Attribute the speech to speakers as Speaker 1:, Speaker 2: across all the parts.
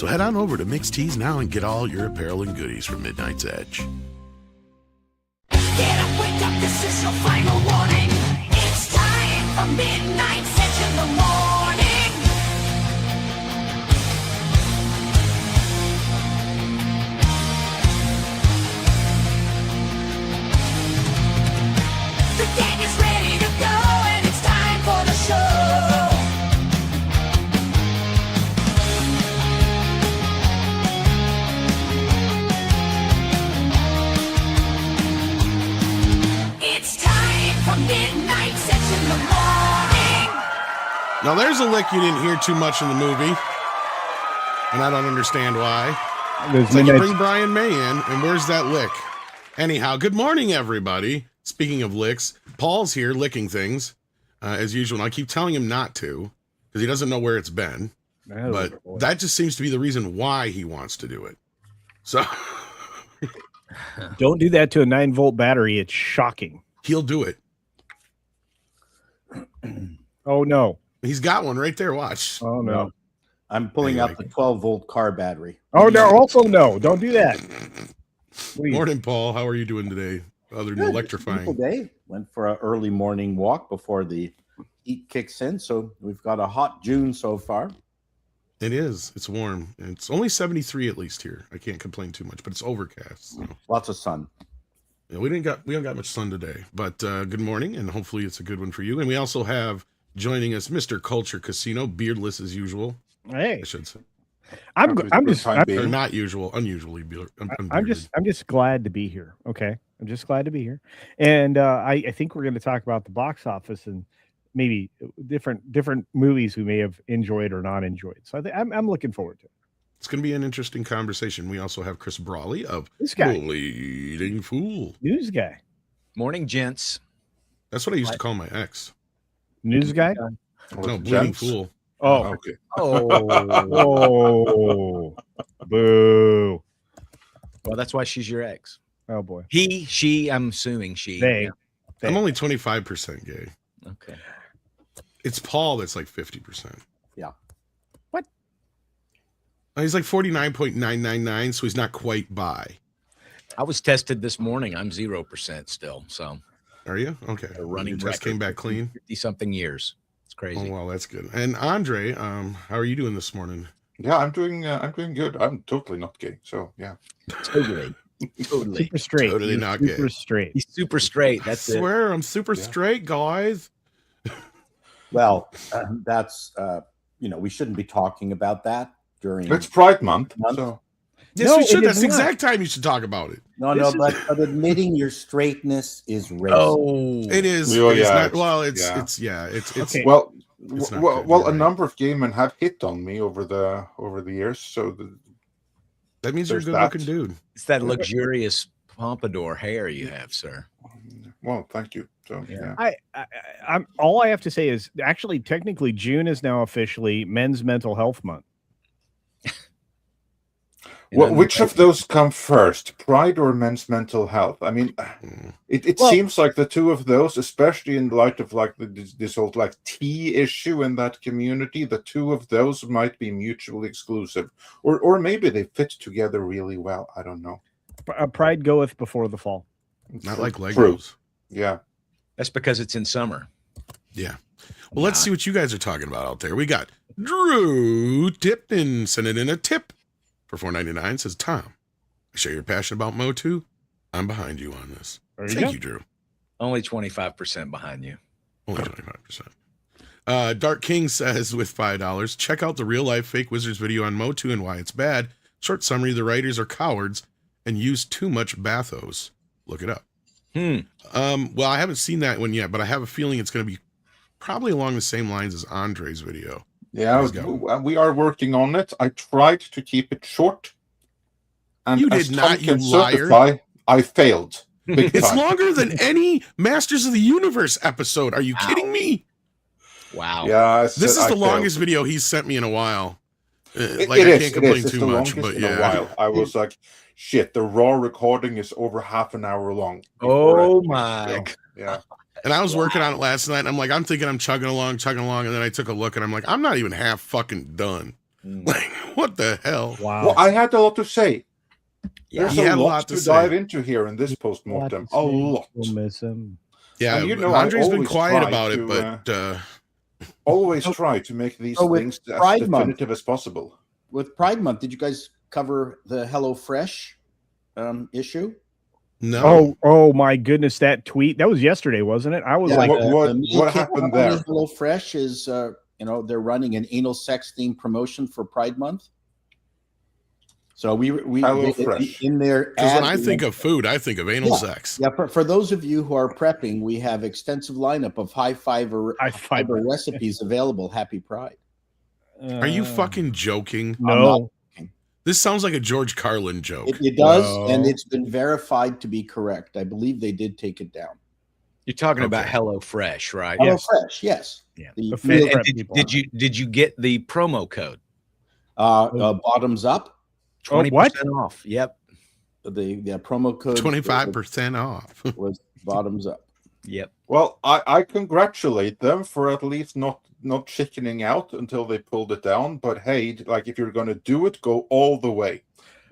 Speaker 1: So head on over to Mixed Tees now and get all your apparel and goodies from Midnight's Edge.
Speaker 2: Get up, wake up, this is your final warning. It's time for Midnight's Edge in the morning. The gang is ready to go and it's time for the show. It's time for Midnight's Edge in the morning.
Speaker 1: Now there's a lick you didn't hear too much in the movie, and I don't understand why. It's like you bring Brian May in, and where's that lick? Anyhow, good morning, everybody. Speaking of licks, Paul's here licking things, as usual, and I keep telling him not to, because he doesn't know where it's been. But that just seems to be the reason why he wants to do it. So
Speaker 3: don't do that to a 9-volt battery. It's shocking.
Speaker 1: He'll do it.
Speaker 3: Oh, no.
Speaker 1: He's got one right there. Watch.
Speaker 3: Oh, no.
Speaker 4: I'm pulling out the 12-volt car battery.
Speaker 3: Oh, no. Also, no. Don't do that. Please.
Speaker 1: Morning, Paul. How are you doing today? Other than electrifying.
Speaker 4: Beautiful day. Went for an early morning walk before the heat kicks in. So we've got a hot June so far.
Speaker 1: It is. It's warm. It's only 73 at least here. I can't complain too much, but it's overcast. So.
Speaker 4: Lots of sun.
Speaker 1: Yeah, we don't got much sun today, but good morning, and hopefully it's a good one for you. And we also have joining us Mr. Culture Casino, beardless as usual.
Speaker 3: Hey,
Speaker 1: I should say.
Speaker 3: I'm
Speaker 1: not usual, unusually unbearded.
Speaker 3: I'm just glad to be here. Okay, I'm just glad to be here, and I think we're going to talk about the box office and maybe different movies we may have enjoyed or not enjoyed. So I'm looking forward to it.
Speaker 1: It's going to be an interesting conversation. We also have Chris Brawley of
Speaker 3: this guy,
Speaker 1: Bleeding Fool,
Speaker 3: news guy.
Speaker 5: Morning, gents.
Speaker 1: That's what I used to call my ex.
Speaker 3: News guy.
Speaker 1: No, Bleeding Fool.
Speaker 3: Oh,
Speaker 1: okay.
Speaker 3: Oh, boo.
Speaker 5: Well, that's why she's your ex.
Speaker 3: Oh boy.
Speaker 5: He, she. I'm assuming she.
Speaker 3: They.
Speaker 5: Yeah.
Speaker 1: I'm only 25% gay.
Speaker 5: Okay.
Speaker 1: It's Paul that's like 50%.
Speaker 4: Yeah.
Speaker 3: What?
Speaker 1: He's like 49.999, so he's not quite bi.
Speaker 5: I was tested this morning. I'm 0% still. So.
Speaker 1: Are you? Okay.
Speaker 5: A running
Speaker 1: test came back clean.
Speaker 5: 50-something years. It's crazy.
Speaker 1: Oh well, that's good. And Andre, how are you doing this morning?
Speaker 6: Yeah, I'm doing good. I'm totally not gay. So yeah.
Speaker 5: Totally.
Speaker 3: Super straight.
Speaker 1: Totally
Speaker 3: He's
Speaker 1: not
Speaker 3: super
Speaker 1: gay.
Speaker 3: straight.
Speaker 5: He's super straight. That's
Speaker 1: I swear, I'm super straight, guys.
Speaker 4: Well, that's we shouldn't be talking about that during.
Speaker 6: It's Pride Month. So.
Speaker 1: Yes,
Speaker 3: No,
Speaker 1: we should.
Speaker 3: it
Speaker 1: That's
Speaker 3: is
Speaker 1: the
Speaker 3: not.
Speaker 1: exact time you should talk about it.
Speaker 4: No, but admitting your straightness is racist.
Speaker 5: Oh,
Speaker 1: It is.
Speaker 6: Oh,
Speaker 1: it is
Speaker 6: yeah,
Speaker 1: not,
Speaker 6: it's-
Speaker 1: well, it's
Speaker 6: yeah.
Speaker 1: it's
Speaker 3: Okay.
Speaker 6: Well,
Speaker 1: It's not
Speaker 6: well,
Speaker 1: good,
Speaker 6: well,
Speaker 1: you're
Speaker 6: a
Speaker 1: right.
Speaker 6: number of gay men have hit on me over the years. So
Speaker 1: that means you're a
Speaker 6: There's
Speaker 1: good looking
Speaker 6: that.
Speaker 1: dude.
Speaker 5: it's that luxurious pompadour hair you have, sir.
Speaker 6: well, thank you. So yeah.
Speaker 3: I'm all I have to say is actually technically June is now officially Men's Mental Health Month.
Speaker 6: Well, which of those come first, Pride or Men's Mental Health? I mean, it
Speaker 3: Well-
Speaker 6: seems like the two of those, especially in light of like this whole like tea issue in that community, the two of those might be mutually exclusive, or maybe they fit together really well. I don't know.
Speaker 3: Pride goeth before the fall.
Speaker 1: Not like Legos.
Speaker 6: True. Yeah.
Speaker 5: That's because it's in summer.
Speaker 1: Yeah. Well, let's see what you guys are talking about out there. We got Drew Tipton sending in a tip for $4.99. Says, Tom, I share your passion about MOTU. I'm behind you on this.
Speaker 3: There you
Speaker 1: Thank
Speaker 3: go.
Speaker 1: you, Drew.
Speaker 5: Only 25% behind you.
Speaker 1: Only 25%. Dark King says with $5, check out the real life fake wizards video on MOTU and why it's bad. Short summary, the writers are cowards and use too much bathos. Look it up. Well, I haven't seen that one yet, but I have a feeling it's going to be probably along the same lines as Andre's video.
Speaker 6: Yeah,
Speaker 1: Let's go.
Speaker 6: we are working on it. I tried to keep it short. And
Speaker 1: You
Speaker 6: as
Speaker 1: did
Speaker 6: Tom
Speaker 1: not, you
Speaker 6: can
Speaker 1: liar.
Speaker 6: certify, I failed. Big
Speaker 1: It's
Speaker 6: time.
Speaker 1: longer than any Masters of the Universe episode. Are you kidding me?
Speaker 5: Wow.
Speaker 6: Yeah,
Speaker 1: This is the longest video he's sent me in a while.
Speaker 6: It
Speaker 1: I
Speaker 6: is,
Speaker 1: can't complain
Speaker 6: it's
Speaker 1: too
Speaker 6: the
Speaker 1: much,
Speaker 6: longest
Speaker 1: but
Speaker 6: in
Speaker 1: yeah.
Speaker 6: a while. I was like, shit, the raw recording is over half an hour long.
Speaker 5: Oh
Speaker 6: before
Speaker 5: my.
Speaker 6: so, yeah.
Speaker 1: And I was working on it last night. And I'm like, I'm thinking I'm chugging along. And then I took a look and I'm like, I'm not even half fucking done. Like, What the hell?
Speaker 3: Wow.
Speaker 6: Well, I had a lot to say.
Speaker 5: Yeah.
Speaker 6: There's
Speaker 1: He had
Speaker 6: a lot to
Speaker 1: say.
Speaker 6: dive into here in this post-mortem. A lot.
Speaker 3: We'll miss him.
Speaker 1: Yeah,
Speaker 6: And, you know,
Speaker 1: Andre's
Speaker 6: I
Speaker 1: been
Speaker 6: always
Speaker 1: quiet
Speaker 6: try
Speaker 1: about it,
Speaker 6: to,
Speaker 1: but
Speaker 6: always try to make these
Speaker 4: So with
Speaker 6: things as
Speaker 4: Pride Month-
Speaker 6: definitive as possible.
Speaker 4: With Pride Month, did you guys cover the HelloFresh issue?
Speaker 1: no.
Speaker 3: Oh my goodness, that tweet. That was yesterday, wasn't it? I was
Speaker 4: Yeah,
Speaker 3: like,
Speaker 6: what
Speaker 4: the meal kit
Speaker 6: happened
Speaker 4: company,
Speaker 6: there?
Speaker 4: HelloFresh is, they're running an anal sex themed promotion for Pride Month. So we
Speaker 6: HelloFresh.
Speaker 4: in their
Speaker 1: Because when
Speaker 4: ad,
Speaker 1: I think of food, I think of anal sex.
Speaker 4: yeah, for those of you who are prepping, we have extensive lineup of high fiber recipes available. Happy Pride.
Speaker 1: Are you fucking joking?
Speaker 3: no?
Speaker 1: This sounds like a George Carlin joke.
Speaker 4: It does,
Speaker 3: No.
Speaker 4: and it's been verified to be correct. I believe they did take it down.
Speaker 5: You're talking about
Speaker 1: Okay.
Speaker 5: HelloFresh, right?
Speaker 3: Yes.
Speaker 4: HelloFresh, yes.
Speaker 5: Yeah.
Speaker 4: The
Speaker 3: The
Speaker 4: meal
Speaker 3: food prep
Speaker 5: And
Speaker 3: people.
Speaker 5: did you get the promo code?
Speaker 4: bottoms up.
Speaker 5: 20% off. Yep.
Speaker 4: The promo code
Speaker 1: 25% off.
Speaker 4: was bottoms up.
Speaker 5: Yep.
Speaker 6: Well, I congratulate them for at least not chickening out until they pulled it down. But hey, like if you're going to do it, go all the way.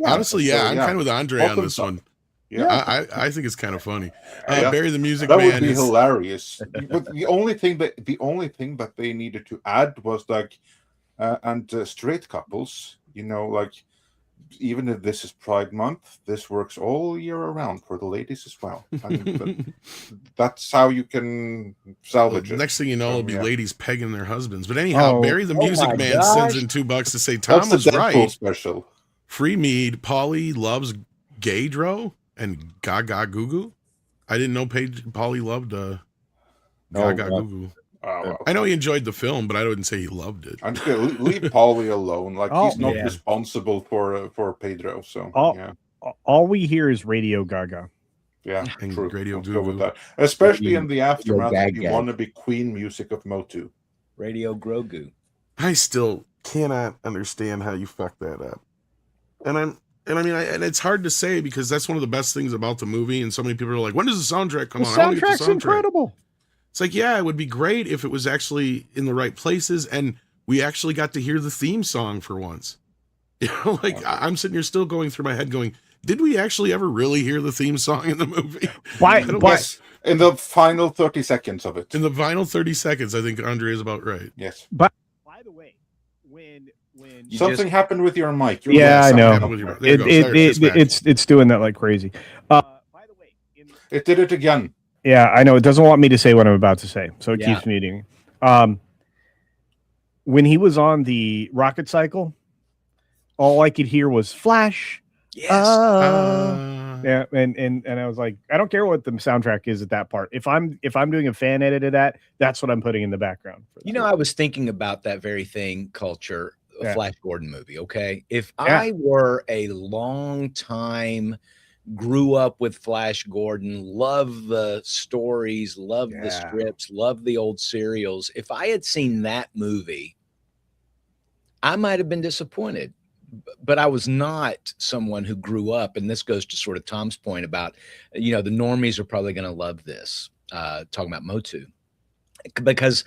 Speaker 1: Honestly, yeah,
Speaker 6: So,
Speaker 1: I'm kind of with Andre on this
Speaker 6: Bottoms up.
Speaker 1: one.
Speaker 6: Yeah,
Speaker 1: I think it's kind of funny.
Speaker 6: Yeah.
Speaker 1: Barry the Music
Speaker 6: that
Speaker 1: Man
Speaker 6: would be
Speaker 1: is
Speaker 6: hilarious. But the only thing that they needed to add was like, straight couples, like even if this is Pride Month, this works all year around for the ladies as well. That's how you can salvage it.
Speaker 1: Next thing you know, it'll be
Speaker 6: Yeah.
Speaker 1: ladies pegging their husbands. But anyhow,
Speaker 3: Oh.
Speaker 1: Barry the Music
Speaker 5: my
Speaker 1: Man
Speaker 5: gosh.
Speaker 1: sends in $2 to say Tom
Speaker 6: That's the
Speaker 1: was
Speaker 6: Deadpool
Speaker 1: right.
Speaker 6: special.
Speaker 1: Free mead. Polly loves Gaydro and Gaga Goo Goo. I didn't know Polly loved Gaga
Speaker 4: well.
Speaker 1: Goo Goo.
Speaker 6: Oh, well.
Speaker 1: I know he enjoyed the film, but I wouldn't say he loved it.
Speaker 6: And leave Paulie alone. Like
Speaker 3: Oh,
Speaker 6: he's not
Speaker 5: yeah.
Speaker 6: responsible for Pedro. So
Speaker 3: Oh.
Speaker 6: yeah,
Speaker 3: All we hear is Radio Gaga.
Speaker 6: yeah,
Speaker 1: And
Speaker 6: true.
Speaker 1: Radio
Speaker 6: I'll go with
Speaker 1: Goo-Goo.
Speaker 6: that. Especially in the aftermath of the
Speaker 4: Gag.
Speaker 6: wannabe Queen music of MOTU.
Speaker 5: Radio Grogu.
Speaker 1: I still cannot understand how you fucked that up. And it's hard to say because that's one of the best things about the movie. And so many people are like, when does the soundtrack come
Speaker 3: The
Speaker 1: on? I wanna get the
Speaker 3: soundtrack's incredible.
Speaker 1: It's like, yeah, it would be great if it was actually in the right places and we actually got to hear the theme song for once. I'm sitting here still going through my head going, did we actually ever really hear the theme song in the movie?
Speaker 3: Why?
Speaker 1: I don't
Speaker 3: why-
Speaker 1: guess.
Speaker 6: In the final 30 seconds of it.
Speaker 1: In the final 30 seconds, I think Andre is about right.
Speaker 6: Yes.
Speaker 3: By the way, when
Speaker 5: You
Speaker 6: Something
Speaker 5: just-
Speaker 6: happened with your mic. You're
Speaker 3: Yeah, I
Speaker 6: right.
Speaker 3: know.
Speaker 1: Happened with your- there it goes. There, it's back.
Speaker 3: it's doing that like crazy. By the way,
Speaker 6: It did it again.
Speaker 3: yeah, I know it doesn't want me to say what I'm about to say, so it
Speaker 5: Yeah.
Speaker 3: keeps muting. When he was on the rocket cycle, all I could hear was flash.
Speaker 5: Yes.
Speaker 3: Yeah, and I was like, I don't care what the soundtrack is at that part. If I'm doing a fan edit of that, that's what I'm putting in the background. For
Speaker 5: You
Speaker 3: that.
Speaker 5: know, I was thinking about that very thing, Culture, a
Speaker 3: Yeah.
Speaker 5: Flash Gordon movie. Okay. If
Speaker 3: Yeah.
Speaker 5: I were a long time, grew up with Flash Gordon, love the stories, love the
Speaker 3: Yeah.
Speaker 5: strips, love the old serials. If I had seen that movie, I might have been disappointed. But I was not someone who grew up, and this goes to sort of Tom's point about, the normies are probably going to love this, talking about MOTU. Because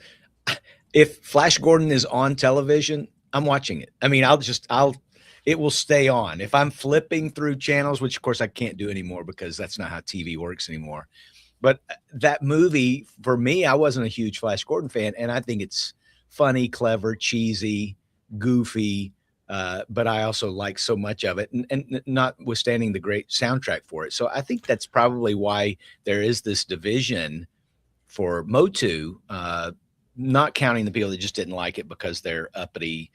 Speaker 5: if Flash Gordon is on television, I'm watching it. I mean, it will stay on. If I'm flipping through channels, which of course I can't do anymore because that's not how TV works anymore. But that movie, for me, I wasn't a huge Flash Gordon fan, and I think it's funny, clever, cheesy, goofy, but I also like so much of it, and notwithstanding the great soundtrack for it. So I think that's probably why there is this division for MOTU, not counting the people that just didn't like it because they're uppity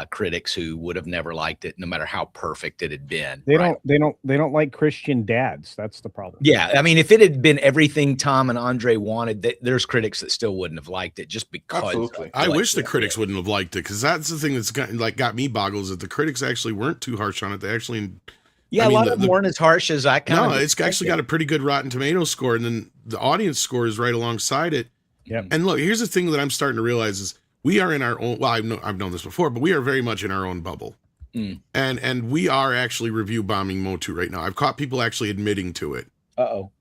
Speaker 5: critics who would have never liked it, no matter how perfect it had been.
Speaker 3: They
Speaker 5: right?
Speaker 3: don't like Christian dads. That's the problem.
Speaker 5: Yeah, I mean, if it had been everything Tom and Andre wanted, there's critics that still wouldn't have liked it just because.
Speaker 6: Absolutely.
Speaker 1: I wish the critics wouldn't have liked it because that's the thing that's got me boggles that the critics actually weren't too harsh on it. They actually,
Speaker 5: Yeah,
Speaker 1: I mean,
Speaker 5: a lot of them weren't as harsh as I kind of.
Speaker 1: no, it's actually got a pretty good Rotten Tomatoes score, and then the audience score is right alongside it.
Speaker 3: Yep.
Speaker 1: And look, here's the thing that I'm starting to realize is we are in our own. Well, I've known this before, but we are very much in our own bubble, and we are actually review bombing MOTU right now. I've caught people actually admitting to it.
Speaker 5: Uh-oh.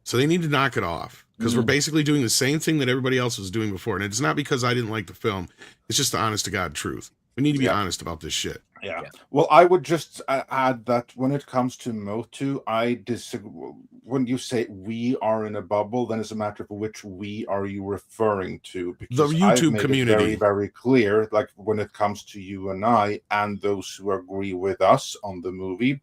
Speaker 1: So they need to knock it off because we're basically doing the same thing that everybody else was doing before. And it's not because I didn't like the film. It's just the honest to God truth. We need to be honest about this shit.
Speaker 6: Yeah.
Speaker 5: Yeah.
Speaker 6: Well, I would just add that when it comes to MOTU, I disagree. When you say we are in a bubble, then it's a matter of which we are you referring to.
Speaker 1: The
Speaker 6: Because I've
Speaker 1: YouTube
Speaker 6: made
Speaker 1: community.
Speaker 6: it very, very clear, like when it comes to you and I and those who agree with us on the movie,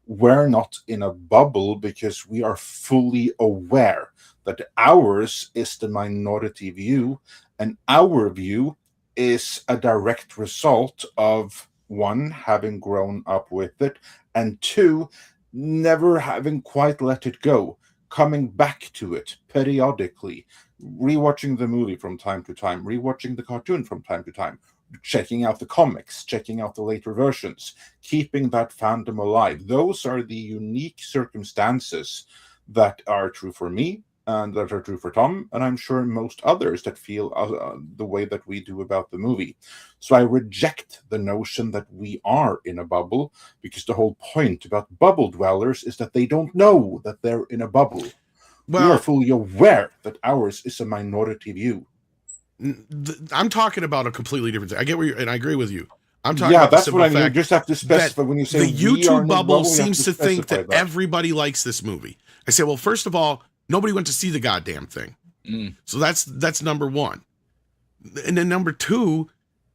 Speaker 6: we're not in a bubble because we are fully aware that ours is the minority view, and our view is a direct result of, one, having grown up with it, and two, never having quite let it go, coming back to it periodically, rewatching the movie from time to time, rewatching the cartoon from time to time, checking out the comics, checking out the later versions, keeping that fandom alive. Those are the unique circumstances that are true for me and that are true for Tom, and I'm sure most others that feel the way that we do about the movie. So I reject the notion that we are in a bubble, because the whole point about bubble dwellers is that they don't know that they're in a bubble. We are
Speaker 1: Well,
Speaker 6: fully aware that ours is a minority view.
Speaker 1: I'm talking about a completely different thing. I get where and I agree with you. I'm talking
Speaker 6: Yeah,
Speaker 1: about the
Speaker 6: that's
Speaker 1: simple
Speaker 6: what I mean. You
Speaker 1: fact
Speaker 6: just have to specify when you say
Speaker 1: the
Speaker 6: we are
Speaker 1: YouTube
Speaker 6: in a
Speaker 1: bubble
Speaker 6: you have
Speaker 1: seems to think
Speaker 6: specify
Speaker 1: that everybody likes this movie. I say, well, first of all, nobody went to see the goddamn thing. So that's number one. And then number two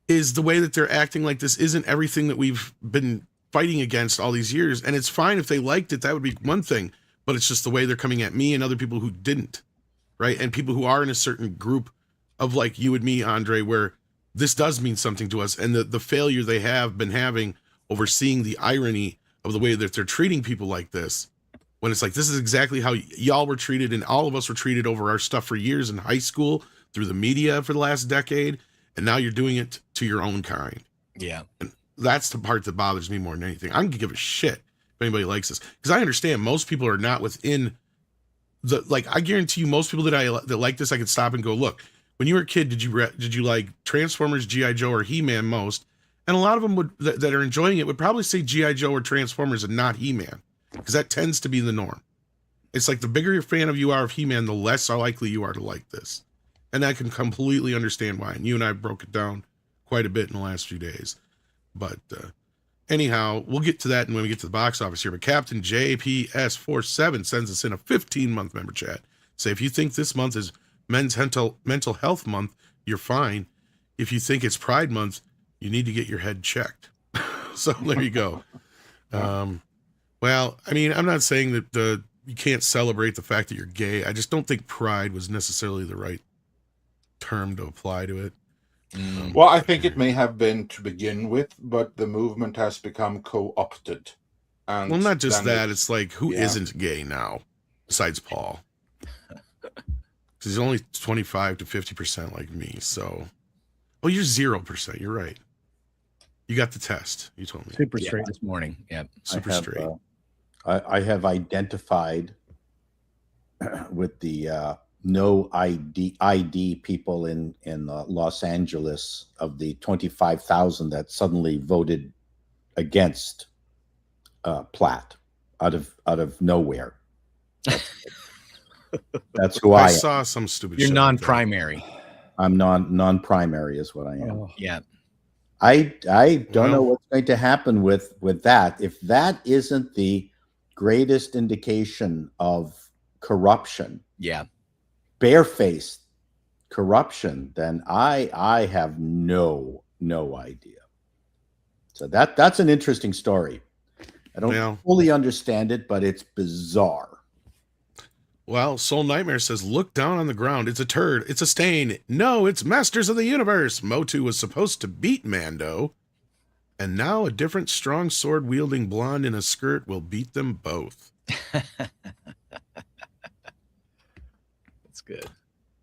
Speaker 1: is the way that they're acting like this isn't everything that we've been fighting against all these years. And it's fine if they liked it, that would be one thing, but it's just the way they're coming at me and other people who didn't, right? And people who are in a certain group of like you and me, Andre, where this does mean something to us, and the failure they have been having over seeing the irony of the way that they're treating people like this, when it's like, this is exactly how y'all were treated and all of us were treated over our stuff for years in high school, through the media for the last decade, and now you're doing it to your own kind.
Speaker 5: Yeah.
Speaker 1: And that's the part that bothers me more than anything. I can give a shit if anybody likes this, because I understand most people are not within the, like, I guarantee you most people that like this, I could stop and go, look, when you were a kid, did you like Transformers, G.I. Joe, or He-Man most? And a lot of them would that are enjoying it would probably say G.I. Joe or Transformers and not He-Man, because that tends to be the norm. It's like the bigger your fan of you are of He-Man, the less likely you are to like this. And I can completely understand why. And you and I broke it down quite a bit in the last few days. But anyhow, we'll get to that when we get to the box office here. But Captain JPS47 sends us in a 15-month member chat. Say, if you think this month is Men's Mental Health Month, you're fine. If you think it's Pride Month, you need to get your head checked. So there you go. Well, I mean, I'm not saying that you can't celebrate the fact that you're gay. I just don't think pride was necessarily the right term to apply to it.
Speaker 6: Well, I think it may have been to begin with, but the movement has become co-opted. And
Speaker 1: well, not just that. It's like, who
Speaker 6: yeah.
Speaker 1: isn't gay now besides Paul? Because he's only 25 to 50% like me. So, oh, you're 0%. You're right. You got the test. You told me.
Speaker 3: Super straight
Speaker 5: this morning. Yeah.
Speaker 1: Super straight.
Speaker 4: I have identified with the no ID people in Los Angeles of the 25,000 that suddenly voted against Platt out of nowhere. That's who I
Speaker 1: saw some stupid.
Speaker 5: You're
Speaker 1: shit
Speaker 5: non-primary.
Speaker 4: I'm non-primary is what I am.
Speaker 3: Oh.
Speaker 5: Yeah.
Speaker 4: I don't know what's going to happen with that. If that isn't the greatest indication of corruption,
Speaker 5: Yeah.
Speaker 4: barefaced corruption, then I have no idea. So that's an interesting story. I don't fully understand it, but it's bizarre.
Speaker 1: Well, Soul Nightmare says, look down on the ground. It's a turd. It's a stain. No, it's Masters of the Universe. MOTU was supposed to beat Mando. And now a different strong sword-wielding blonde in a skirt will beat them both.
Speaker 5: That's good.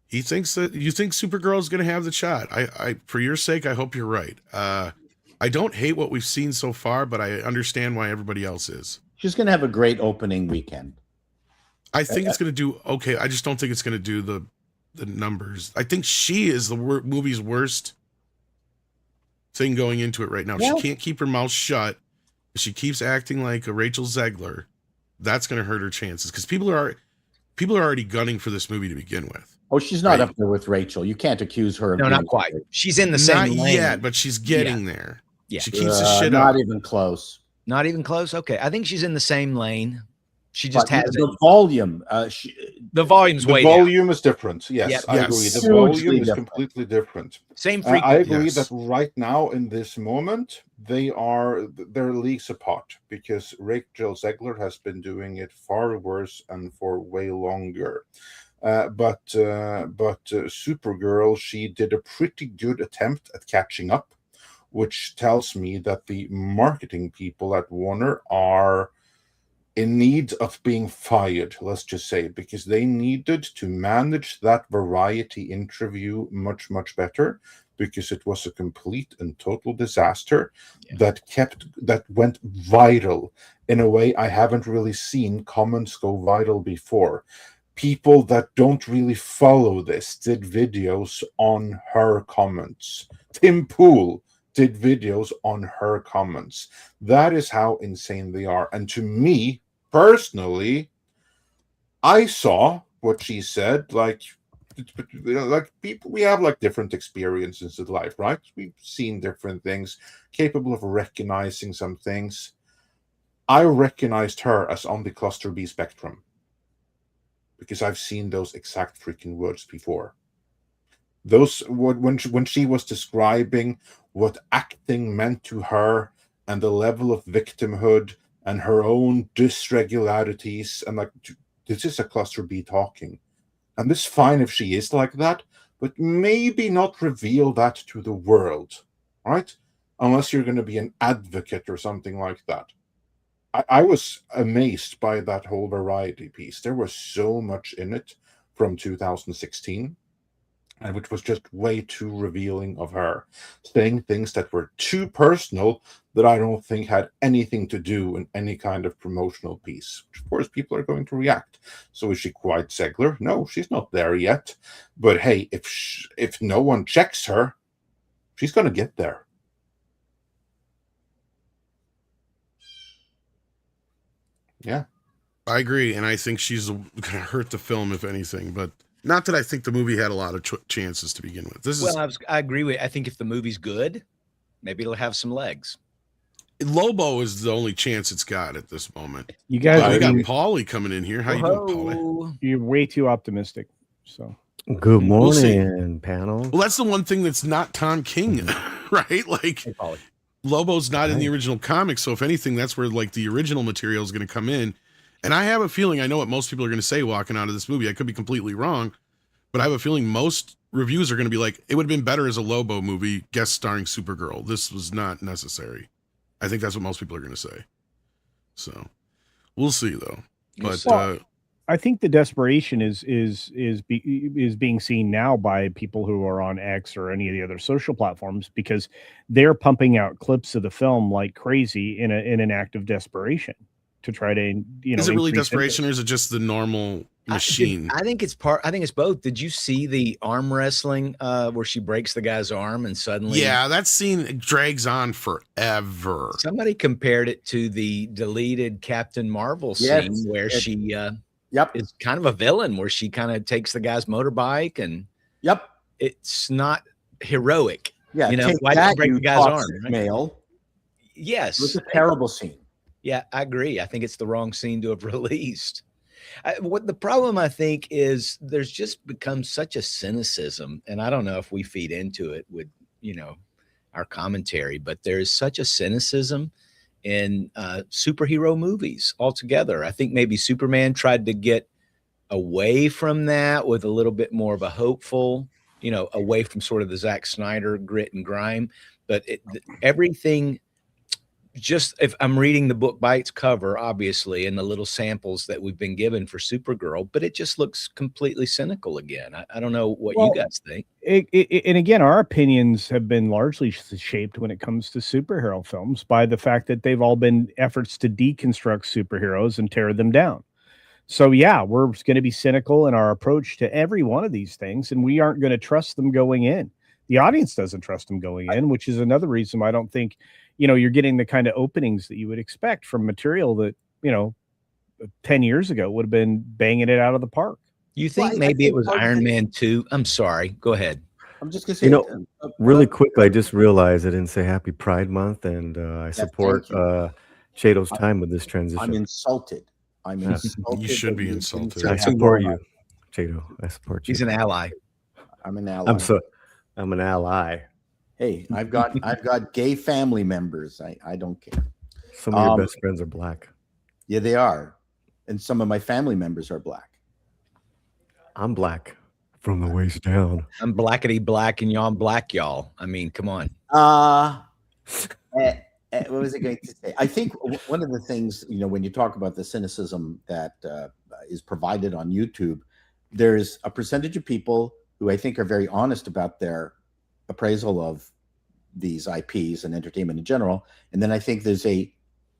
Speaker 1: He thinks that you think Supergirl's going to have the shot. I for your sake, I hope you're right. I don't hate what we've seen so far, but I understand why everybody else is.
Speaker 4: She's going to have a great opening weekend.
Speaker 1: I think it's going to do okay. I just don't think it's going to do the numbers. I think she is the movie's worst thing going into it right now. She can't keep her mouth shut. If she keeps acting like a Rachel Zegler, that's going to hurt her chances, because people are already gunning for this movie to begin with.
Speaker 4: Oh, she's not up there with Rachel. You can't accuse her of
Speaker 5: No, not quite. She's in the same lane.
Speaker 1: Not yet, but she's getting there.
Speaker 5: Yeah.
Speaker 1: She keeps the shit
Speaker 4: not
Speaker 1: up.
Speaker 4: even close.
Speaker 5: Not even close. Okay. I think she's in the same lane. She just has
Speaker 4: the volume.
Speaker 5: The volume's way down.
Speaker 6: The volume is different. Yes,
Speaker 5: Yep.
Speaker 6: I
Speaker 1: Yes.
Speaker 6: agree. The
Speaker 4: Hugely
Speaker 6: volume is
Speaker 4: different.
Speaker 6: completely different.
Speaker 5: Same
Speaker 6: I
Speaker 5: frequency.
Speaker 6: agree
Speaker 1: Yes.
Speaker 6: that right now in this moment they're leagues apart because Rachel Zegler has been doing it far worse and for way longer. But Supergirl, she did a pretty good attempt at catching up, which tells me that the marketing people at Warner are in need of being fired, let's just say, because they needed to manage that variety interview much, much better, because it was a complete and total disaster that went viral in a way I haven't really seen comments go viral before. People that don't really follow this did videos on her comments. Tim Pool did videos on her comments. That is how insane they are. And to me, personally, I saw what she said, like people, we have like different experiences in life, right? We've seen different things, capable of recognizing some things. I recognized her as on the cluster B spectrum because I've seen those exact freaking words before. Those when she was describing what acting meant to her and the level of victimhood and her own dysregularities, and like, this is a cluster B talking. And it's fine if she is like that, but maybe not reveal that to the world, right? Unless you're going to be an advocate or something like that. I was amazed by that whole variety piece. There was so much in it from 2016, and which was just way too revealing of her, saying things that were too personal that I don't think had anything to do in any kind of promotional piece. Which of course, people are going to react. So is she quite Zegler? No, she's not there yet. But hey, if no one checks her, she's going to get there. Yeah,
Speaker 1: I agree, and I think she's going to hurt the film if anything. But not that I think the movie had a lot of chances to begin with.
Speaker 5: I agree with. I think if the movie's good, maybe it'll have some legs.
Speaker 1: Lobo is the only chance it's got at this moment.
Speaker 3: You guys,
Speaker 1: we got Paulie coming in here. How you doing, Paulie?
Speaker 3: You're way too optimistic. So
Speaker 7: good morning, panel.
Speaker 1: Well, that's the one thing that's not Tom King, right? Like,
Speaker 5: hey, Paulie.
Speaker 1: Lobo's not in the original comics, so if anything, that's where like the original material is going to come in. And I have a feeling, I know what most people are going to say walking out of this movie. I could be completely wrong, but I have a feeling most reviews are going to be like, it would have been better as a Lobo movie guest starring Supergirl. This was not necessary. I think that's what most people are going to say. So we'll see though. But
Speaker 3: I think the desperation is being seen now by people who are on X or any of the other social platforms, because they're pumping out clips of the film like crazy in an act of desperation to try to,
Speaker 1: is it really desperation or is it just the normal machine?
Speaker 5: I think it's both. Did you see the arm wrestling where she breaks the guy's arm and suddenly?
Speaker 1: Yeah, that scene drags on forever.
Speaker 5: Somebody compared it to the deleted Captain Marvel scene where she is kind of a villain, where she kind of takes the guy's motorbike and it's not heroic.
Speaker 4: Yeah,
Speaker 5: you know, why did you break the guy's arm? Right?
Speaker 4: Male.
Speaker 5: Yes,
Speaker 4: it was a terrible scene.
Speaker 5: Yeah, I agree. I think it's the wrong scene to have released. What the problem, I think, is there's just become such a cynicism, and I don't know if we feed into it with, our commentary, but there's such a cynicism in superhero movies altogether. I think maybe Superman tried to get away from that with a little bit more of a hopeful, away from sort of the Zack Snyder grit and grime, but everything. Just if I'm reading the book by its cover, obviously, and the little samples that we've been given for Supergirl, but it just looks completely cynical again. I don't know what you guys think.
Speaker 3: And again, our opinions have been largely shaped when it comes to superhero films by the fact that they've all been efforts to deconstruct superheroes and tear them down. So yeah, we're going to be cynical in our approach to every one of these things, and we aren't going to trust them going in. The audience doesn't trust them going in, which is another reason why I don't think you're getting the kind of openings that you would expect from material that, 10 years ago would have been banging it out of the park.
Speaker 5: You think maybe it was Iron Man 2? I'm sorry. Go ahead.
Speaker 4: I'm just gonna say,
Speaker 7: really quickly, I just realized I didn't say Happy Pride Month, and I support Chato's time with this transition.
Speaker 4: I'm insulted. I'm insulted.
Speaker 1: You should be insulted.
Speaker 7: I support you, Chato. I support you.
Speaker 5: He's an ally.
Speaker 4: I'm an ally.
Speaker 7: I'm an ally.
Speaker 4: Hey, I've got gay family members. I don't care.
Speaker 7: Some of your best friends are black.
Speaker 4: Yeah, they are, and some of my family members are black.
Speaker 7: I'm black from the waist down.
Speaker 5: I'm blackety black, and y'all black, y'all. I mean, come on.
Speaker 4: What was I going to say? I think one of the things, when you talk about the cynicism that is provided on YouTube, there's a percentage of people who I think are very honest about their appraisal of these IPs and entertainment in general. And then I think there's a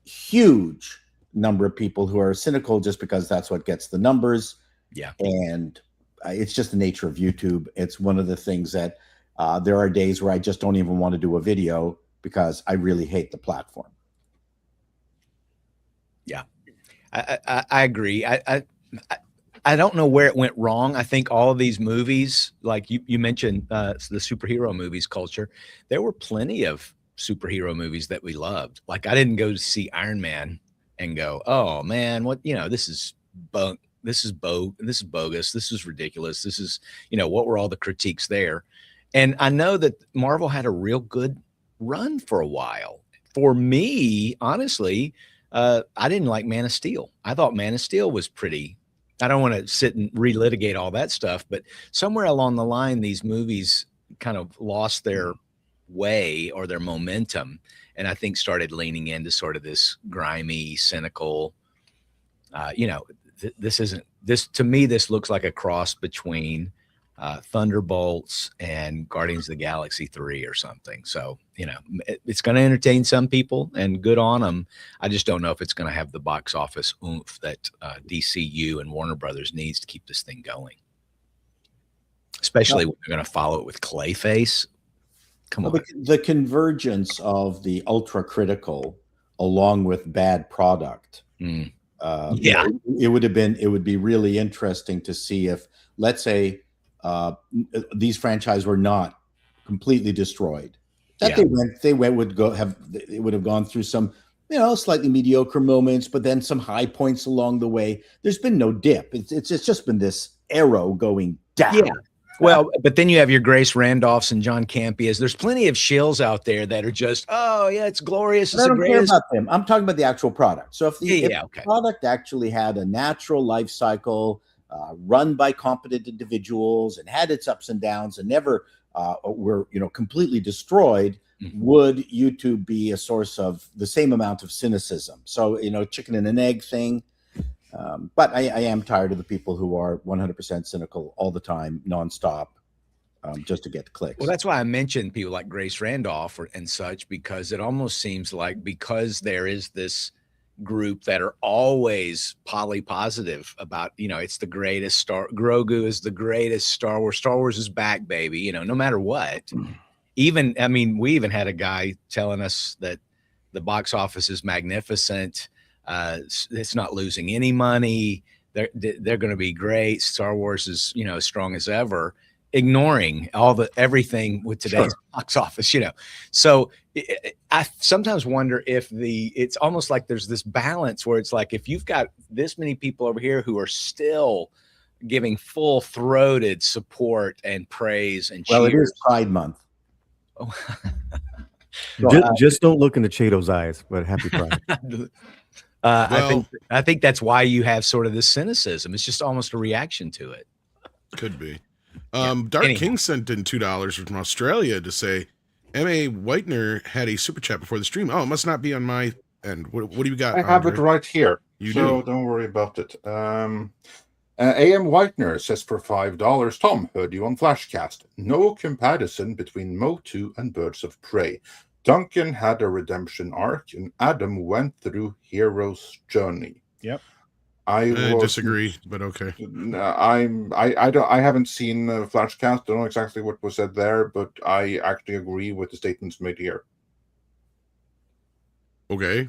Speaker 4: huge number of people who are cynical just because that's what gets the numbers.
Speaker 5: Yeah.
Speaker 4: And it's just the nature of YouTube. It's one of the things that there are days where I just don't even want to do a video because I really hate the platform.
Speaker 5: Yeah, I agree. I don't know where it went wrong. I think all of these movies, like you mentioned, the superhero movies culture, there were plenty of superhero movies that we loved. Like I didn't go to see Iron Man and go, oh man, what, this is bunk. This is bogus. This is ridiculous. This is, what were all the critiques there? And I know that Marvel had a real good run for a while. For me, honestly, I didn't like Man of Steel. I thought Man of Steel was pretty. I don't want to sit and relitigate all that stuff, but somewhere along the line, these movies kind of lost their way or their momentum, and I think started leaning into sort of this grimy, cynical, this to me, this looks like a cross between Thunderbolts and Guardians of the Galaxy 3 or something. So, it's going to entertain some people and good on them. I just don't know if it's going to have the box office oomph that DCU and Warner Brothers needs to keep this thing going. Especially when they're going to follow it with Clayface. Come on.
Speaker 4: The convergence of the ultra critical along with bad product. It would be really interesting to see if, let's say, these franchises were not completely destroyed. That it would have gone through some, slightly mediocre moments, but then some high points along the way. There's been no dip. It's just been this arrow going down.
Speaker 5: Yeah. Well, but then you have your Grace Randolphs and John Campias. There's plenty of shills out there that are just, oh yeah, it's glorious. It's
Speaker 4: I don't care about them. I'm talking about the actual product. So if the product actually had a natural life cycle, run by competent individuals, and had its ups and downs, and never were completely destroyed, would YouTube be a source of the same amount of cynicism? So chicken and an egg thing. But I am tired of the people who are 100% cynical all the time, nonstop, just to get clicks.
Speaker 5: Well, that's why I mentioned people like Grace Randolph and such, because it almost seems like because there is this group that are always positive about, it's the greatest Grogu is the greatest Star Wars is back, baby, no matter what. We even had a guy telling us that the box office is magnificent. It's not losing any money. They're going to be great. Star Wars is, as strong as ever, ignoring everything with today's box office, So I sometimes wonder if it's almost like there's this balance where it's like, if you've got this many people over here who are still giving full throated support and praise and cheers.
Speaker 4: Well, it is Pride Month.
Speaker 7: Just don't look into Chato's eyes, but happy Pride.
Speaker 5: I think that's why you have sort of this cynicism. It's just almost a reaction to it.
Speaker 1: Could be. Dark King sent in $2 from Australia to say M.A. Whitener had a super chat before the stream. Oh, it must not be on my end. What do you got?
Speaker 6: I have it right here. So don't worry about it. A.M. Whitener says for $5, Tom, heard you on Flashcast. No comparison between MOTU and Birds of Prey. Duncan had a redemption arc, and Adam went through hero's journey.
Speaker 3: Yep.
Speaker 1: I disagree, but okay.
Speaker 6: I haven't seen Flashcast. Don't know exactly what was said there, but I actually agree with the statements made here.
Speaker 1: Okay.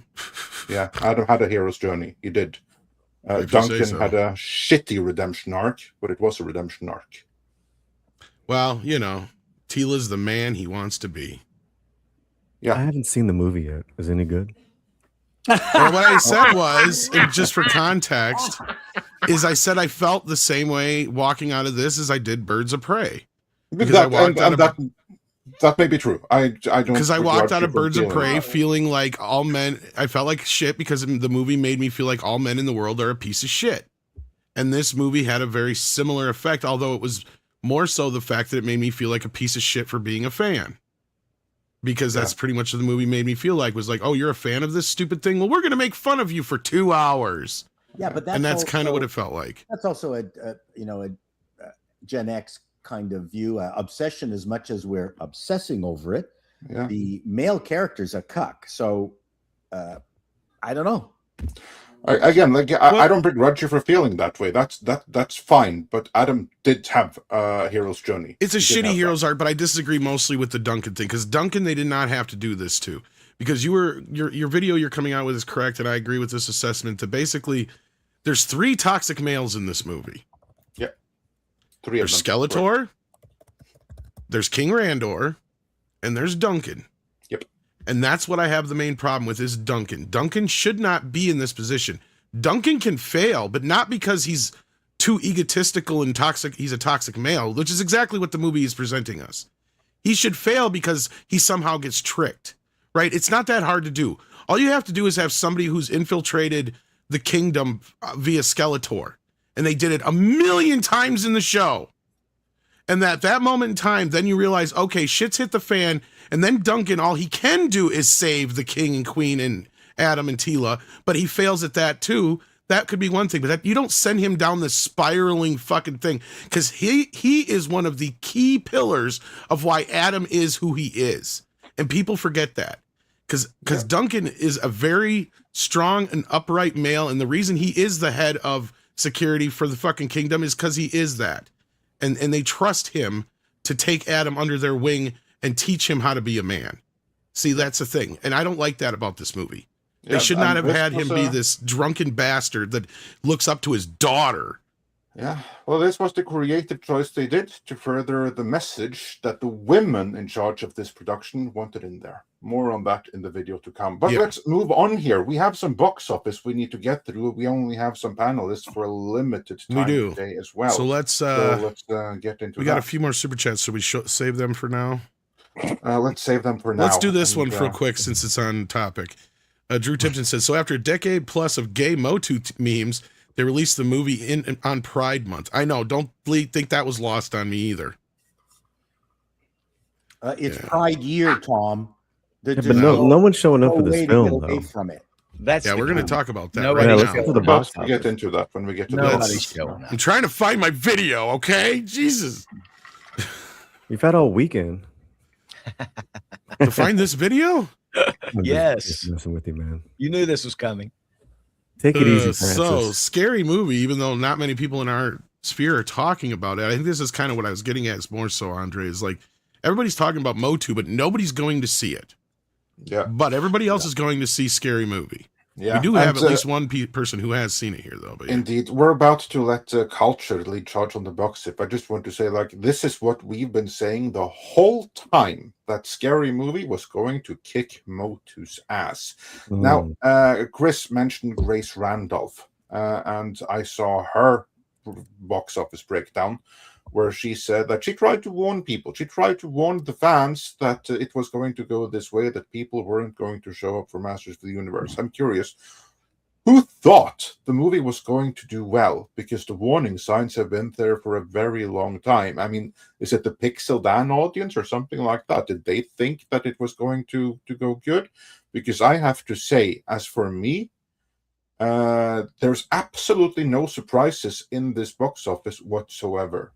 Speaker 6: Yeah, Adam had a hero's journey. He did. Duncan had a shitty redemption arc, but it was a redemption arc.
Speaker 1: Well, Tila's the man he wants to be.
Speaker 7: I haven't seen the movie yet. Is it any good?
Speaker 1: Well, what I said was, and just for context, is I said I felt the same way walking out of this as I did Birds of Prey. Because
Speaker 6: that may be true. I don't,
Speaker 1: because I walked out of Birds of Prey feeling like all men. I felt like shit because the movie made me feel like all men in the world are a piece of shit. And this movie had a very similar effect, although it was more so the fact that it made me feel like a piece of shit for being a fan. Because that's pretty much what the movie made me feel like, was like, oh, you're a fan of this stupid thing? Well, we're going to make fun of you for 2 hours.
Speaker 4: Yeah, but
Speaker 1: that's kind of what it felt like.
Speaker 4: That's also a Gen X kind of view. Obsession, as much as we're obsessing over it, the male character's a cuck. So I don't know.
Speaker 6: I don't begrudge you for feeling that way. That's fine. But Adam did have a hero's journey.
Speaker 1: It's a shitty hero's arc, but I disagree mostly with the Duncan thing, because Duncan, they did not have to do this to. Because your video you're coming out with is correct, and I agree with this assessment that basically there's 3 toxic males in this movie.
Speaker 6: Yeah, 3 of them.
Speaker 1: There's Skeletor, there's King Randor, and there's Duncan. And that's what I have the main problem with is Duncan. Duncan should not be in this position. Duncan can fail, but not because he's too egotistical and toxic. He's a toxic male, which is exactly what the movie is presenting us. He should fail because he somehow gets tricked, right? It's not that hard to do. All you have to do is have somebody who's infiltrated the kingdom via Skeletor. And they did it a million times in the show. And that moment in time, then you realize, okay, shit's hit the fan. And then Duncan, all he can do is save the king and queen and Adam and Tila, but he fails at that too. That could be one thing, but you don't send him down this spiraling fucking thing, because he is one of the key pillars of why Adam is who he is. And people forget that, because Duncan is a very strong and upright male, and the reason he is the head of security for the fucking kingdom is because he is that. And they trust him to take Adam under their wing and teach him how to be a man. See, that's the thing. And I don't like that about this movie. They should not have had him be this drunken bastard that looks up to his daughter.
Speaker 6: Yeah, well, this was the creative choice they did to further the message that the women in charge of this production wanted in there. More on that in the video to come. But let's move on here. We have some box office we need to get through. We only have some panelists for a limited time today as well.
Speaker 1: So let's
Speaker 6: get into
Speaker 1: We got a few more super chats. So we save them for now?
Speaker 6: Let's save them for now.
Speaker 1: Let's do this one real quick since it's on topic. Drew Tipton says, so after a decade plus of gay MOTU memes, they released the movie on Pride Month. I know. Don't think that was lost on me either.
Speaker 4: It's Pride year, Tom.
Speaker 7: But no one's showing up for this film, though.
Speaker 4: From it.
Speaker 1: We're going to talk about that
Speaker 6: let's get to the box office. Get into that when we get to
Speaker 1: that. I'm trying to find my video, okay? Jesus.
Speaker 7: You've had all weekend
Speaker 1: to find this video?
Speaker 5: Yes.
Speaker 7: Messing with you, man.
Speaker 5: You knew this was coming.
Speaker 7: Take it easy, Francis.
Speaker 1: So, scary movie, even though not many people in our sphere are talking about it. I think this is kind of what I was getting at more so, Andre, is like everybody's talking about MOTU, but nobody's going to see it.
Speaker 6: Yeah.
Speaker 1: But everybody else is going to see Scary Movie.
Speaker 6: Yeah.
Speaker 1: We do have at least one person who has seen it here, though. But
Speaker 6: indeed. We're about to let culture lead charge on the box tip. I just want to say, like, this is what we've been saying the whole time, that Scary Movie was going to kick MOTU's ass. Now, Chris mentioned Grace Randolph, and I saw her box office breakdown, where she said that she tried to warn people. She tried to warn the fans that it was going to go this way, that people weren't going to show up for Masters of the Universe. I'm curious, who thought the movie was going to do well? Because the warning signs have been there for a very long time. I mean, is it the Pixel Dan audience or something like that? Did they think that it was going to go good? Because I have to say, as for me, there's absolutely no surprises in this box office whatsoever.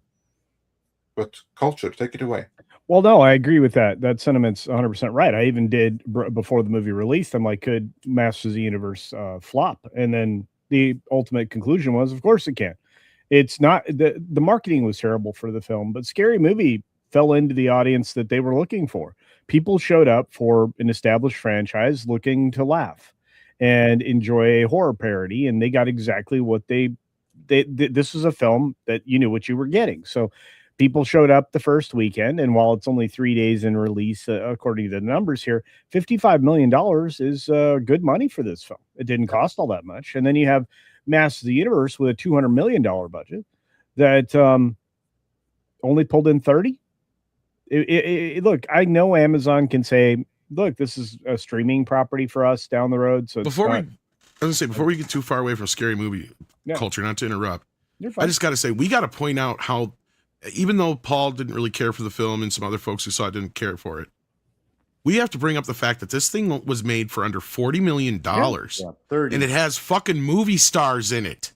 Speaker 6: But culture, take it away.
Speaker 3: Well, no, I agree with that. That sentiment's 100% right. I even did before the movie released. I'm like, could Masters of the Universe flop? And then the ultimate conclusion was, of course it can. It's not the marketing was terrible for the film, but Scary Movie fell into the audience that they were looking for. People showed up for an established franchise looking to laugh and enjoy a horror parody, and they got exactly what they this was a film that you knew what you were getting. So People showed up the first weekend, and while it's only 3 days in release, according to the numbers here, $55 million is good money for this film. It didn't cost all that much. And then you have Masters of the Universe with a $200 million budget that only pulled in 30. Look, I know Amazon can say, look, this is a streaming property for us down the road. So
Speaker 1: before we get too far away from scary movie culture, not to interrupt, I just got to say, we got to point out how, even though Paul didn't really care for the film and some other folks who saw it didn't care for it, we have to bring up the fact that this thing was made for under $40 million. And it has fucking movie stars in it.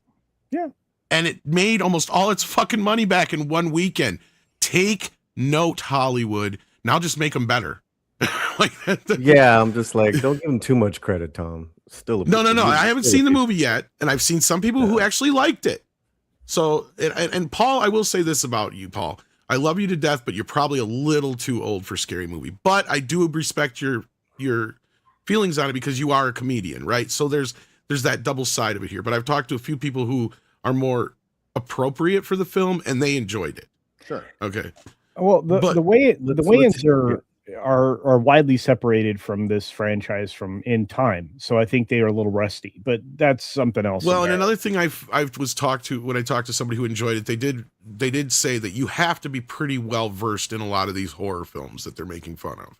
Speaker 3: Yeah.
Speaker 1: And it made almost all its fucking money back in one weekend. Take note, Hollywood. Now just make them better.
Speaker 7: Yeah, I'm just like, don't give them too much credit, Tom. Still
Speaker 1: no. I haven't seen the movie yet, and I've seen some people who actually liked it. So, and Paul, I will say this about you, Paul. I love you to death, but you're probably a little too old for scary movie. But I do respect your feelings on it because you are a comedian, right? So there's that double side of it here. But I've talked to a few people who are more appropriate for the film, and they enjoyed it.
Speaker 4: Sure.
Speaker 1: Okay.
Speaker 3: Well, the way-ins are widely separated from this franchise from in time, so I think they are a little rusty. But that's something else.
Speaker 1: Well, and another thing I was talked to when I talked to somebody who enjoyed it, they did say that you have to be pretty well versed in a lot of these horror films that they're making fun of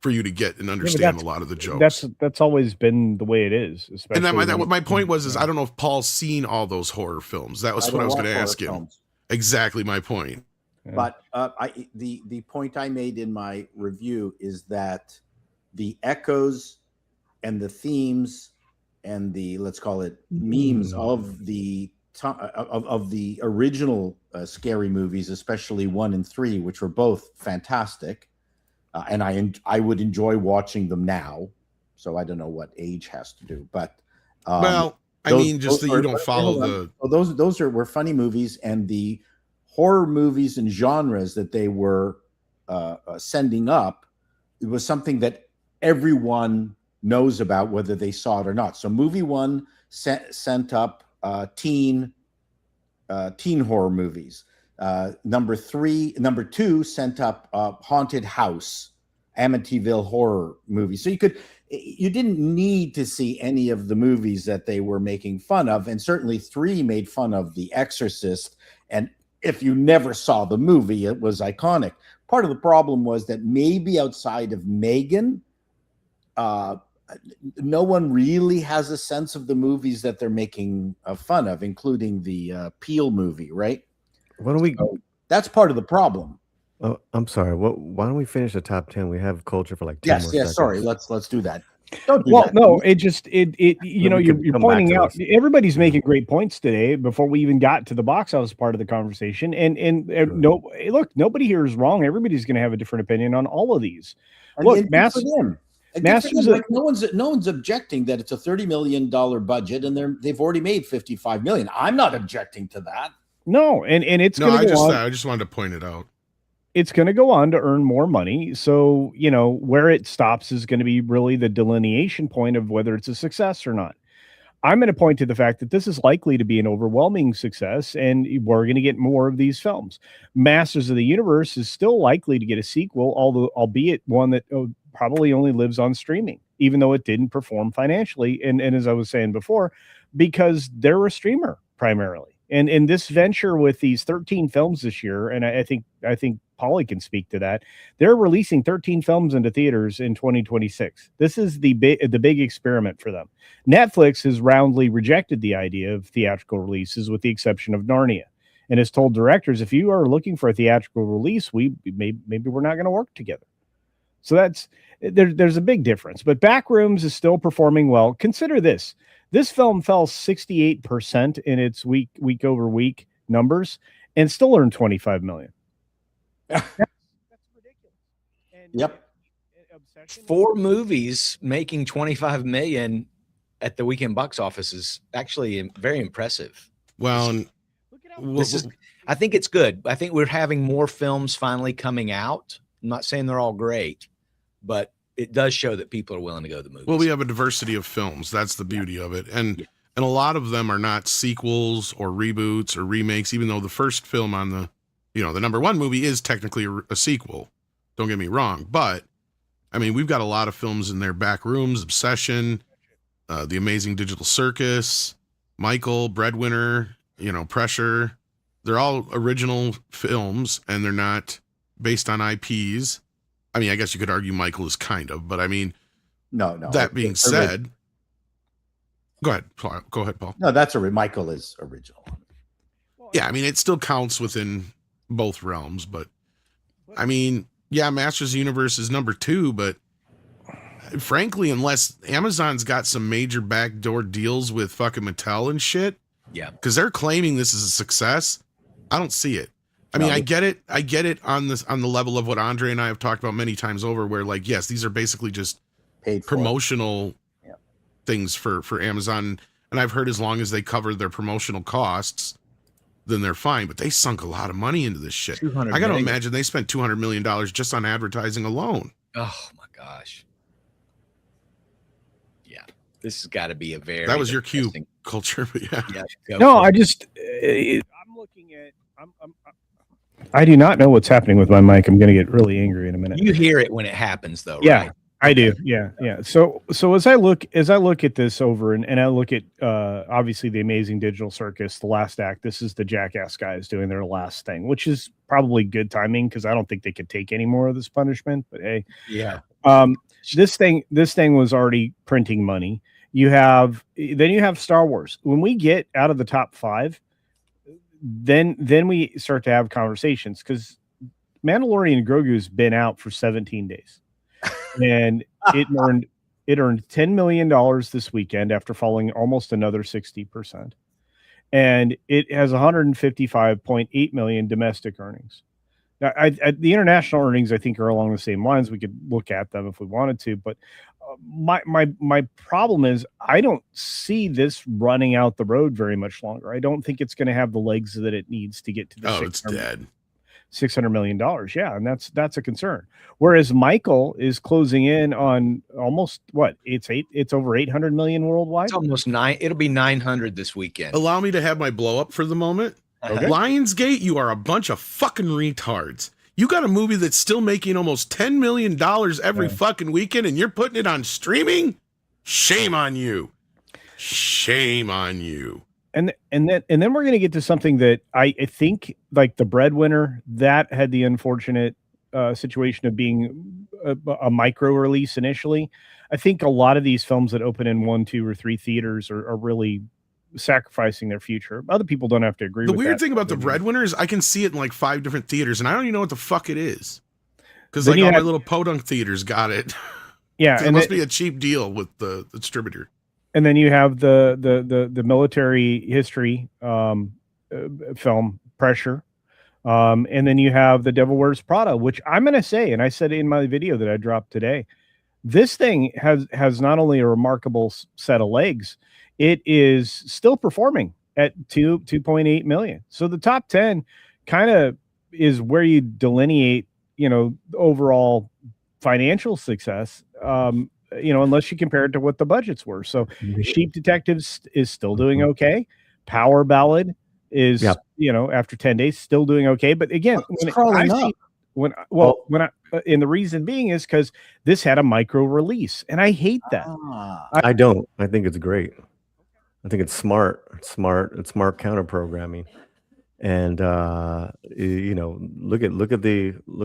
Speaker 1: for you to get and understand a lot of the jokes.
Speaker 3: That's always been the way it is.
Speaker 1: And what my point was I don't know if Paul's seen all those horror films. That was what I was going to ask him. Films. Exactly my point.
Speaker 4: But the point I made in my review is that the echoes and the themes and the, let's call it, memes of the original scary movies, especially 1 and 3, which were both fantastic, and I would enjoy watching them now. So I don't know what age has to do, but
Speaker 1: just that you don't follow
Speaker 4: those were funny movies, and the horror movies and genres that they were sending up, it was something that everyone knows about, whether they saw it or not. So movie 1 sent up teen horror movies. Number 2 sent up haunted house, Amityville horror movies. So you didn't need to see any of the movies that they were making fun of, and certainly 3 made fun of The Exorcist, and if you never saw the movie, it was iconic. Part of the problem was that maybe outside of Megan, no one really has a sense of the movies that they're making fun of, including the Peel movie, right? That's part of the problem.
Speaker 7: Oh, I'm sorry. Why don't we finish the top 10? We have culture for like 10 more seconds.
Speaker 4: Sorry. Let's do that.
Speaker 3: No, you're pointing out everybody's making great points today before we even got to the box office part of the conversation. Look, nobody here is wrong. Everybody's going to have a different opinion on all of these. Look, Masters,
Speaker 4: like no one's objecting that it's a $30 million budget and they've already made $55 million. I'm not objecting to that.
Speaker 3: No, and it's going to go on.
Speaker 1: I just wanted to point it out.
Speaker 3: It's going to go on to earn more money. So, where it stops is going to be really the delineation point of whether it's a success or not. I'm going to point to the fact that this is likely to be an overwhelming success, and we're going to get more of these films. Masters of the Universe is still likely to get a sequel, albeit one that probably only lives on streaming, even though it didn't perform financially. And as I was saying before, because they're a streamer primarily. And in this venture with these 13 films this year, and I think Polly can speak to that, they're releasing 13 films into theaters in 2026. This is the big experiment for them. Netflix has roundly rejected the idea of theatrical releases, with the exception of Narnia, and has told directors, if you are looking for a theatrical release, maybe we're not going to work together. So there's a big difference. But Backrooms is still performing well. Consider this. This film fell 68% in its week over week numbers and still earned $25 million. That's ridiculous. And
Speaker 4: yep.
Speaker 5: 4 movies making $25 million at the weekend box office is actually very impressive.
Speaker 1: Well,
Speaker 5: I think it's good. I think we're having more films finally coming out. I'm not saying they're all great, but it does show that people are willing to go to the movies.
Speaker 1: Well, we have a diversity of films. That's the beauty of it. And a lot of them are not sequels or reboots or remakes, even though the first film on the You know, the number one movie is technically a sequel. Don't get me wrong. But, I mean, we've got a lot of films in there. Back Rooms, Obsession, The Amazing Digital Circus, Michael, Breadwinner, you know, Pressure. They're all original films, and they're not based on IPs. I mean, I guess you could argue Michael is kind of, but I mean,
Speaker 4: no.
Speaker 1: That being said, go ahead, Paul.
Speaker 4: No, Michael is original.
Speaker 1: Yeah, I mean, it still counts within both realms, but I mean, yeah, Masters of the Universe is number 2, but frankly, unless Amazon's got some major backdoor deals with fucking Mattel and shit,
Speaker 5: yeah,
Speaker 1: because they're claiming this is a success, I don't see it. I mean, I get it on the level of what Andre and I have talked about many times over, where like, yes, these are basically just
Speaker 4: paid
Speaker 1: promotional things for Amazon, and I've heard as long as they cover their promotional costs, then they're fine. But they sunk a lot of money into this shit. I got to imagine they spent $200 million just on advertising alone.
Speaker 5: Oh my gosh. Yeah, this has got to be a very.
Speaker 1: That was your cue, Culture. But yeah.
Speaker 3: No, I just I'm looking at. I do not know what's happening with my mic. I'm going to get really angry in a minute.
Speaker 5: You hear it when it happens, though,
Speaker 3: yeah,
Speaker 5: right?
Speaker 3: I do. Yeah. So as I look at this over and I look at obviously The Amazing Digital Circus, the last act. This is the Jackass guys doing their last thing, which is probably good timing because I don't think they could take any more of this punishment. But hey,
Speaker 5: yeah.
Speaker 3: This thing was already printing money. You have Star Wars. When we get out of the top 5. Then we start to have conversations because Mandalorian Grogu's been out for 17 days, and it earned $10 million this weekend after falling almost another 60%, and it has 155.8 million domestic earnings. Now, the international earnings I think are along the same lines. We could look at them if we wanted to, but my problem is I don't see this running out the road very much longer. I don't think it's going to have the legs that it needs to get to the
Speaker 1: it's dead.
Speaker 3: $600 million. Yeah. And that's a concern. Whereas Michael is closing in on almost it's over 800 million worldwide.
Speaker 5: It's almost 9. It'll be 900 this weekend.
Speaker 1: Allow me to have my blow up for the moment. Okay. Lionsgate, you are a bunch of fucking retards. You got a movie that's still making almost $10 million every fucking weekend, and you're putting it on streaming? Shame on you. Shame on you.
Speaker 3: And then we're going to get to something that I think, like The Breadwinner, that had the unfortunate situation of being a micro release initially. I think a lot of these films that open in 1, 2, or 3 theaters are really sacrificing their future. Other people don't have to agree with that.
Speaker 1: The weird thing about The Breadwinner is I can see it in like 5 different theaters, and I don't even know what the fuck it is. Because like all my little podunk theaters got it.
Speaker 3: Yeah.
Speaker 1: It must be a cheap deal with the distributor.
Speaker 3: And then you have the military history film Pressure. And then you have The Devil Wears Prada, which I'm going to say, and I said in my video that I dropped today, this thing has not only a remarkable set of legs, it is still performing at 2.8 million. So the top 10 kind of is where you delineate, overall financial success, unless you compare it to what the budgets were. So Sheep Detectives is still doing okay. Power Ballad is, after 10 days, still doing okay. But again, and the reason being is because this had a micro release, and I hate that.
Speaker 7: I don't. I think it's great. I think it's smart. It's smart counter programming, and look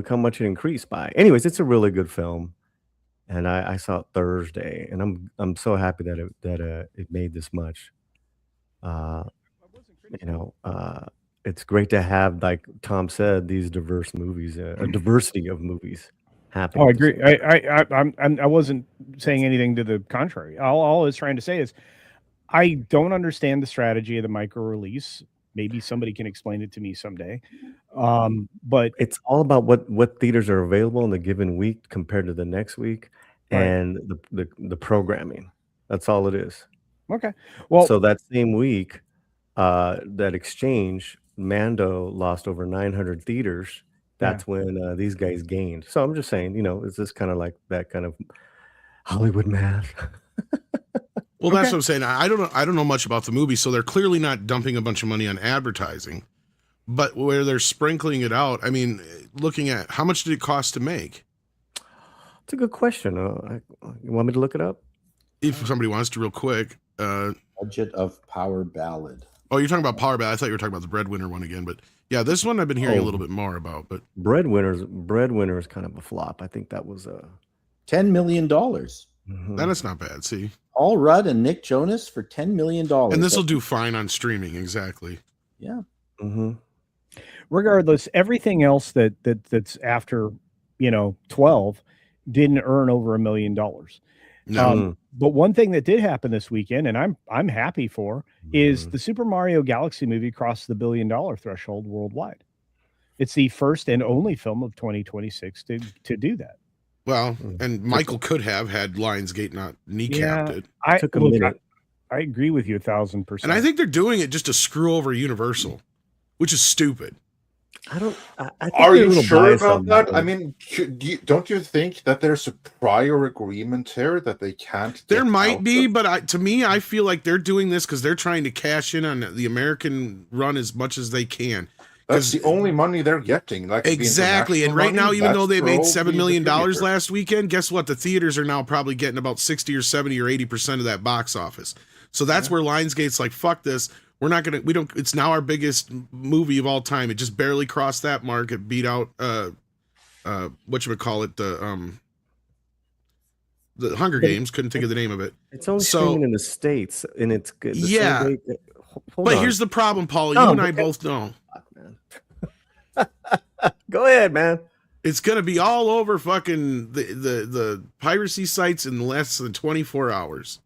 Speaker 7: how much it increased by. Anyways, it's a really good film, and I saw it Thursday, and I'm so happy that it made this much. It's great to have, like Tom said, these diverse movies, a diversity of movies happening.
Speaker 3: Oh, I agree. I wasn't saying anything to the contrary. All I was trying to say is I don't understand the strategy of the micro release. Maybe somebody can explain it to me someday. But
Speaker 7: it's all about what theaters are available in the given week compared to the next week, and the programming. That's all it is.
Speaker 3: Okay. Well,
Speaker 7: so that same week, that exchange, Mando lost over 900 theaters. That's when these guys gained. So I'm just saying, it's just kind of like that kind of Hollywood math.
Speaker 1: Well, that's what I'm saying. I don't know much about the movie, so they're clearly not dumping a bunch of money on advertising. but where they're sprinkling it out, I mean, looking at how much did it cost to make?
Speaker 7: It's a good question. You want me to look it up?
Speaker 1: If somebody wants to, real quick.
Speaker 4: Budget of Power Ballad.
Speaker 1: Oh, you're talking about Power Ballad. I thought you were talking about the Breadwinner one again, but yeah, this one I've been hearing a little bit more about. But
Speaker 7: Breadwinner is kind of a flop. I think that was
Speaker 4: $10 million.
Speaker 1: That's not bad. See,
Speaker 4: Paul Rudd and Nick Jonas for $10 million,
Speaker 1: and this will do fine on streaming. Exactly.
Speaker 4: Yeah.
Speaker 3: Regardless, everything else that's after 12 didn't earn over $1 million.
Speaker 1: No.
Speaker 3: But one thing that did happen this weekend, and I'm happy for, is the Super Mario Galaxy movie crossed the $1 billion threshold worldwide. It's the first and only film of 2026 to do that.
Speaker 1: Well, and Michael could have had Lionsgate not kneecapped it.
Speaker 3: Took a minute. I agree with you 1,000%.
Speaker 1: And I think they're doing it just to screw over Universal, which is stupid.
Speaker 7: I think
Speaker 6: Are you sure about that? I mean, don't you think that there's a prior agreement here that they can't?
Speaker 1: There might be, but to me, I feel like they're doing this because they're trying to cash in on the American run as much as they can.
Speaker 6: That's the only money they're getting. Like
Speaker 1: exactly, and right now, even though they made $7 million last weekend, guess what? The theaters are now probably getting about 60 or 70 or 80% of that box office. So that's where Lionsgate's like, fuck this. We're not gonna. We don't. It's now our biggest movie of all time. It just barely crossed that mark. It beat out whatchamacallit, the Hunger Games. Couldn't think of the name of it.
Speaker 7: It's only streaming in the States, and it's good.
Speaker 1: Yeah. But here's the problem, Paul. You and I both know.
Speaker 7: Go ahead, man.
Speaker 1: It's gonna be all over fucking the piracy sites in less than 24 hours.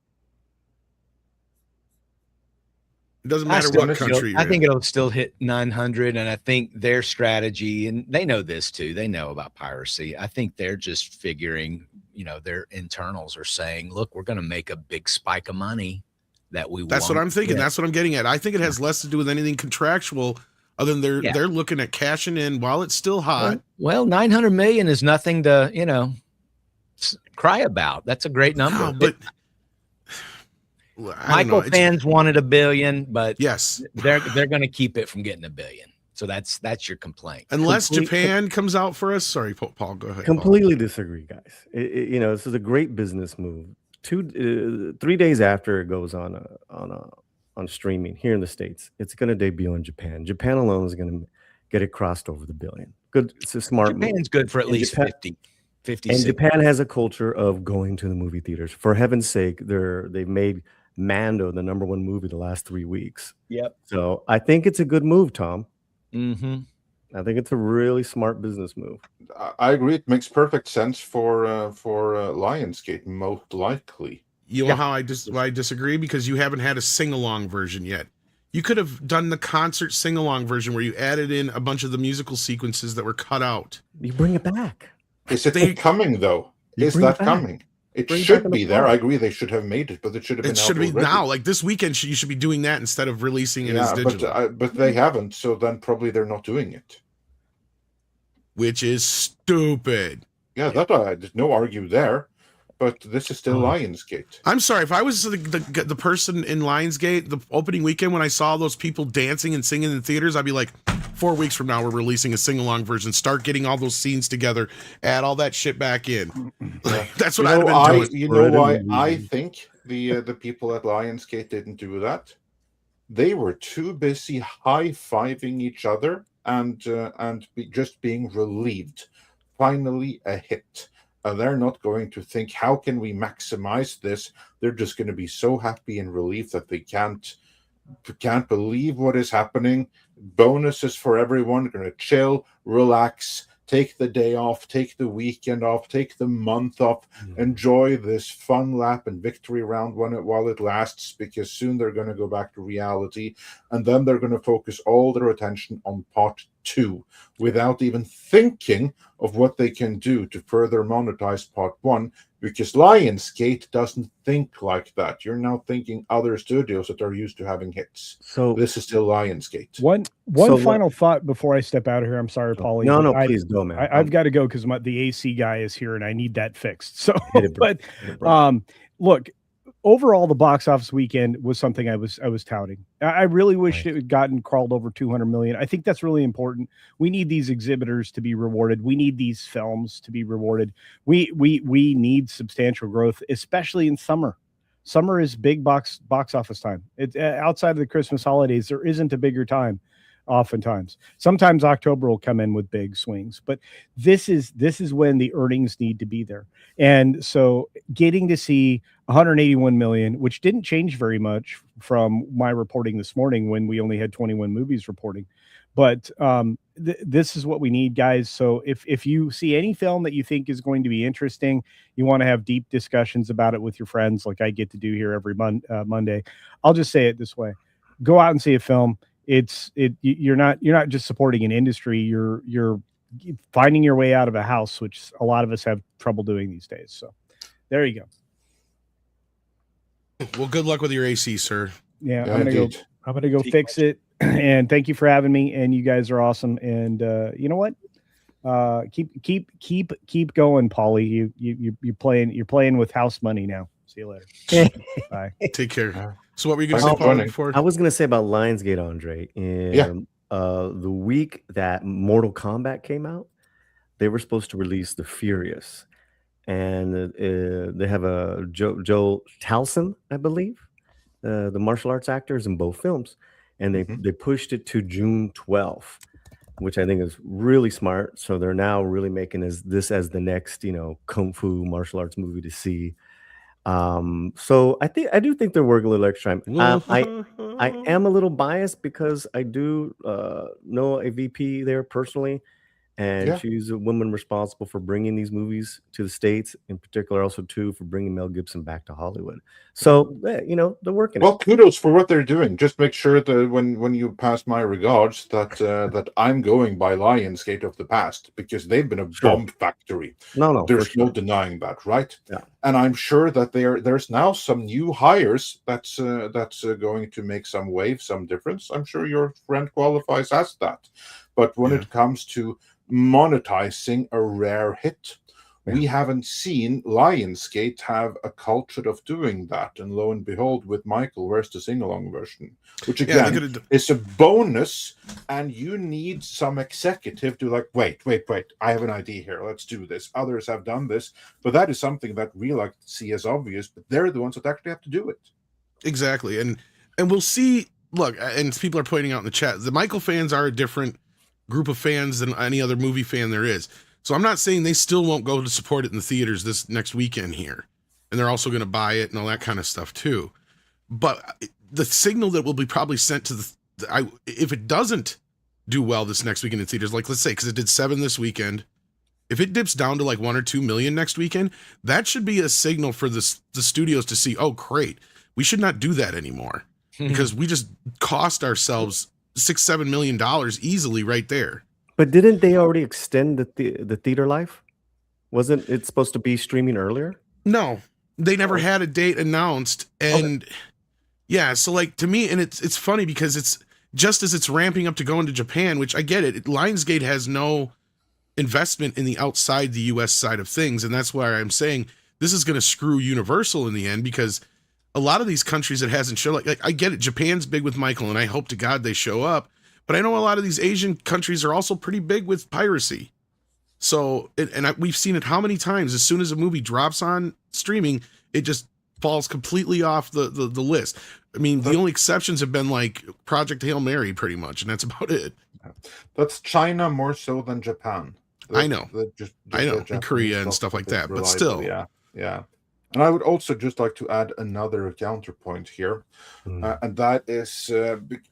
Speaker 1: It doesn't matter what country you're
Speaker 5: I think it'll still hit 900, and I think their strategy, and they know this too, they know about piracy. I think they're just figuring, their internals are saying, look, we're going to make a big spike of money that we want.
Speaker 1: That's what I'm thinking. That's what I'm getting at. I think it has less to do with anything contractual other than they're looking at cashing in while it's still hot.
Speaker 5: Well, 900 million is nothing to, cry about. That's a great number.
Speaker 1: No, but
Speaker 5: Michael fans wanted $1 billion, but
Speaker 1: yes,
Speaker 5: they're going to keep it from getting $1 billion. So that's your complaint.
Speaker 1: Unless Japan comes out for us. Sorry, Paul, go ahead.
Speaker 7: Completely disagree, guys. This is a great business move. 3 days after it goes on streaming here in the States, it's going to debut in Japan. Japan alone is going to get it crossed over the $1 billion. Good, it's a smart move.
Speaker 5: Japan's good for at least 50.
Speaker 7: And Japan has a culture of going to the movie theaters. For heaven's sake, they've made Mando the #1 movie the last 3 weeks.
Speaker 5: Yep.
Speaker 7: So I think it's a good move, Tom.
Speaker 5: Mm-hmm.
Speaker 7: I think it's a really smart business move.
Speaker 6: I agree. It makes perfect sense for Lionsgate, most likely.
Speaker 1: You know how I disagree? Because you haven't had a sing-along version yet. You could have done the concert sing-along version where you added in a bunch of the musical sequences that were cut out.
Speaker 7: You bring it back.
Speaker 6: Is it coming though? Is that coming? It should be there. I agree. They should have made it, but it should have been.
Speaker 1: It should be now. Like this weekend, you should be doing that instead of releasing it as digital.
Speaker 6: But they haven't. So then probably they're not doing it,
Speaker 1: which is stupid.
Speaker 6: Yeah, there's no argue there. But this is still Lionsgate.
Speaker 1: I'm sorry if I was the person in Lionsgate the opening weekend when I saw those people dancing and singing in theaters, I'd be like, 4 weeks from now we're releasing a sing-along version. Start getting all those scenes together, add all that shit back in. That's what I'd have been doing.
Speaker 6: You know why I think the people at Lionsgate didn't do that? They were too busy high-fiving each other and just being relieved. Finally, a hit. They're not going to think, how can we maximize this? They're just going to be so happy and relieved that they can't believe what is happening. Bonuses for everyone. Going to chill, relax, take the day off, take the weekend off, take the month off, enjoy this fun lap and victory round while it lasts, because soon they're going to go back to reality, and then they're going to focus all their attention on part 2 without even thinking of what they can do to further monetize part 1, because Lionsgate doesn't think like that. You're now thinking other studios that are used to having hits. So this is still Lionsgate.
Speaker 3: One final thought before I step out of here. I'm sorry, Paulie.
Speaker 7: No, please go, man.
Speaker 3: I've got to go because the AC guy is here and I need that fixed. So, but look, overall, the box office weekend was something I was touting. I really wish it had gotten crawled over 200 million. I think that's really important. We need these exhibitors to be rewarded. We need these films to be rewarded. We need substantial growth, especially in summer. Summer is big box office time. It's outside of the Christmas holidays. There isn't a bigger time. Oftentimes, sometimes October will come in with big swings, but this is when the earnings need to be there. And so getting to see 181 million, which didn't change very much from my reporting this morning when we only had 21 movies reporting, but this is what we need, guys. So if you see any film that you think is going to be interesting, you want to have deep discussions about it with your friends, like I get to do here every Monday. I'll just say it this way: go out and see a film. You're not just supporting an industry. You're finding your way out of a house, which a lot of us have trouble doing these days. So there you
Speaker 1: go. Well, good luck with your AC, sir.
Speaker 3: Yeah, I'm gonna go fix it. And thank you for having me. And you guys are awesome. And you know what? Keep going, Paulie. You're playing with house money now. See you later. Bye.
Speaker 1: Take care. So what were you going to say, Paulie, before?
Speaker 7: I was going to say about Lionsgate, Andre. The week that Mortal Kombat came out, they were supposed to release The Furious. And they have a Joe Towson, I believe, the martial arts actors in both films. And they pushed it to June 12th, which I think is really smart. So they're now really making this as the next, kung fu martial arts movie to see. So I do think they're working a little extra time. I am a little biased because I do know a VP there personally, and she's a woman responsible for bringing these movies to the States, in particular, also too for bringing Mel Gibson back to Hollywood. So they're working.
Speaker 6: Well, kudos for what they're doing. Just make sure that when you pass my regards, that I'm going by Lionsgate of the past, because they've been a bomb factory.
Speaker 7: No,
Speaker 6: there's no denying that, right?
Speaker 7: Yeah.
Speaker 6: And I'm sure that there's now some new hires that's going to make some wave, some difference. I'm sure your friend qualifies as that. But when it comes to monetizing a rare hit, we haven't seen Lionsgate have a culture of doing that. And lo and behold, with Michael, where's the sing-along version? Which again is a bonus, and you need some executive to wait, I have an idea here, let's do this. Others have done this, but that is something that we like to see as obvious, but they're the ones that actually have to do it.
Speaker 1: Exactly. And we'll see, look, and people are pointing out in the chat, the Michael fans are a different group of fans than any other movie fan there is. So I'm not saying they still won't go to support it in the theaters this next weekend here. And they're also going to buy it and all that kind of stuff too. But the signal that will be probably sent to if it doesn't do well this next weekend in theaters, like let's say, because it did 7 this weekend, if it dips down to 1 or 2 million next weekend, that should be a signal for the studios to see, oh, great, we should not do that anymore. Because we just cost ourselves $6-7 million easily right there.
Speaker 7: But didn't they already extend the theater life? Wasn't it supposed to be streaming earlier?
Speaker 1: No, they never had a date announced. And so to me, and it's funny because it's just as it's ramping up to go into Japan, which I get it. Lionsgate has no investment in the outside the US side of things. And that's why I'm saying this is going to screw Universal in the end, because a lot of these countries it hasn't shown, like I get it. Japan's big with Michael, and I hope to God they show up. But I know a lot of these Asian countries are also pretty big with piracy. So, we've seen it how many times? As soon as a movie drops on streaming, it just falls completely off the list. I mean, the only exceptions have been like Project Hail Mary, pretty much, and that's about it.
Speaker 6: That's China more so than Japan.
Speaker 1: I know, and Korea and stuff like that, but still.
Speaker 6: Yeah. And I would also just like to add another counterpoint here, and that is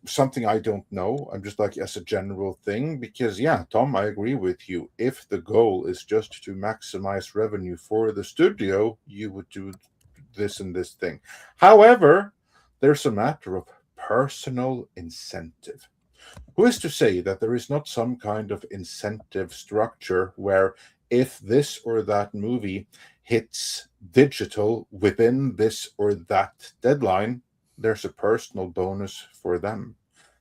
Speaker 6: something I don't know. I'm just as a general thing, because, Tom, I agree with you. If the goal is just to maximize revenue for the studio, you would do this and this thing. However, there's a matter of personal incentive. Who is to say that there is not some kind of incentive structure where if this or that movie hits digital within this or that deadline, there's a personal bonus for them.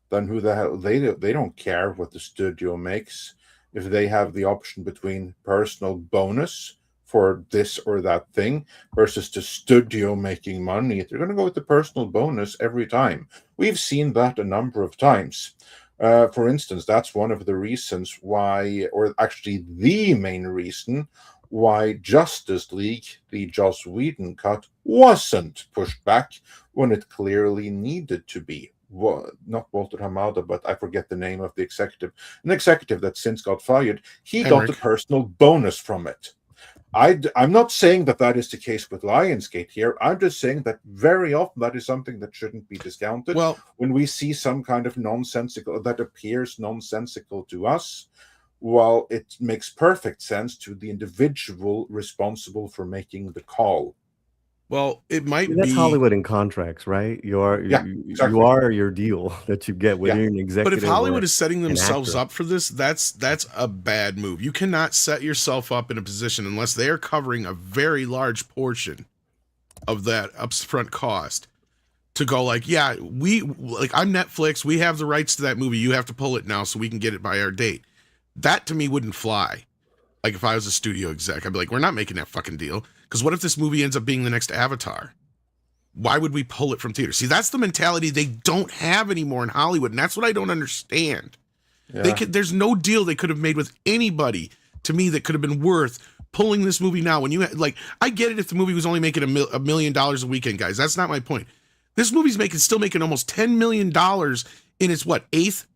Speaker 6: Then who the hell, they don't care what the studio makes if they have the option between personal bonus for this or that thing versus the studio making money. They're going to go with the personal bonus every time. We've seen that a number of times. For instance, that's one of the reasons why, or actually the main reason why Justice League, the Joss Whedon cut, wasn't pushed back when it clearly needed to be. Not Walter Hamada, but I forget the name of the executive. An executive that since got fired. He got the personal bonus from it. I'm not saying that is the case with Lionsgate here. I'm just saying that very often that is something that shouldn't be discounted.
Speaker 1: Well,
Speaker 6: when we see some kind of nonsensical that appears nonsensical to us, well, it makes perfect sense to the individual responsible for making the call.
Speaker 1: Well, it might be.
Speaker 7: That's Hollywood in contracts, right? You are your deal that you get when you're an executive.
Speaker 1: But if Hollywood is setting themselves up for this, that's a bad move. You cannot set yourself up in a position unless they are covering a very large portion of that upfront cost to go like, yeah, I'm Netflix. We have the rights to that movie. You have to pull it now so we can get it by our date. That to me wouldn't fly. Like if I was a studio exec, I'd be like, we're not making that fucking deal. Because what if this movie ends up being the next Avatar? Why would we pull it from theater? See, that's the mentality they don't have anymore in Hollywood, and that's what I don't understand. Yeah. There's no deal they could have made with anybody, to me, that could have been worth pulling this movie now. When you I get it if the movie was only making $1 million a weekend, guys. That's not my point. This movie's still making almost $10 million in its 8th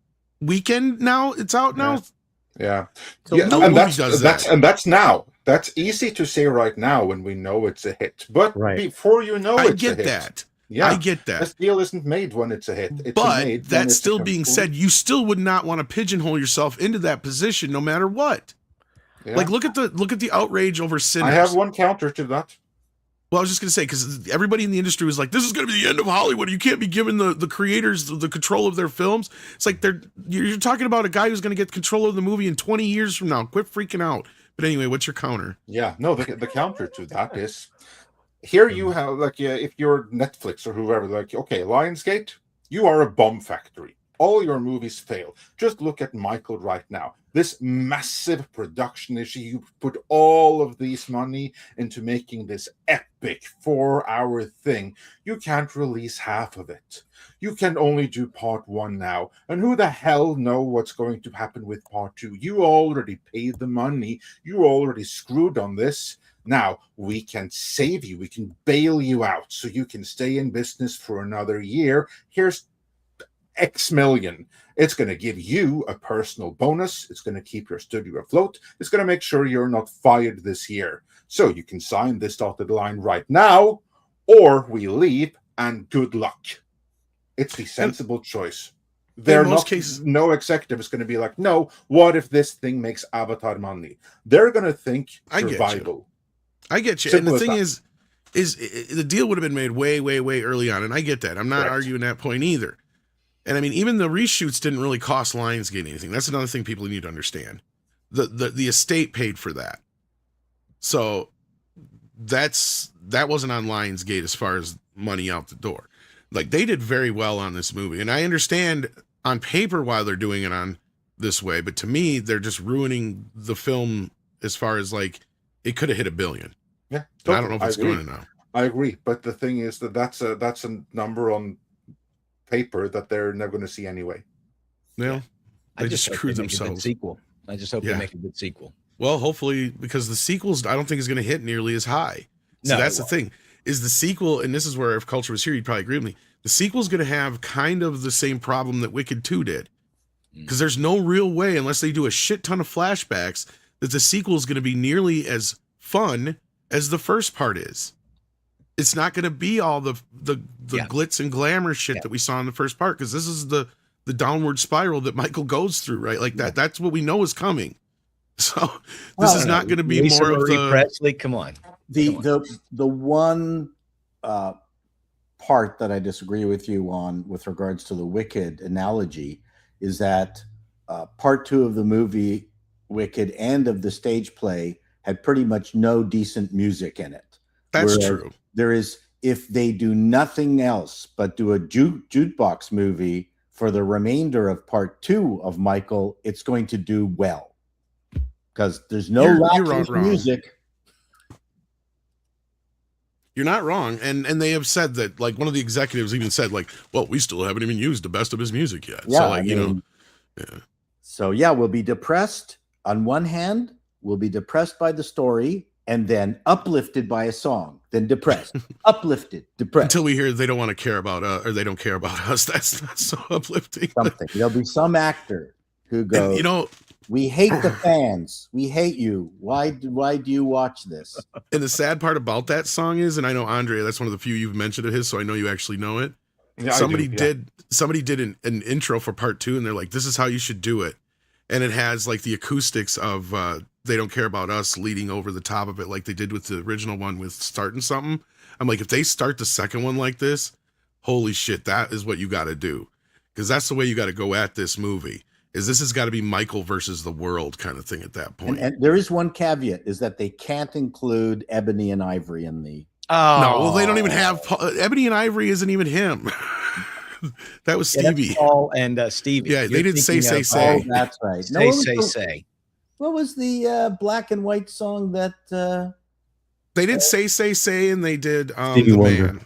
Speaker 1: weekend now. It's out now.
Speaker 6: Yeah,
Speaker 1: so no
Speaker 6: and
Speaker 1: movie does that.
Speaker 6: And that's now. That's easy to say right now when we know it's a hit. But before you know it's a hit. I get that. This deal isn't made when it's a hit.
Speaker 1: But that still being said, you still would not want to pigeonhole yourself into that position no matter what. Yeah. Like look at the outrage over Sinners.
Speaker 6: I have one counter to that.
Speaker 1: Well, I was just going to say, because everybody in the industry was like, this is going to be the end of Hollywood. You can't be giving the creators the control of their films. It's like you're talking about a guy who's going to get control of the movie in 20 years from now. Quit freaking out. But anyway, what's your counter?
Speaker 6: Yeah, no, the counter to that is, here you have, if you're Netflix or whoever, okay, Lionsgate, you are a bomb factory. All your movies fail. Just look at Michael right now. This massive production issue, you put all of this money into making this epic 4-hour thing. You can't release half of it. You can only do part 1 now. And who the hell know what's going to happen with part 2? You already paid the money. You already screwed on this. Now, we can save you. We can bail you out so you can stay in business for another year. Here's X million. It's going to give you a personal bonus. It's going to keep your studio afloat. It's going to make sure you're not fired this year. So you can sign this dotted line right now, or we leave and good luck. It's the sensible choice. No executive is going to be like, no, what if this thing makes Avatar money? They're going to think survival.
Speaker 1: I get you. And the thing is the deal would have been made way, way, way early on. And I get that. I'm not arguing that point either. And I mean, even the reshoots didn't really cost Lionsgate anything. That's another thing people need to understand. The estate paid for that. So that wasn't on Lionsgate as far as money out the door. Like, they did very well on this movie. And I understand on paper why they're doing it on this way, but to me, they're just ruining the film as far as it could have hit $1 billion.
Speaker 6: Yeah.
Speaker 1: I don't know if it's going to now.
Speaker 6: I agree. But the thing is that's a number on paper that they're never going to see anyway.
Speaker 1: Yeah. They just screwed themselves.
Speaker 5: Sequel. I just hope they make a good sequel.
Speaker 1: Well, hopefully, because the sequels, I don't think is going to hit nearly as high. So that's the thing. Is the sequel, and this is where if Culture was here, you'd probably agree with me. The sequel's going to have kind of the same problem that Wicked 2 did. Because there's no real way, unless they do a shit ton of flashbacks, that the sequel is going to be nearly as fun as the first part is. It's not going to be all the glitz and glamour shit that we saw in the first part, because this is the downward spiral that Michael goes through, right? Like that's what we know is coming. So this is not going to be
Speaker 5: Lisa
Speaker 1: more of the
Speaker 5: Presley. Come on.
Speaker 4: The one part that I disagree with you on with regards to the Wicked analogy is that part 2 of the movie Wicked and of the stage play had pretty much no decent music in it.
Speaker 1: That's true.
Speaker 4: There is, if they do nothing else but do a jukebox movie for the remainder of part 2 of Michael, it's going to do well. Because there's no music.
Speaker 1: You're not wrong, and they have said that, like, one of the executives even said, like, well, we still haven't even used the best of his music yet.
Speaker 4: Yeah,
Speaker 1: so, like, yeah.
Speaker 4: So yeah, we'll be depressed on one hand, we'll be depressed by the story, and then uplifted by a song, then depressed, uplifted, depressed.
Speaker 1: Until we hear they don't want to care about or they don't care about us. That's not so uplifting.
Speaker 4: Something. There'll be some actor who goes, we hate the fans. We hate you. Why do you watch this?
Speaker 1: And the sad part about that song is, and I know Andrea, that's one of the few you've mentioned of his, so I know you actually know it.
Speaker 6: Yeah,
Speaker 1: somebody did an intro for part 2, and they're like, this is how you should do it. And it has like the acoustics of They Don't Care About Us leading over the top of it, like they did with the original one with Starting Something. I'm like, if they start the second one like this, holy shit, that is what you got to do. Because that's the way you got to go at this movie. This has got to be Michael versus the world kind of thing at that point.
Speaker 4: And there is one caveat, is that they can't include Ebony and Ivory in the...
Speaker 1: Oh. No, well, they don't even have... Ebony and Ivory isn't even him. That was Stevie.
Speaker 5: Paul and Stevie.
Speaker 1: Yeah, they didn't say.
Speaker 4: Oh, that's right.
Speaker 5: Say.
Speaker 4: What was the black and white song that...
Speaker 1: They did say, and they did
Speaker 7: Stevie Wonder.
Speaker 1: Man.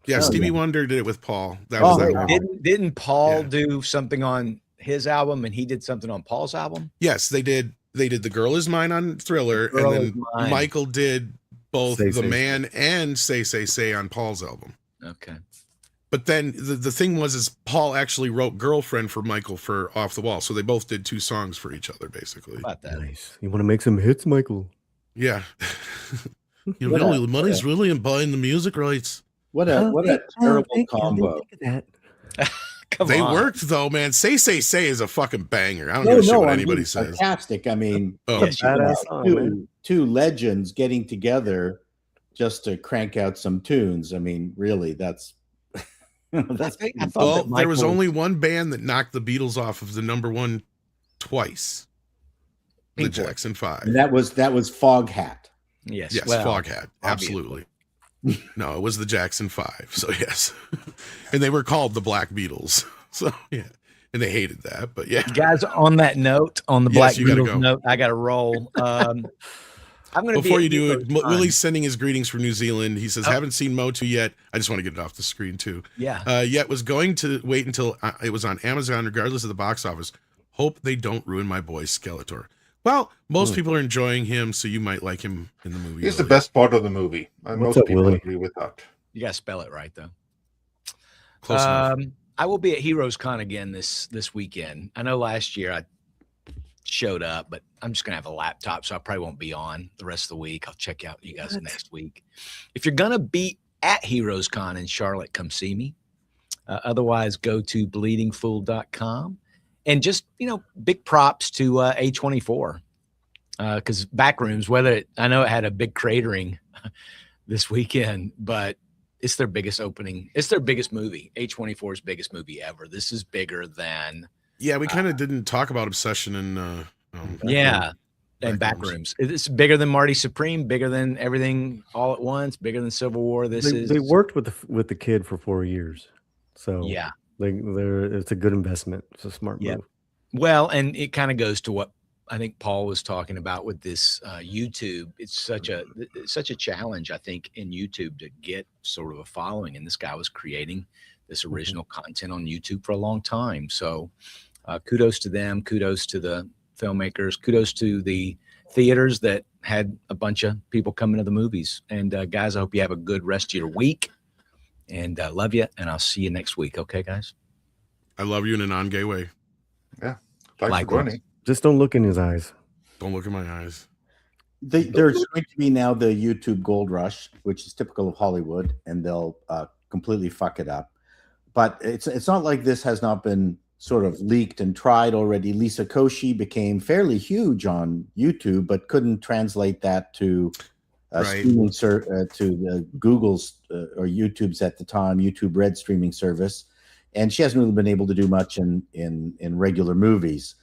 Speaker 1: Yeah, Stevie Wonder did it with Paul. That was that one.
Speaker 5: Didn't Paul do something on his album, and he did something on Paul's album?
Speaker 1: Yes, they did. They did The Girl Is Mine on Thriller, and then Michael did both The Man and Say on Paul's album.
Speaker 5: Okay.
Speaker 1: But then the thing is Paul actually wrote Girlfriend for Michael for Off the Wall. So they both did 2 songs for each other, basically.
Speaker 5: About that.
Speaker 7: Nice. You want to make some hits, Michael?
Speaker 1: Yeah. The money's really in buying the music rights.
Speaker 4: What a terrible combo.
Speaker 1: They worked though, man. Say is a fucking banger. I don't give a shit what anybody says.
Speaker 4: Fantastic. I mean, two legends getting together just to crank out some tunes. I mean, really, that's
Speaker 1: there was only one band that knocked the Beatles off of the #1 twice. The Jackson 5.
Speaker 4: And that was Foghat.
Speaker 5: Yes,
Speaker 1: Foghat. Absolutely. No, it was the Jackson 5. So yes. And they were called the Black Beatles. So yeah. And they hated that, but yeah.
Speaker 5: Guys, on that note, on the Black Beatles note, I got to roll. I'm going to
Speaker 1: before you do it, Willie's sending his greetings from New Zealand. He says, haven't seen MOTU yet. I just want to get it off the screen too.
Speaker 5: Yeah.
Speaker 1: Yet was going to wait until it was on Amazon, regardless of the box office. Hope they don't ruin my boy Skeletor. Well, most people are enjoying him, so you might like him in the movie.
Speaker 6: He's the best part of the movie. Most people agree with that.
Speaker 5: You got to spell it right, though.
Speaker 1: Close enough.
Speaker 5: I will be at Heroes Con again this weekend. I know last year I showed up, but I'm just going to have a laptop, so I probably won't be on the rest of the week. I'll check out you guys next week. If you're going to be at Heroes Con in Charlotte, come see me. Otherwise, go to bleedingfool.com. And just, big props to A24 because Backrooms, I know it had a big cratering this weekend, but it's their biggest opening. It's their biggest movie, A24's biggest movie ever. This is bigger than.
Speaker 1: Yeah, we kind of didn't talk about Obsession and.
Speaker 5: And Backrooms. It's bigger than Marty Supreme, bigger than Everything All at Once, bigger than Civil War.
Speaker 7: They worked with the kid for 4 years. So
Speaker 5: yeah.
Speaker 7: It's a good investment. It's a smart move.
Speaker 5: Well, and it kind of goes to what I think Paul was talking about with this YouTube. It's such a challenge, I think, in YouTube to get sort of a following. And this guy was creating this original content on YouTube for a long time. So kudos to them. Kudos to the filmmakers. Kudos to the theaters that had a bunch of people coming to the movies. And guys, I hope you have a good rest of your week. And love you, and I'll see you next week. Okay, guys?
Speaker 1: I love you in a non-gay way.
Speaker 6: Yeah. Thanks for joining.
Speaker 7: Just don't look in his eyes.
Speaker 1: Don't look in my eyes.
Speaker 4: There's going to be now the YouTube gold rush, which is typical of Hollywood, and they'll completely fuck it up. But it's not like this has not been sort of leaked and tried already. Lisa Koshy became fairly huge on YouTube, but couldn't translate that to... streaming to Google's or YouTube's at the time, YouTube Red streaming service, and she hasn't really been able to do much in regular movies.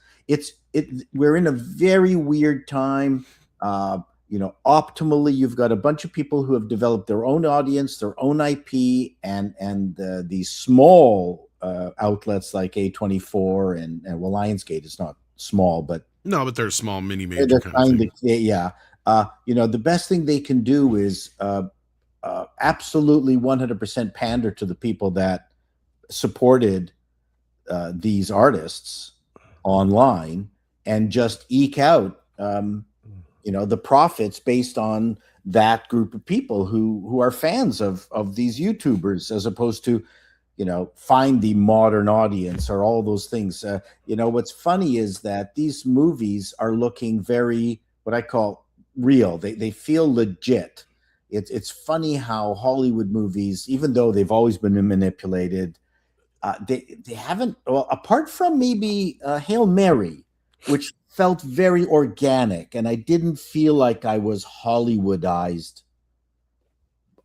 Speaker 4: We're in a very weird time. Optimally, you've got a bunch of people who have developed their own audience, their own IP, and these small outlets like A24 and Lionsgate is not small, but
Speaker 1: they're a small mini major kind of thing.
Speaker 4: The best thing they can do is absolutely 100% pander to the people that supported these artists online and just eke out, the profits based on that group of people who are fans of these YouTubers, as opposed to, find the modern audience or all those things. What's funny is that these movies are looking very, what I call real. They feel legit. It's funny how Hollywood movies, even though they've always been manipulated, they haven't, well, apart from maybe Hail Mary, which felt very organic, and I didn't feel like I was Hollywoodized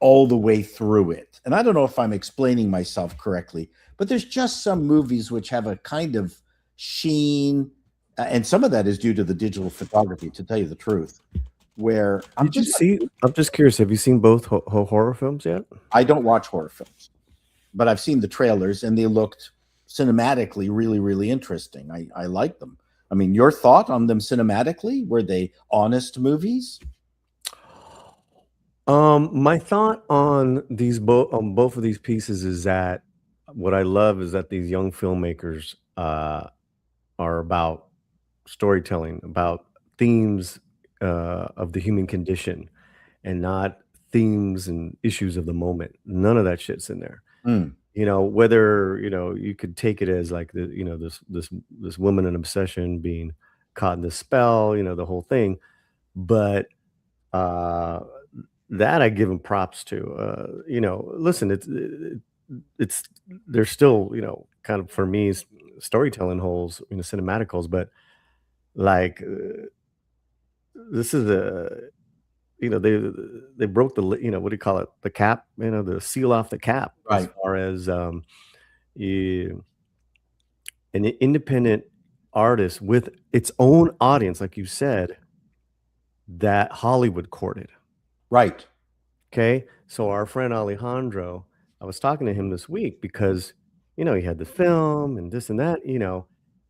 Speaker 4: all the way through it. And I don't know if I'm explaining myself correctly, but there's just some movies which have a kind of sheen, and some of that is due to the digital photography, to tell you the truth. Where
Speaker 7: I'm just curious, have you seen both horror films yet?
Speaker 4: I don't watch horror films, but I've seen the trailers and they looked cinematically really, really interesting. I like them. I mean, your thought on them cinematically? Were they honest movies?
Speaker 7: My thought on both of these pieces is that what I love is that these young filmmakers are about storytelling, about themes of the human condition, and not themes and issues of the moment. None of that shit's in there. Whether you could take it as like this woman in obsession being caught in the spell, the whole thing, but that I give them props to. Listen, it's there's still kind of, for me, storytelling holes, cinematic holes, but like this is they broke the what do you call it, the cap, the seal off the cap,
Speaker 4: right,
Speaker 7: as far as an independent artist with its own audience, like you said, that Hollywood courted.
Speaker 4: Right.
Speaker 7: Okay. So our friend Alejandro, I was talking to him this week because, he had the film and this and that,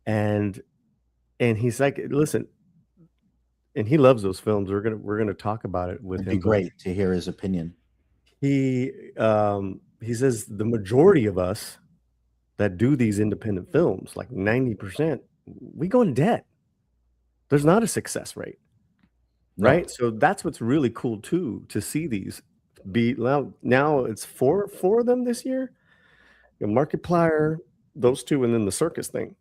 Speaker 7: and he's like, listen, and he loves those films. We're gonna talk about it with him.
Speaker 4: It'd be great to hear his opinion.
Speaker 7: He says the majority of us that do these independent films, like 90%, we go in debt. There's not a success rate.
Speaker 4: No.
Speaker 7: Right. So that's what's really cool too, to see these be now it's four of them this year. Markiplier, those two, and then the circus thing.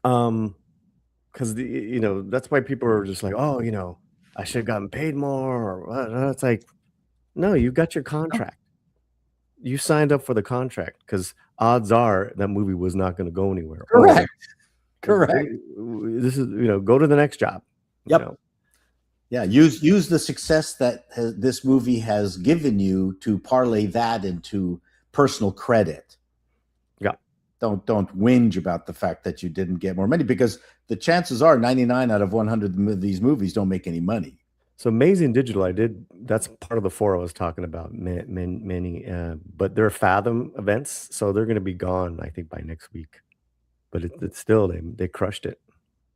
Speaker 7: Because that's why people are just like, oh, I should have gotten paid more, or what? It's like, no, you got your contract. You signed up for the contract, because odds are that movie was not going to go anywhere.
Speaker 4: Correct. Correct.
Speaker 7: This is, go to the next job.
Speaker 4: Yep. Yeah, use the success that this movie has given you to parlay that into personal credit.
Speaker 7: Yeah.
Speaker 4: Don't whinge about the fact that you didn't get more money, because the chances are 99 out of 100 of these movies don't make any money.
Speaker 7: So Amazing Digital, that's part of the 4 I was talking about, many, but they're Fathom events, so they're going to be gone, I think, by next week. But it's still, they crushed it.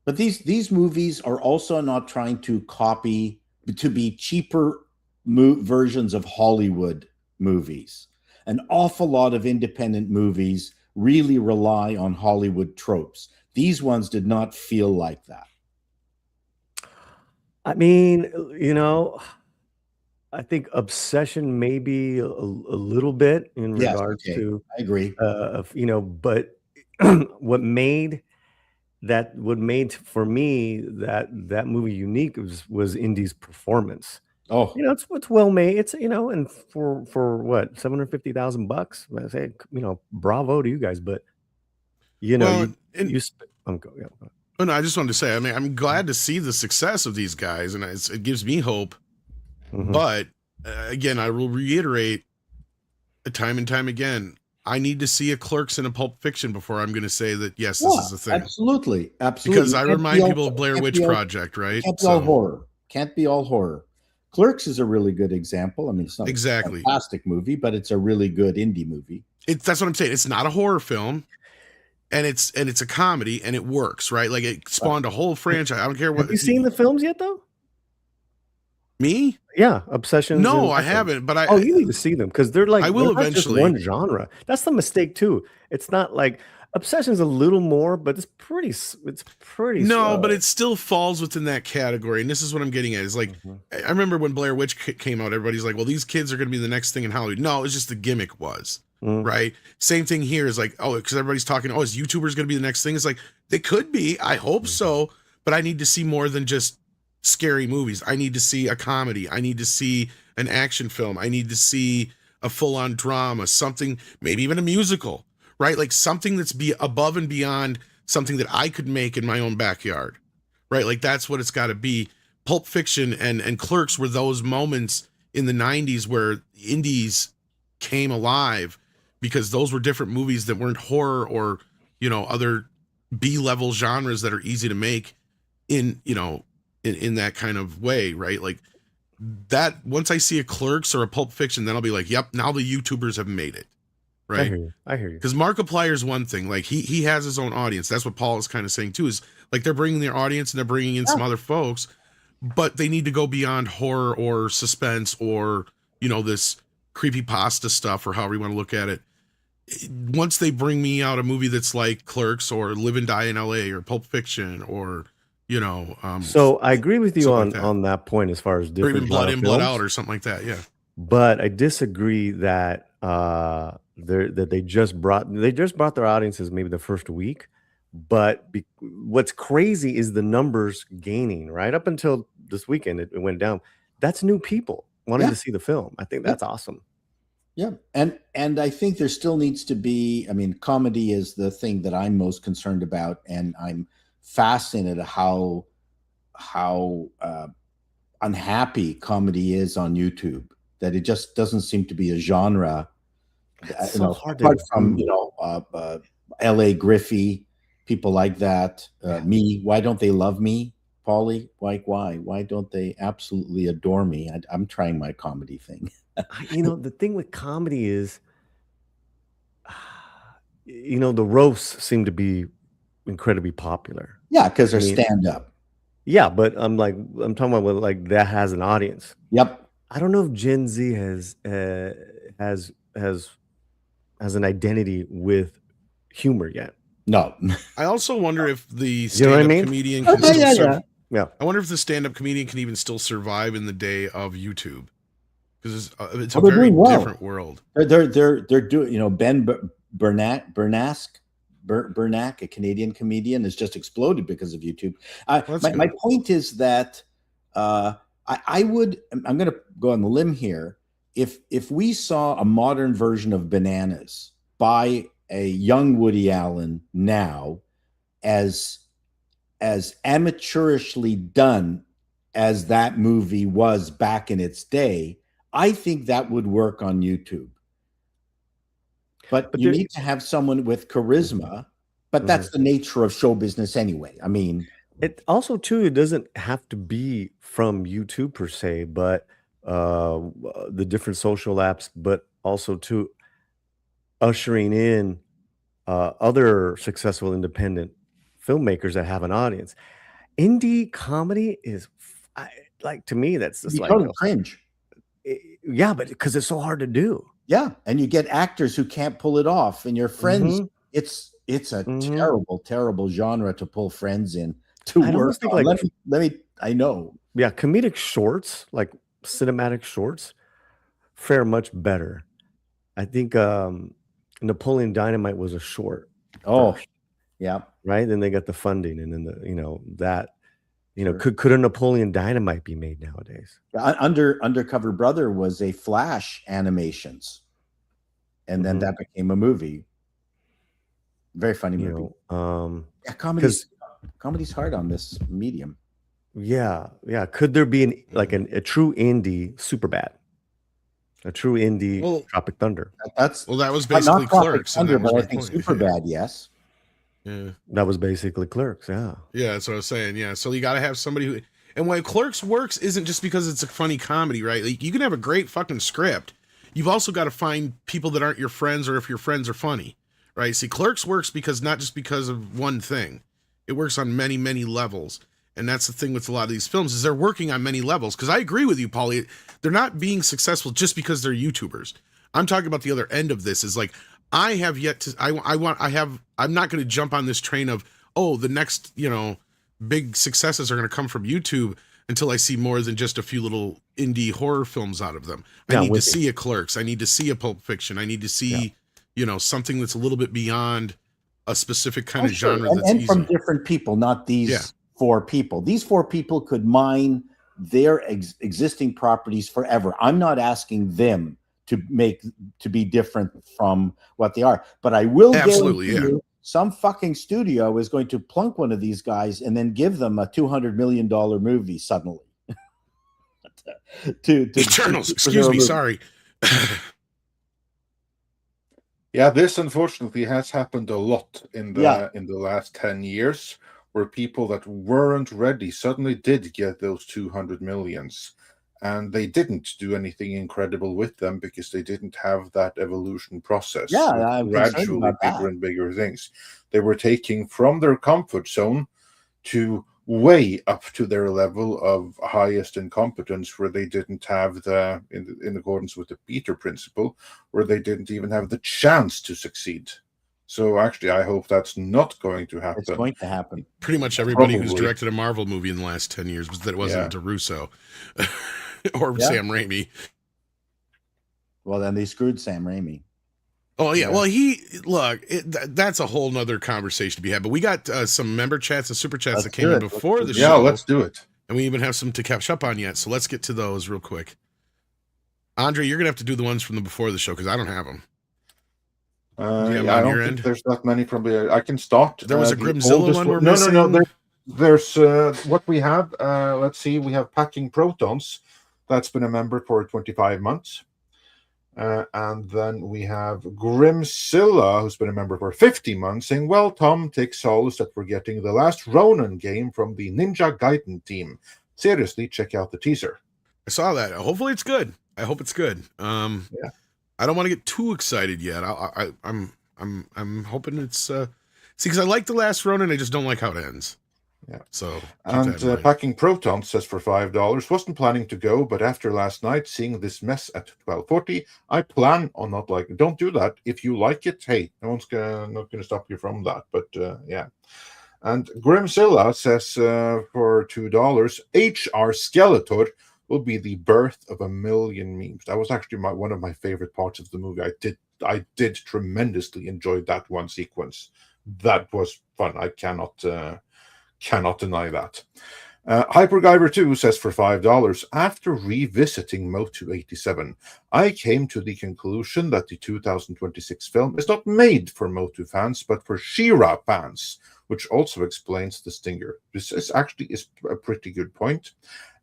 Speaker 4: But these movies are also not trying to be cheaper versions of Hollywood movies. An awful lot of independent movies really rely on Hollywood tropes. These ones did not feel like that.
Speaker 7: I mean, I think obsession maybe a little bit in regards to.
Speaker 4: I agree.
Speaker 7: But what made for me that movie unique was Indy's performance.
Speaker 4: Oh,
Speaker 7: it's well made. It's and for what, $750,000. I say, bravo to you guys. But
Speaker 1: Oh, no, I just wanted to say, I mean, I'm glad to see the success of these guys, and it gives me hope. Mm-hmm. But again, I will reiterate time and time again, I need to see a Clerks and a Pulp Fiction before I'm going to say that, yes, this is the thing.
Speaker 4: Absolutely.
Speaker 1: Because I remind people of Blair Witch Project, right?
Speaker 4: Can't be all horror. Can't be all horror. Clerks is a really good example. I mean, it's not a fantastic movie, but it's a really good indie movie.
Speaker 1: That's what I'm saying. It's not a horror film. And it's a comedy, and it works, right? Like, it spawned a whole franchise. I don't care what.
Speaker 7: Have you seen the films yet, though?
Speaker 1: Me?
Speaker 7: Yeah, Obsessions.
Speaker 1: No,
Speaker 7: and
Speaker 1: I
Speaker 7: MEitM.
Speaker 1: haven't. But
Speaker 7: Oh, you need to see them because they're like
Speaker 1: I will
Speaker 7: they're not just
Speaker 1: eventually.
Speaker 7: one genre. That's the mistake too. It's not like Obsession's a little more, but it's pretty. It's pretty.
Speaker 1: No, but it still falls within that category. And this is what I'm getting at. Is like, I remember when Blair Witch came out, everybody's like, well, these kids are going to be the next thing in Hollywood. No, it's just the gimmick was. Right. Same thing here is like, oh, because everybody's talking, oh, is YouTubers going to be the next thing? It's like, they could be. I hope so. But I need to see more than just scary movies. I need to see a comedy. I need to see an action film. I need to see a full-on drama, something, maybe even a musical, right? Like something that's be above and beyond something that I could make in my own backyard, right? Like that's what it's got to be. Pulp Fiction and Clerks were those moments in the 90s where indies came alive because those were different movies that weren't horror or, you know, other B-level genres that are easy to make in, you know, in that kind of way, right? Like that, once I see a Clerks or a Pulp Fiction, then I'll be like, yep, now the YouTubers have made it, right?
Speaker 7: I hear you.
Speaker 1: Because Markiplier's one thing, like he has his own audience. That's what Paul is kind of saying too, is like they're bringing their audience and they're bringing in some other folks, but they need to go beyond horror or suspense or, you know, this creepypasta stuff or however you want to look at it. Once they bring me out a movie that's like Clerks or Live and Die in LA or Pulp Fiction or, you know,
Speaker 7: so I agree with you
Speaker 1: on
Speaker 7: that point as far as different,
Speaker 1: or even Blood in, Blood
Speaker 7: films,
Speaker 1: out or something like that. Yeah.
Speaker 7: But I disagree that they just brought their audiences maybe the first week. But what's crazy is the numbers gaining right up until this weekend. It went down. That's new people wanting to see the film. I think that's awesome.
Speaker 4: Yeah. And I think there still needs to be, I mean, comedy is the thing that I'm most concerned about. And I'm fascinated how unhappy comedy is on YouTube, that it just doesn't seem to be a genre.
Speaker 7: It's so hard
Speaker 4: apart from, you know, L.A. Griffey, people like that. Me, why don't they love me? Paulie, why don't they absolutely adore me? I'm trying my comedy thing.
Speaker 7: You know, the thing with comedy is, you know, the roasts seem to be incredibly popular.
Speaker 4: Yeah, because they're stand up.
Speaker 7: Yeah, but I'm talking about like that has an audience.
Speaker 4: Yep.
Speaker 7: I don't know if Gen Z has an identity with humor yet.
Speaker 4: No.
Speaker 1: I also wonder if the stand-up comedian can still I wonder if the stand-up comedian can even still survive in the day of YouTube, because it's a very different world.
Speaker 4: They're doing, you know, Ben Bernack, a Canadian comedian, has just exploded because of YouTube. My point is that I'm going to go on the limb here. If we saw a modern version of Bananas by a young Woody Allen now, as amateurishly done as that movie was back in its day, I think that would work on YouTube. But you need to have someone with charisma, but that's the nature of show business anyway. I mean,
Speaker 7: it also too, it doesn't have to be from YouTube per se, but the different social apps, but also too ushering in other successful independent filmmakers that have an audience. Indie comedy is like, to me, that's just like
Speaker 4: cringe.
Speaker 7: Yeah, but because it's so hard to do.
Speaker 4: Yeah, and you get actors who can't pull it off, and your friends. It's a terrible genre to pull friends in to work on. Let me. I know.
Speaker 7: Yeah, comedic shorts, like cinematic shorts, fare much better. I think Napoleon Dynamite was a short.
Speaker 4: Oh, yeah.
Speaker 7: Right. Then they got the funding, and then could a Napoleon Dynamite be made nowadays?
Speaker 4: Undercover Brother was a Flash animations, and then that became a movie. Very funny movie. Yeah, comedy's hard on this medium.
Speaker 7: Yeah. Could there be a true indie Superbad? A true indie Tropic Thunder.
Speaker 4: That
Speaker 1: was basically Clerks.
Speaker 4: Thunder, but I think Superbad, yes.
Speaker 1: Yeah.
Speaker 7: That was basically Clerks, yeah.
Speaker 1: Yeah, that's what I was saying. Yeah. So you gotta have somebody who, and why Clerks works isn't just because it's a funny comedy, right? Like you can have a great fucking script. You've also got to find people that aren't your friends, or if your friends are funny. Right? See, Clerks works because not just because of one thing. It works on many, many levels. And that's the thing with a lot of these films is they're working on many levels. Because I agree with you, Paulie. They're not being successful just because they're YouTubers. I'm talking about the other end of this is like, I have yet to, I'm not going to jump on this train of, oh, the next, big successes are going to come from YouTube until I see more than just a few little indie horror films out of them. I need to see a Clerks. I need to see a Pulp Fiction. I need to see, something that's a little bit beyond a specific kind of genre.
Speaker 4: And from different people, not these four people. These four people could mine their existing properties forever. I'm not asking them to be different from what they are, but I will guarantee you some fucking studio is going to plunk one of these guys and then give them a $200 million movie suddenly. to
Speaker 1: Eternals, excuse me, sorry.
Speaker 6: Yeah, this unfortunately has happened a lot in the last 10 years, where people that weren't ready suddenly did get those 200 millions. And they didn't do anything incredible with them because they didn't have that evolution process.
Speaker 4: Yeah,
Speaker 6: gradually bigger and bigger things. They were taking from their comfort zone to way up to their level of highest incompetence, where they didn't have in accordance with the Peter principle, where they didn't even have the chance to succeed. So actually, I hope that's not going to happen.
Speaker 4: It's going to happen.
Speaker 1: Pretty much everybody who's directed a Marvel movie in the last 10 years wasn't Russo. Or Sam Raimi.
Speaker 4: Well, then they screwed Sam Raimi.
Speaker 1: Oh, yeah. Well, that's a whole nother conversation to be had. But we got some member chats and super chats that came in before the show.
Speaker 6: Yeah, let's do it.
Speaker 1: And we even have some to catch up on yet. So let's get to those real quick. Andre, you're going to have to do the ones from the before the show because I don't have them.
Speaker 6: I don't think there's that many from the... I can start.
Speaker 1: There was a Grimzilla one we're missing.
Speaker 6: No. There's what we have. Let's see. We have Packing Protons. That's been a member for 25 months. And then we have Grimzilla, who's been a member for 50 months, saying, well, Tom, take solace that we're getting the last Ronin game from the Ninja Gaiden team. Seriously, check out the teaser.
Speaker 1: I saw that. Hopefully it's good. I hope it's good. I don't want to get too excited yet. I'm hoping it's see, because I like the last Ronin, I just don't like how it ends.
Speaker 6: Yeah.
Speaker 1: So
Speaker 6: and Packing Proton says for $5, wasn't planning to go, but after last night seeing this mess at 12:40, I plan on not liking. Don't do that. If you like it, hey, no one's not gonna stop you from that. But yeah. And Grimzilla says for $2, HR Skeletor will be the birth of a million memes. That was actually one of my favorite parts of the movie. I did tremendously enjoy that one sequence. That was fun. I cannot deny that. Hyperguyver 2 says for $5, after revisiting MOTU 87, I came to the conclusion that the 2026 film is not made for MOTU fans, but for She-Ra fans, which also explains the stinger. This is a pretty good point.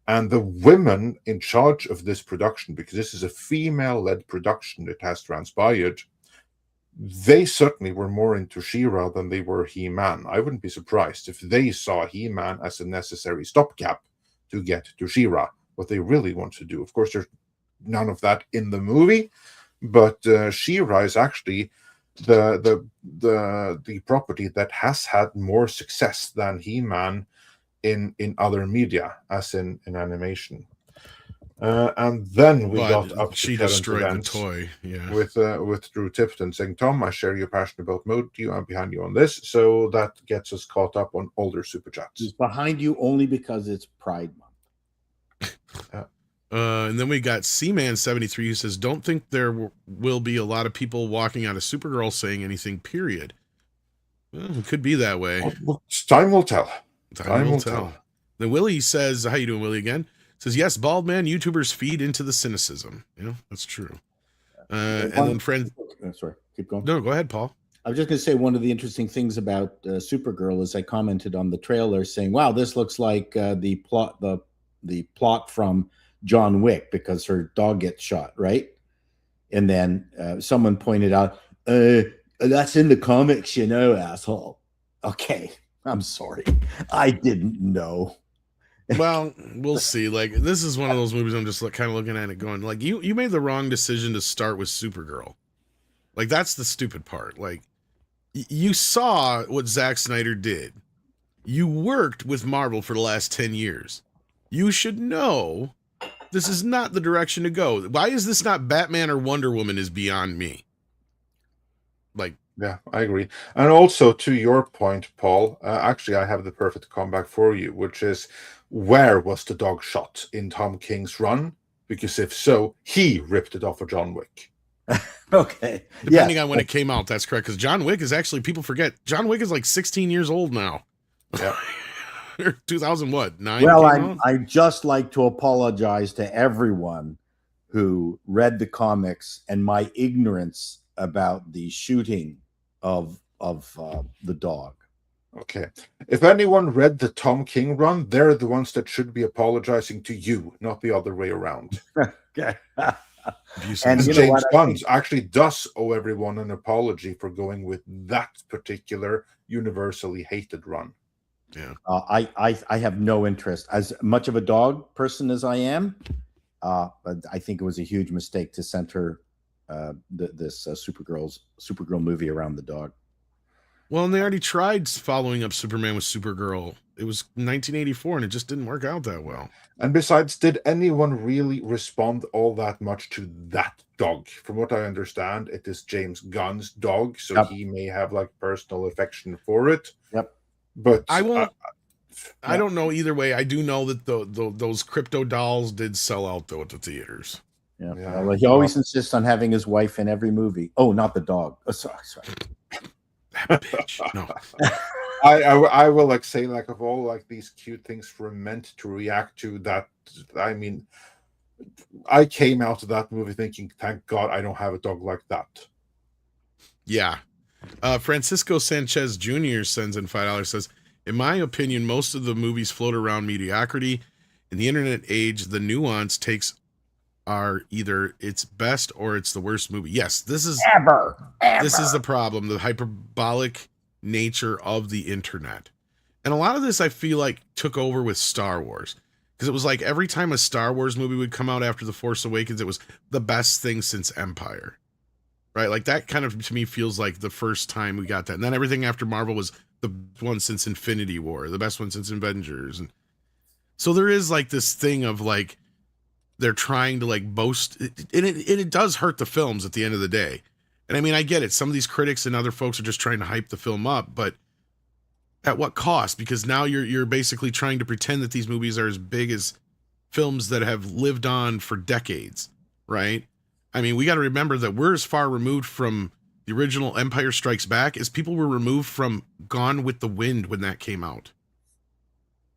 Speaker 6: And the women in charge of this production, because this is a female-led production, it has transpired, they certainly were more into She-Ra than they were He-Man. I wouldn't be surprised if they saw He-Man as a necessary stopgap to get to She-Ra, what they really want to do. Of course, there's none of that in the movie, but She-Ra is actually the property that has had more success than He-Man in other media, as in animation. And then we got up
Speaker 1: she
Speaker 6: to
Speaker 1: destroyed the toy,
Speaker 6: with Drew Tipton saying, Tom, I share your passion about MOTU. I'm behind you on this. So that gets us caught up on older super chats.
Speaker 4: He's behind you only because it's Pride Month.
Speaker 1: And then we got Seaman73 who says, don't think there will be a lot of people walking out of Supergirl saying anything, period. Well, it could be that way.
Speaker 6: Well, time will tell.
Speaker 1: Time will tell. Then Willie says, how you doing, Willie, again? Says, yes, bald man YouTubers feed into the cynicism. Yeah, that's true. And then friends.
Speaker 4: Sorry, keep going.
Speaker 1: No, go ahead, Paul.
Speaker 4: I was just going to say one of the interesting things about Supergirl is I commented on the trailer saying, wow, this looks like the plot from John Wick because her dog gets shot, right? And then someone pointed out, that's in the comics, asshole. Okay, I'm sorry. I didn't know.
Speaker 1: Well, we'll see. Like, this is one of those movies I'm just kind of looking at it going, like, you made the wrong decision to start with Supergirl. Like, that's the stupid part. Like, you saw what Zack Snyder did. You worked with Marvel for the last 10 years. You should know this is not the direction to go. Why is this not Batman or Wonder Woman is beyond me. Like,
Speaker 6: yeah, I agree. And also to your point, Paul, actually, I have the perfect comeback for you, which is, where was the dog shot in Tom King's run? Because if so, he ripped it off of John Wick.
Speaker 4: Okay.
Speaker 1: Depending on when it came out, that's correct. Because John Wick is actually, people forget, John Wick is like 16 years old now.
Speaker 6: Yeah.
Speaker 1: 2009.
Speaker 4: Well, I just like to apologize to everyone who read the comics and my ignorance about the shooting of the dog.
Speaker 6: Okay. If anyone read the Tom King run, they're the ones that should be apologizing to you, not the other way around.
Speaker 4: Okay.
Speaker 6: And James Gunn actually does owe everyone an apology for going with that particular universally hated run.
Speaker 1: Yeah.
Speaker 4: I have no interest. As much of a dog person as I am, but I think it was a huge mistake to center this Supergirl movie around the dog.
Speaker 1: Well, and they already tried following up Superman with Supergirl. It was 1984, and it just didn't work out that well.
Speaker 6: And besides, did anyone really respond all that much to that dog? From what I understand, it is James Gunn's dog, so he may have like personal affection for it.
Speaker 4: Yep.
Speaker 6: But
Speaker 1: I won't. I don't know either way. I do know that those crypto dolls did sell out though at the theaters.
Speaker 4: Yeah. Well, he always insists on having his wife in every movie. Oh, not the dog. Oh, sorry.
Speaker 1: That bitch. No.
Speaker 6: I will like say, like, of all like these cute things we're meant to react to, that I mean, I came out of that movie thinking, thank God I don't have a dog like that.
Speaker 1: Yeah. Francisco Sanchez Jr. sends in $5, says, in my opinion, most of the movies float around mediocrity. In the internet age, the nuance takes are either it's best or it's the worst movie. Yes, this is this is the problem, the hyperbolic nature of the internet. And a lot of this I feel like took over with Star Wars, because it was like every time a Star Wars movie would come out after The Force Awakens, it was the best thing since Empire, right? Like that kind of to me feels like the first time we got that. And then everything after Marvel was the one since Infinity War, the best one since Avengers. And so there is like this thing of like they're trying to like boast, and it does hurt the films at the end of the day. And I mean, I get it. Some of these critics and other folks are just trying to hype the film up, but at what cost? Because now you're basically trying to pretend that these movies are as big as films that have lived on for decades, right? I mean, we got to remember that we're as far removed from the original Empire Strikes Back as people were removed from Gone with the Wind when that came out.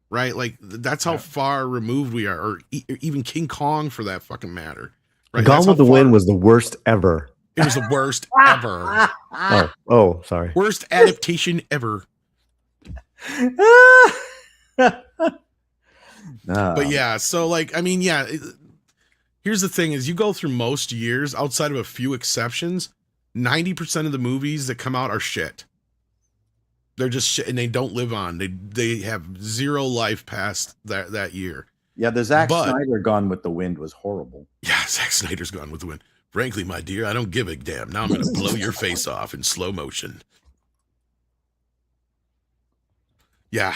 Speaker 1: Right? Like, that's how far removed we are, or even King Kong for that fucking matter. Right?
Speaker 7: Gone with the Wind was the worst ever.
Speaker 1: It was the worst ever.
Speaker 7: Oh, sorry.
Speaker 1: Worst adaptation ever. But yeah, so like, I mean, yeah, here's the thing is you go through most years, outside of a few exceptions, 90% of the movies that come out are shit. They're just shit, and they don't live on. They have zero life past that year.
Speaker 4: Yeah, the Zack Snyder Gone with the Wind was horrible.
Speaker 1: Yeah, Zack Snyder's Gone with the Wind. Frankly, my dear, I don't give a damn. Now I'm going to blow your face off in slow motion. Yeah.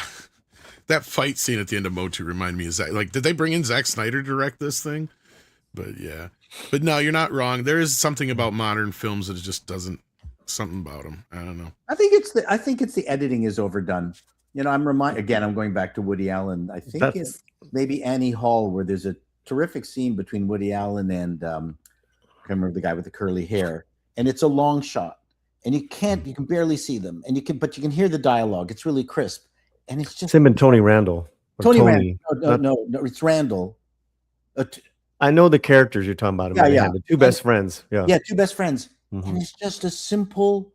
Speaker 1: That fight scene at the end of MOTU reminded me of Zack. Like, did they bring in Zack Snyder to direct this thing? But yeah. But no, you're not wrong. There is something about modern films that just doesn't, something about them. I don't know.
Speaker 4: I think it's the editing is overdone. You know, I'm going back to Woody Allen. I think it's maybe Annie Hall, where there's a terrific scene between Woody Allen and I can't remember the guy with the curly hair, and it's a long shot, and you can barely see them, but you can hear the dialogue. It's really crisp, and it's just
Speaker 7: him and Tony Randall.
Speaker 4: Randall. No, it's Randall.
Speaker 7: I know the characters you're talking about.
Speaker 4: Yeah.
Speaker 7: The two best friends. Yeah,
Speaker 4: two best friends. Mm-hmm. And it's just a simple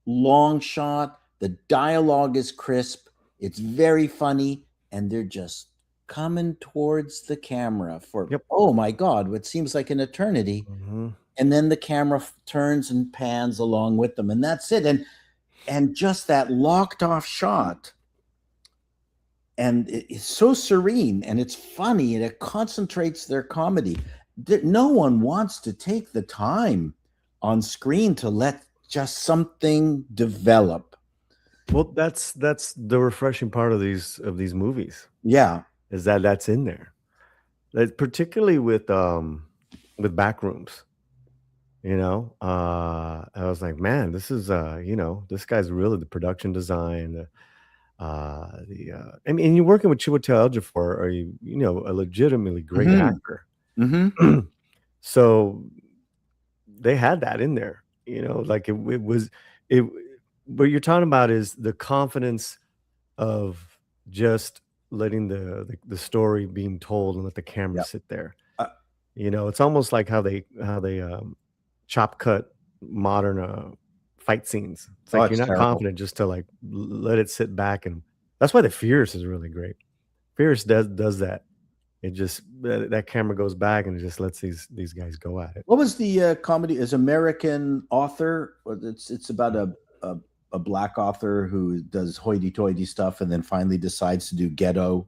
Speaker 4: long shot. The dialogue is crisp. It's very funny, and they're just coming towards the camera for oh my God, what seems like an eternity. Mm-hmm. And then the camera turns and pans along with them, and that's it. And just that locked off shot, and it's so serene, and it's funny, and it concentrates their comedy. No one wants to take the time on screen to let just something develop.
Speaker 7: Well, that's the refreshing part of these movies.
Speaker 4: Yeah,
Speaker 7: is that that's in there, particularly with Backrooms. I was like, man, this is this guy's really the production design. I mean, you're working with Chiwetel Ejiofor, or a legitimately great actor. So they had that in there, like it was it. What you're talking about is the confidence of just letting the story being told and let the camera sit there. It's almost like how they chop cut modern fight scenes. It's like you're not confident just to like let it sit back, and that's why the Fierce is really great. Fierce does that. It just that camera goes back and it just lets these guys go at it.
Speaker 4: What was the comedy? Is American Author? It's about a black author who does hoity-toity stuff and then finally decides to do ghetto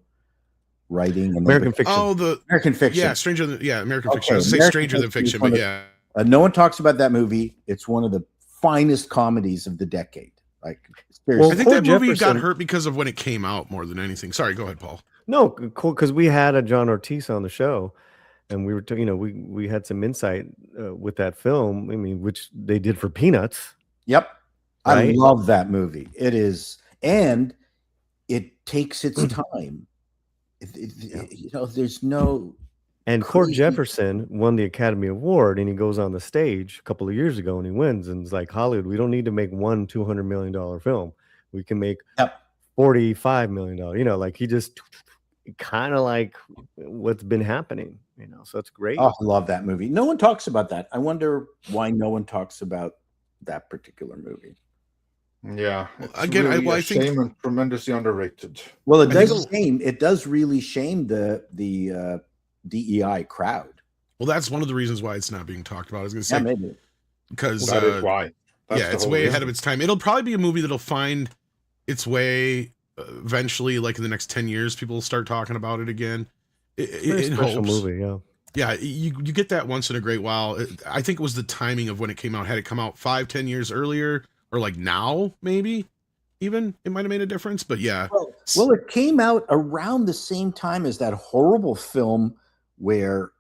Speaker 4: writing. And
Speaker 7: American Fiction.
Speaker 1: Oh, the
Speaker 4: American Fiction.
Speaker 1: Yeah, American Fiction. I was say Stranger Than Fiction, but yeah.
Speaker 4: No one talks about that movie. It's one of the finest comedies of the decade. Like, seriously.
Speaker 1: I think that movie got hurt because of when it came out more than anything. Sorry, go ahead, Paul.
Speaker 7: No, cool, because we had a John Ortiz on the show, and we were, we had some insight with that film. I mean, which they did for Peanuts.
Speaker 4: Yep,
Speaker 7: right?
Speaker 4: I love that movie. It is, and it takes its time. There's no.
Speaker 7: And Cord Jefferson won the Academy Award, and he goes on the stage a couple of years ago, and he wins, and it's like, Hollywood, we don't need to make one $200 million film. We can make $45 million. Like he just kind of like what's been happening. So it's great.
Speaker 4: Oh, I love that movie. No one talks about that. I wonder why no one talks about that particular movie.
Speaker 6: Yeah,
Speaker 1: again,
Speaker 6: really
Speaker 1: I think
Speaker 6: shame and tremendously underrated.
Speaker 4: Well, it does really shame the DEI crowd.
Speaker 1: Well, that's one of the reasons why it's not being talked about. I was going to say,
Speaker 4: maybe
Speaker 1: because
Speaker 6: that is why.
Speaker 1: It's way ahead of its time. It'll probably be a movie that'll find its way eventually, like in the next 10 years. People will start talking about it again.
Speaker 7: It's a special movie,
Speaker 1: yeah. You get that once in a great while. I think it was the timing of when it came out. Had it come out 5-10 years earlier, or like now, maybe even it might have made a difference. But yeah,
Speaker 4: well, it came out around the same time as that horrible film where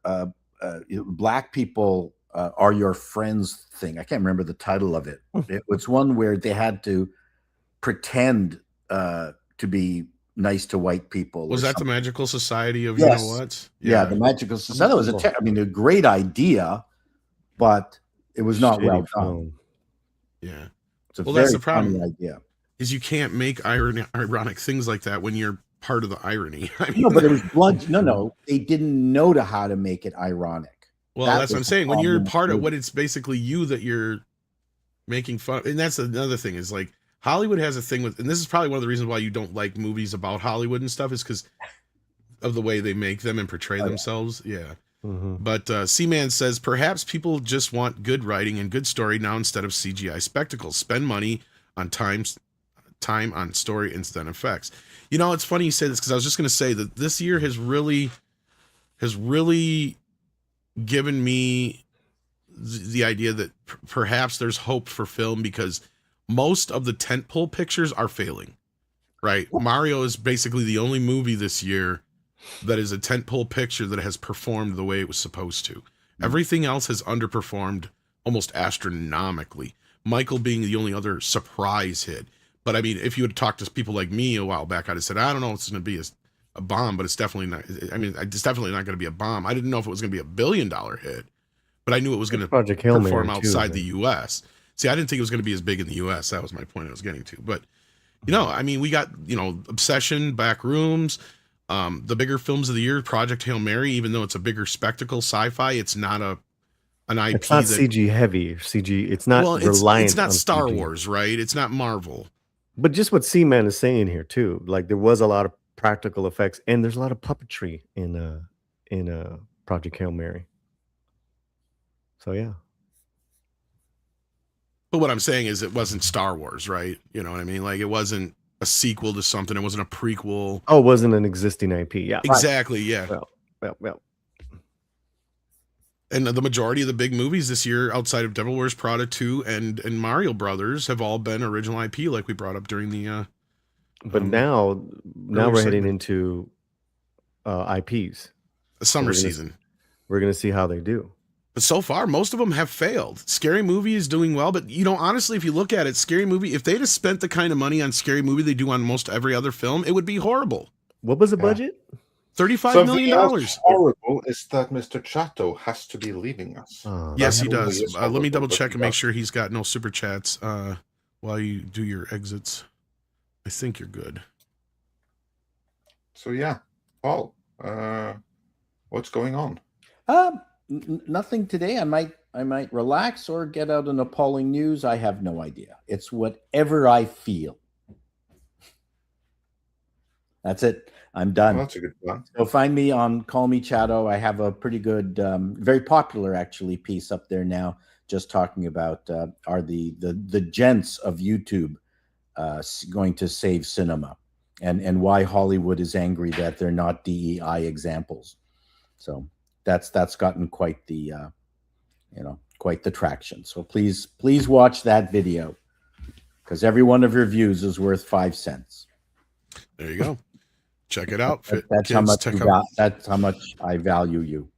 Speaker 4: black people are your friends thing. I can't remember the title of it. It was one where they had to pretend to be nice to white people.
Speaker 1: Was that the Magical Society of
Speaker 4: yes.
Speaker 1: You know what?
Speaker 4: Yeah, the Magical Society. That was a great idea, but it was not well done.
Speaker 1: Yeah.
Speaker 4: Well, that's the problem. Idea
Speaker 1: is you can't make ironic things like that when you're part of the irony. I mean,
Speaker 4: no, but it was blood. No, they didn't know how to make it ironic.
Speaker 1: Well, that's what I'm saying. When you're part of what it's basically you that you're making fun of. And that's another thing is like Hollywood has a thing with, and this is probably one of the reasons why you don't like movies about Hollywood and stuff is because of the way they make them and portray themselves. Yeah.
Speaker 7: Mm-hmm.
Speaker 1: But C-Man says, perhaps people just want good writing and good story now instead of CGI spectacles. Spend money on time on story instead of effects. It's funny you say this because I was just going to say that this year has really given me the idea that perhaps there's hope for film because most of the tentpole pictures are failing, right? Mario is basically the only movie this year that is a tentpole picture that has performed the way it was supposed to. Everything else has underperformed almost astronomically. Michael being the only other surprise hit. But I mean, if you had talked to people like me a while back, I'd have said, I don't know if it's going to be a bomb, but it's definitely not. I mean, it's definitely not going to be a bomb. I didn't know if it was going to be $1 billion hit, but I knew it was going to perform outside the U.S. See, I didn't think it was going to be as big in the U.S. That was my point I was getting to. But, I mean, we got, Obsession, Backrooms, the bigger films of the year, Project Hail Mary, even though it's a bigger spectacle sci-fi, it's not an IP.
Speaker 7: It's not CG heavy. CG. It's not reliant.
Speaker 1: It's not
Speaker 7: on
Speaker 1: Star
Speaker 7: CG.
Speaker 1: Wars, right? It's not Marvel.
Speaker 7: But just what C-Man is saying here too, like there was a lot of practical effects, and there's a lot of puppetry in Project Hail Mary. So yeah.
Speaker 1: But what I'm saying is, it wasn't Star Wars, right? You know what I mean? Like it wasn't a sequel to something. It wasn't a prequel.
Speaker 7: Oh, it wasn't an existing IP. Yeah,
Speaker 1: exactly. Yeah.
Speaker 7: Well.
Speaker 1: And the majority of the big movies this year, outside of Devil Wears Prada 2 and Mario Brothers, have all been original IP, like we brought up during the.
Speaker 7: But now we're heading into IPs.
Speaker 1: A summer season.
Speaker 7: We're going to see how they do.
Speaker 1: But so far, most of them have failed. Scary Movie is doing well, but honestly, if you look at it, Scary Movie, if they'd have spent the kind of money on Scary Movie they do on most every other film, it would be horrible.
Speaker 7: What was the budget?
Speaker 1: $35 million.
Speaker 6: Horrible is that Mr. Chato has to be leaving us.
Speaker 1: Yes, he does. Let me double check and make sure he's got no super chats while you do your exits. I think you're good.
Speaker 6: So yeah, Paul, what's going on?
Speaker 4: Nothing today. I might relax or get out an appalling news. I have no idea. It's whatever I feel. That's it. I'm done.
Speaker 6: Well, that's a good plan.
Speaker 4: So find me on Call Me Chato. I have a pretty good, very popular actually piece up there now, just talking about are the gents of YouTube going to save cinema, and why Hollywood is angry that they're not DEI examples. So that's gotten quite the quite the traction. So please watch that video, because every one of your views is worth 5 cents.
Speaker 1: There you go. Check it out.
Speaker 4: That's how much I value you.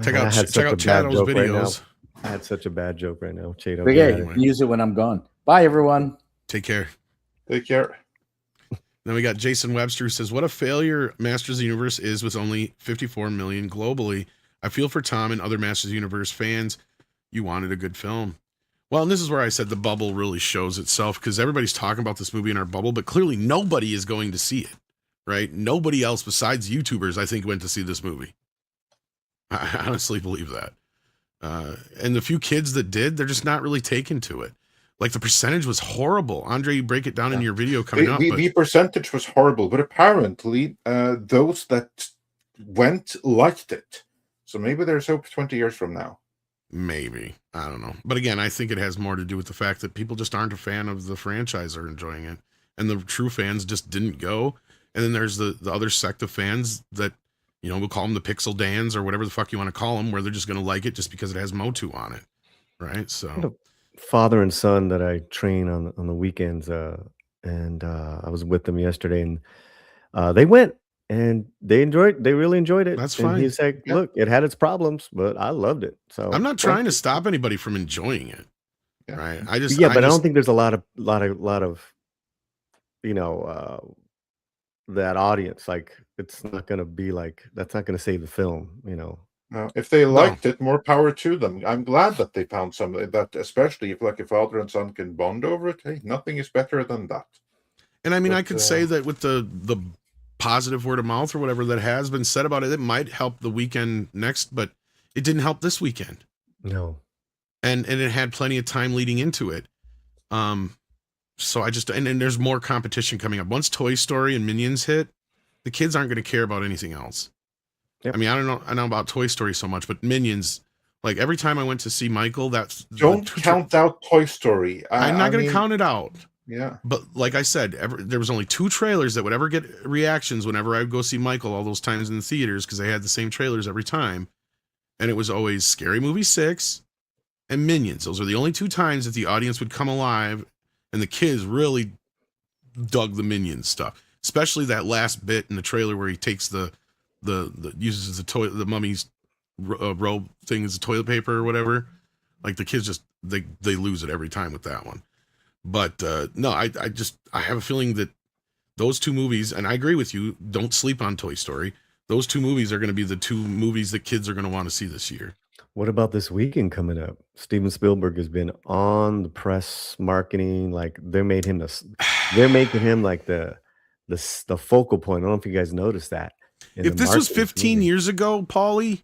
Speaker 1: Check out Chato's videos.
Speaker 7: I had such a bad joke right now. Chato.
Speaker 4: Okay, use it when I'm gone. Bye, everyone.
Speaker 1: Take care.
Speaker 6: Take care.
Speaker 1: Then we got Jason Webster, who says, what a failure Masters of the Universe is with only 54 million globally. I feel for Tom and other Masters of the Universe fans. You wanted a good film. Well, and this is where I said the bubble really shows itself, because everybody's talking about this movie in our bubble, but clearly nobody is going to see it, right? Nobody else besides YouTubers, I think, went to see this movie. I honestly believe that. And the few kids that did, they're just not really taken to it. Like, the percentage was horrible. Andre, you break it down in your video coming up.
Speaker 6: The percentage was horrible, but apparently those that went liked it. So maybe there's hope 20 years from now.
Speaker 1: Maybe. I don't know. But again, I think it has more to do with the fact that people just aren't a fan of the franchise or enjoying it. And the true fans just didn't go. And then there's the other sect of fans that, we'll call them the Pixel Dans or whatever the fuck you want to call them, where they're just going to like it just because it has MOTU on it. Right? So
Speaker 7: father and son that I train on the weekends, and I was with them yesterday, and they went. And they really enjoyed it.
Speaker 1: That's fine.
Speaker 7: And he's like, look, it had its problems, but I loved it. So
Speaker 1: I'm not trying to stop anybody from enjoying it. Yeah. Right. I
Speaker 7: don't think there's a lot of that audience. Like, it's not gonna be like, that's not gonna save the film,
Speaker 6: No, if they liked it, more power to them. I'm glad that they found something that, especially if like a father and son can bond over it. Hey, nothing is better than that.
Speaker 1: And I mean, I could say that with the positive word of mouth or whatever that has been said about it, it might help the weekend next, but it didn't help this weekend.
Speaker 7: No.
Speaker 1: And it had plenty of time leading into it. So I just, and there's more competition coming up. Once Toy Story and Minions hit, the kids aren't going to care about anything else. Yep. I mean, I know about Toy Story so much, but Minions, like every time I went to see Michael,
Speaker 6: don't count out Toy Story.
Speaker 1: I'm not going to count it out.
Speaker 6: Yeah.
Speaker 1: But like I said, there was only 2 trailers that would ever get reactions whenever I would go see Michael all those times in the theaters, because they had the same trailers every time. And it was always Scary Movie 6 and Minions. Those are the only 2 times that the audience would come alive, and the kids really dug the Minions stuff. Especially that last bit in the trailer where he takes uses the mummy's robe thing as a toilet paper or whatever. Like, the kids just, they lose it every time with that one. But no, I have a feeling that those 2 movies, and I agree with you, don't sleep on Toy Story. Those 2 movies are going to be the 2 movies that kids are going to want to see this year.
Speaker 7: What about this weekend coming up? Steven Spielberg has been on the press marketing, like they're making him like the focal point. I don't know if you guys noticed that.
Speaker 1: If this was 15 years ago, Paulie,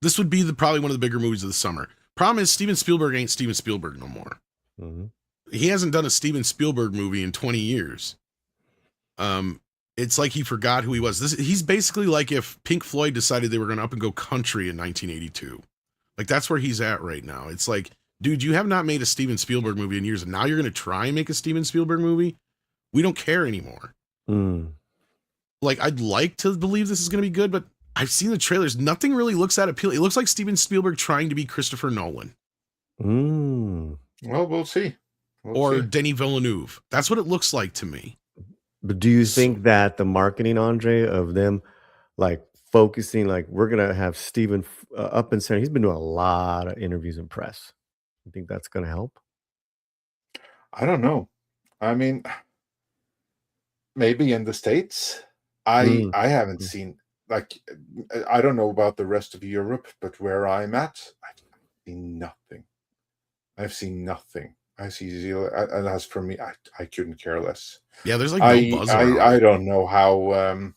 Speaker 7: this
Speaker 1: would be probably one of the bigger movies of the summer. Problem is, Steven Spielberg ain't Steven Spielberg no more.
Speaker 7: Mm-hmm.
Speaker 1: He hasn't done a Steven Spielberg movie in 20 years. It's like he forgot who he was. He's basically like if Pink Floyd decided they were going to up and go country in 1982. Like, that's where he's at right now. It's like, dude, you have not made a Steven Spielberg movie in years, and now you're going to try and make a Steven Spielberg movie? We don't care anymore.
Speaker 7: Mm.
Speaker 1: Like, I'd like to believe this is going to be good, but I've seen the trailers. Nothing really looks that appealing. It looks like Steven Spielberg trying to be Christopher Nolan.
Speaker 6: Well, we'll see.
Speaker 1: Or Denis Villeneuve. That's what it looks like to me.
Speaker 7: But do you think that the marketing, Andre, of them like focusing, like we're gonna have Steven up and center? He's been doing a lot of interviews and press. You think that's gonna help?
Speaker 6: I don't know. I mean, maybe in the States. I haven't seen, like, I don't know about the rest of Europe, but where I'm at, I've seen nothing. I've seen nothing. I see zero. And as for me, I couldn't care less.
Speaker 1: Yeah, there's like no buzz around.
Speaker 6: I don't know how.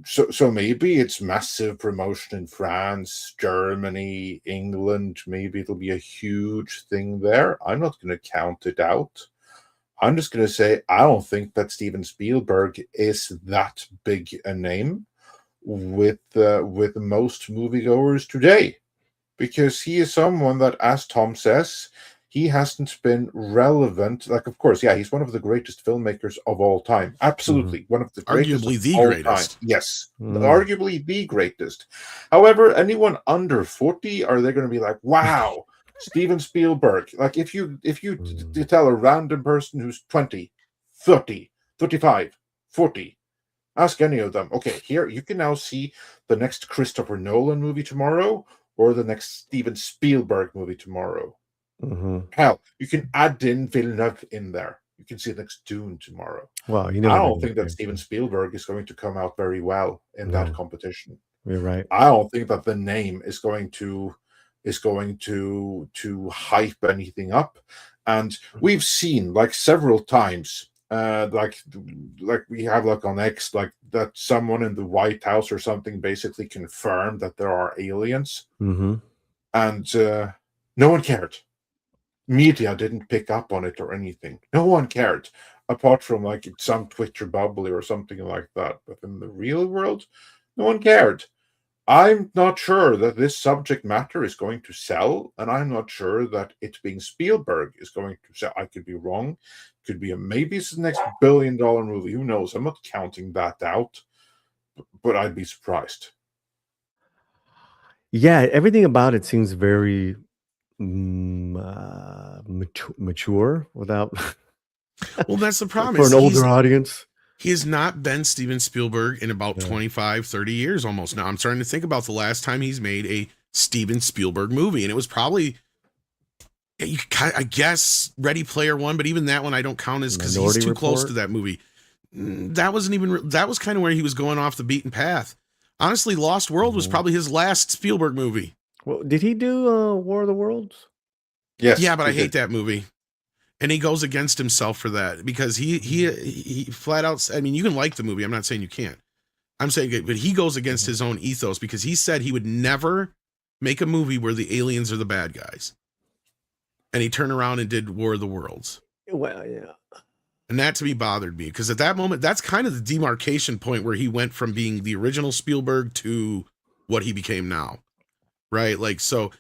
Speaker 6: So maybe it's massive promotion in France, Germany, England. Maybe it'll be a huge thing there. I'm not going to count it out. I'm just going to say I don't think that Steven Spielberg is that big a name with most moviegoers today, because he is someone that, as Tom says, he hasn't been relevant. Like, of course, yeah, he's one of the greatest filmmakers of all time. Absolutely. One of the greatest.
Speaker 1: Arguably the greatest.
Speaker 6: Time. Yes. Arguably the greatest. However, anyone under 40, are they going to be like, wow, Steven Spielberg? Like, if you tell a random person who's 20, 30, 35, 40, ask any of them, okay, here, you can now see the next Christopher Nolan movie tomorrow or the next Steven Spielberg movie tomorrow. Hell, you can add in Villeneuve in there. You can see the next Dune tomorrow.
Speaker 7: Well,
Speaker 6: I don't think that Steven Spielberg is going to come out very well in that competition.
Speaker 7: You're right.
Speaker 6: I don't think that the name is going to hype anything up. And we've seen, like, several times, like we have, like, on X, like, that someone in the White House or something basically confirmed that there are aliens, and no one cared. Media didn't pick up on it or anything. No one cared, apart from, like, some Twitter bubble or something like that. But in the real world, no one cared. I'm not sure that this subject matter is going to sell, and I'm not sure that it being Spielberg is going to sell. I could be wrong. Could be maybe it's the next $1 billion movie. Who knows? I'm not counting that out, but I'd be surprised.
Speaker 7: Yeah, everything about it seems very mature without.
Speaker 1: Well, that's the problem.
Speaker 7: For an older audience.
Speaker 1: He has not been Steven Spielberg in about 25, 30 years almost now. I'm starting to think about the last time he's made a Steven Spielberg movie, and it was probably, I guess, Ready Player One, but even that one I don't count as, because he's too close to that movie. That wasn't even, that was kind of where he was going off the beaten path. Honestly, Lost World was probably his last Spielberg movie.
Speaker 7: Well, did he do War of the Worlds?
Speaker 6: Yes.
Speaker 1: Yeah, but I hate that movie. And he goes against himself for that, because he flat out, I mean, you can like the movie. I'm not saying you can't. I'm saying, but he goes against his own ethos, because he said he would never make a movie where the aliens are the bad guys. And he turned around and did War of the Worlds.
Speaker 7: Well, yeah.
Speaker 1: And that to me bothered me, because at that moment, that's kind of the demarcation point where he went from being the original Spielberg to what he became now. Right? Like, so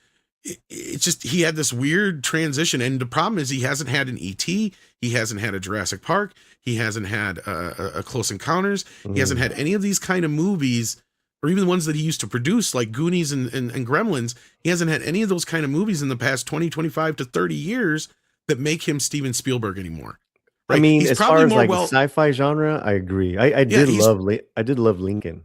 Speaker 1: it's just, he had this weird transition, and the problem is he hasn't had an E.T., he hasn't had a Jurassic Park, he hasn't had a Close Encounters, he hasn't had any of these kind of movies, or even the ones that he used to produce, like Goonies and Gremlins. He hasn't had any of those kind of movies in the past 20, 25 to 30 years that make him Steven Spielberg anymore. Right?
Speaker 7: I mean,
Speaker 1: he's
Speaker 7: as far as like sci-fi genre, I agree. I did love Lincoln.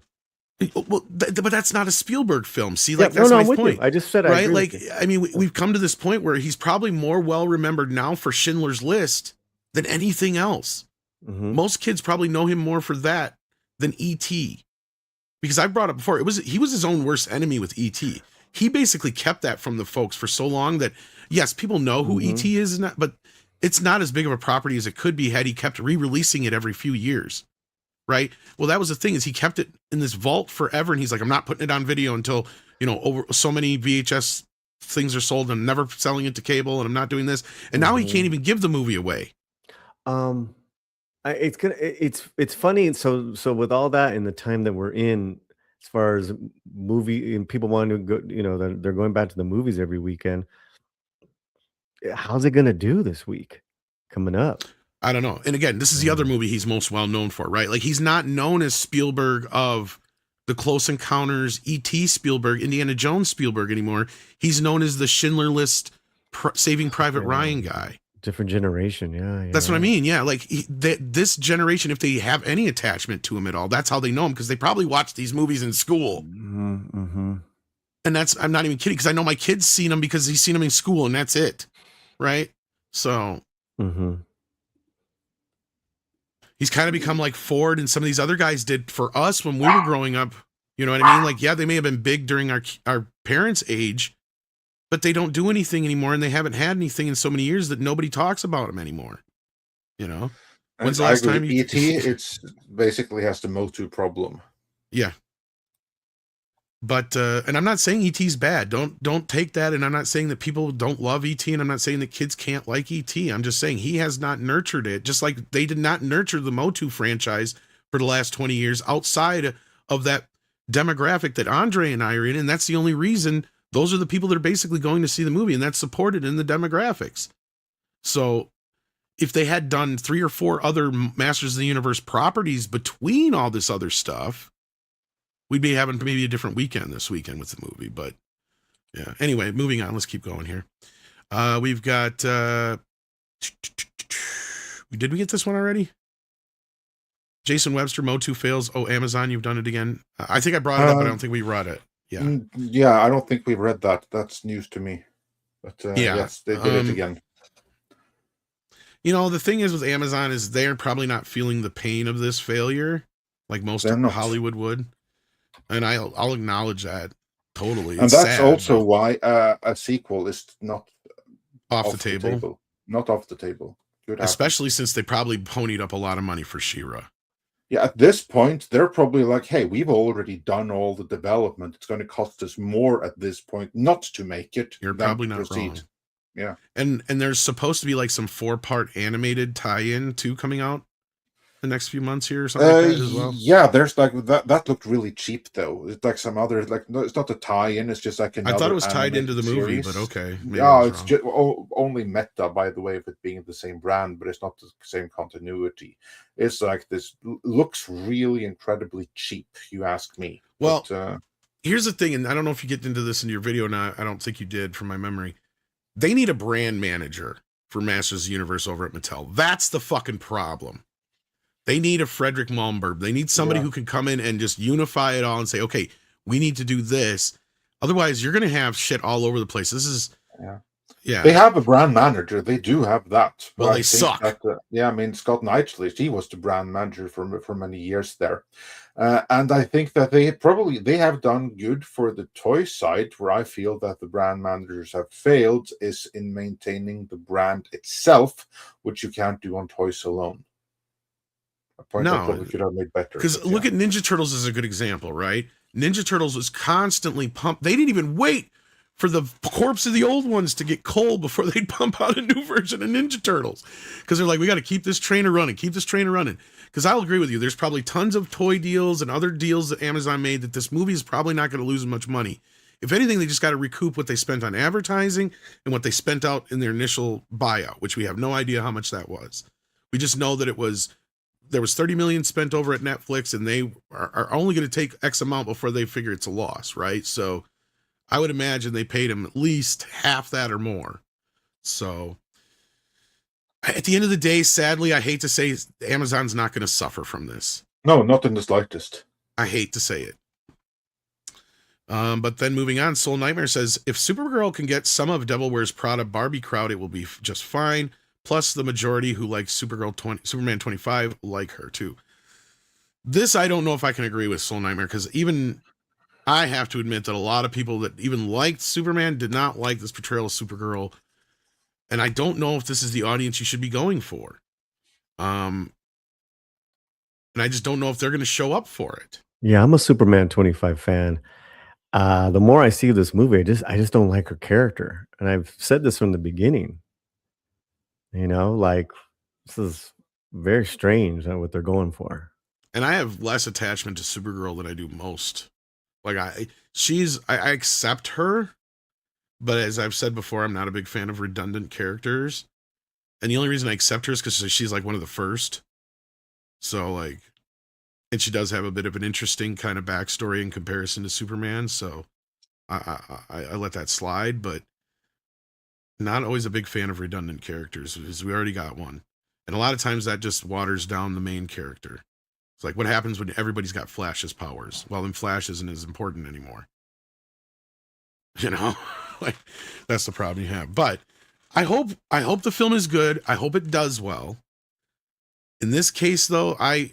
Speaker 1: Well, but that's not a Spielberg film. See, like, that's my point.
Speaker 7: I just said,
Speaker 1: right? Like, I mean, we've come to this point where he's probably more well remembered now for Schindler's List than anything else. Most kids probably know him more for that than E.T. Because I brought up before, he was his own worst enemy with E.T. He basically kept that from the folks for so long that, yes, people know who E.T. is, but it's not as big of a property as it could be had he kept re-releasing it every few years. Right. Well, that was the thing, is he kept it in this vault forever. And he's like, I'm not putting it on video until, over so many VHS things are sold, and I'm never selling it to cable, and I'm not doing this. And now he can't even give the movie away.
Speaker 7: It's funny. And so with all that in the time that we're in, as far as movie and people want to go, they're going back to the movies every weekend. How's it going to do this week coming up?
Speaker 1: I don't know. And again, this is the other movie he's most well known for, right? Like, he's not known as Spielberg of the Close Encounters, E.T. Spielberg, Indiana Jones Spielberg anymore. He's known as the Schindler List Saving Private Ryan guy.
Speaker 7: Different generation, yeah.
Speaker 1: That's what I mean. Yeah, like this generation, if they have any attachment to him at all, that's how they know him, because they probably watched these movies in school.
Speaker 7: Mm-hmm.
Speaker 1: And I'm not even kidding, because I know my kid's seen him because he's seen him in school, and that's it, right? So he's kind of become like Ford and some of these other guys did for us when we were growing up. You know what I mean? Like, yeah, they may have been big during our parents' age, but they don't do anything anymore, and they haven't had anything in so many years that nobody talks about them anymore. You know? When's the last time you...
Speaker 6: E.T., it's basically has the MOTU problem.
Speaker 1: Yeah. But, and I'm not saying E.T.'s bad. Don't take that, and I'm not saying that people don't love E.T., and I'm not saying that kids can't like E.T. I'm just saying he has not nurtured it, just like they did not nurture the MOTU franchise for the last 20 years outside of that demographic that Andre and I are in, and that's the only reason. Those are the people that are basically going to see the movie, and that's supported in the demographics. So if they had done 3 or 4 other Masters of the Universe properties between all this other stuff, we'd be having maybe a different weekend this weekend with the movie. But yeah, anyway, moving on. Let's keep going here. We've got, did we get this one already? Jason Webster, MOTU fails. Oh, Amazon, you've done it again. I think I brought it up, but I don't think we read it. Yeah.
Speaker 6: Yeah, I don't think we read that. That's news to me. But
Speaker 1: yeah,
Speaker 6: yes, they did it again.
Speaker 1: You know, the thing is with Amazon is they're probably not feeling the pain of this failure like most of Hollywood would. And I'll acknowledge that totally.
Speaker 6: And that's also why a sequel is not
Speaker 1: off the table.
Speaker 6: Not off the table.
Speaker 1: Especially since they probably ponied up a lot of money for She-Ra.
Speaker 6: Yeah, at this point, they're probably like, hey, we've already done all the development. It's going to cost us more at this point not to make it.
Speaker 1: You're probably not wrong.
Speaker 6: Yeah.
Speaker 1: And there's supposed to be like some 4-part animated tie-in too coming out the next few months here or something like that as well.
Speaker 6: Yeah, there's like that looked really cheap though. It's like some other, like, no, it's not a tie-in, it's just like another.
Speaker 1: I thought it was tied into the movie, but okay.
Speaker 6: Yeah, it's just only meta, by the way, of it being the same brand, but it's not the same continuity. It's like this looks really incredibly cheap, you ask me.
Speaker 1: Well, but, here's the thing, and I don't know if you get into this in your video or not. I don't think you did from my memory. They need a brand manager for Masters of the Universe over at Mattel. That's the fucking problem. They need a Frederick Malmberg. They need somebody who can come in and just unify it all and say, okay, we need to do this. Otherwise, you're going to have shit all over the place. This is, yeah.
Speaker 6: They have a brand manager. They do have that.
Speaker 1: Well, they suck.
Speaker 6: Yeah, I mean, Scott Knightley, he was the brand manager for many years there. And I think that they have done good for the toy side. Where I feel that the brand managers have failed is in maintaining the brand itself, which you can't do on toys alone.
Speaker 1: No,
Speaker 6: could have made better.
Speaker 1: Because look at Ninja Turtles as a good example, right? Ninja Turtles was constantly pumped. They didn't even wait for the corpse of the old ones to get cold before they'd pump out a new version of Ninja Turtles. Because they're like, we got to keep this trainer running, Because I'll agree with you. There's probably tons of toy deals and other deals that Amazon made that this movie is probably not going to lose much money. If anything, they just got to recoup what they spent on advertising and what they spent out in their initial buyout, which we have no idea how much that was. We just know that there was 30 million spent over at Netflix, and they are only going to take X amount before they figure it's a loss, right? So I would imagine they paid him at least half that or more. So at the end of the day, sadly, I hate to say Amazon's not going to suffer from this.
Speaker 6: No, not in the slightest.
Speaker 1: I hate to say it. But then moving on, Soul Nightmare says, if Supergirl can get some of Devil Wears Prada Barbie crowd, it will be just fine. Plus, the majority who like Superman 25 like her too. This, I don't know if I can agree with Soul Nightmare, because even I have to admit that a lot of people that even liked Superman did not like this portrayal of Supergirl. And I don't know if this is the audience you should be going for. And I just don't know if they're going to show up for it.
Speaker 7: Yeah, I'm a Superman 25 fan. The more I see this movie, I just don't like her character. And I've said this from the beginning. You know, like, this is very strange what they're going for.
Speaker 1: And I have less attachment to Supergirl than I do most. Like, I accept her, but as I've said before, I'm not a big fan of redundant characters. And the only reason I accept her is because she's like one of the first. So, like, And she does have a bit of an interesting kind of backstory in comparison to Superman. So I let that slide, but not always a big fan of redundant characters because we already got one. And a lot of times that just waters down the main character. It's like what happens when everybody's got Flash's powers? Well, then Flash isn't as important anymore. You know, like that's the problem you have. But I hope the film is good. I hope it does well. In this case, though, I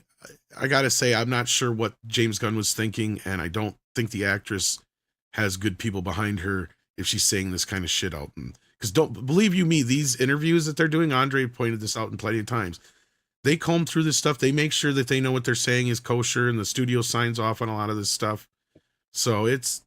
Speaker 1: gotta say I'm not sure what James Gunn was thinking, and I don't think the actress has good people behind her if she's saying this kind of shit out. Because don't believe you me, these interviews that they're doing, Andre pointed this out in plenty of times. They comb through this stuff. They make sure that they know what they're saying is kosher, and the studio signs off on a lot of this stuff. So it's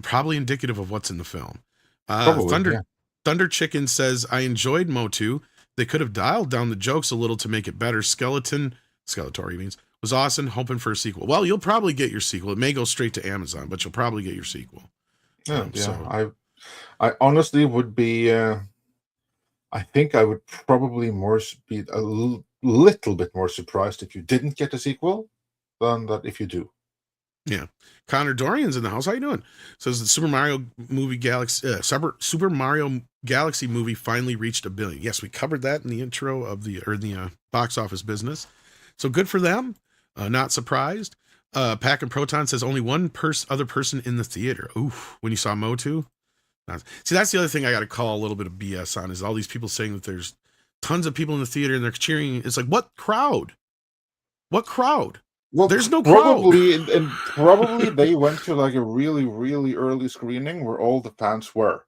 Speaker 1: probably indicative of what's in the film. Thunder Chicken says, I enjoyed MOTU. They could have dialed down the jokes a little to make it better. Skeletor, he means, was awesome, hoping for a sequel. Well, you'll probably get your sequel. It may go straight to Amazon, but you'll probably get your sequel.
Speaker 6: So. I honestly would be... I think I would probably be a little bit more surprised if you didn't get a sequel than that if you do.
Speaker 1: Yeah. Connor Dorian's in the house. How you doing? Says the Super Mario Galaxy movie finally reached $1 billion. Yes, we covered that in the intro of the box office business. So good for them. Not surprised. Pack and Proton says only one other person in the theater. Oof. When you saw MOTU. See, that's the other thing I got to call a little bit of BS on is all these people saying that there's tons of people in the theater and they're cheering. It's like, what crowd? What crowd? Well, there's no crowd.
Speaker 6: Probably they went to like a really, really early screening where all the fans were.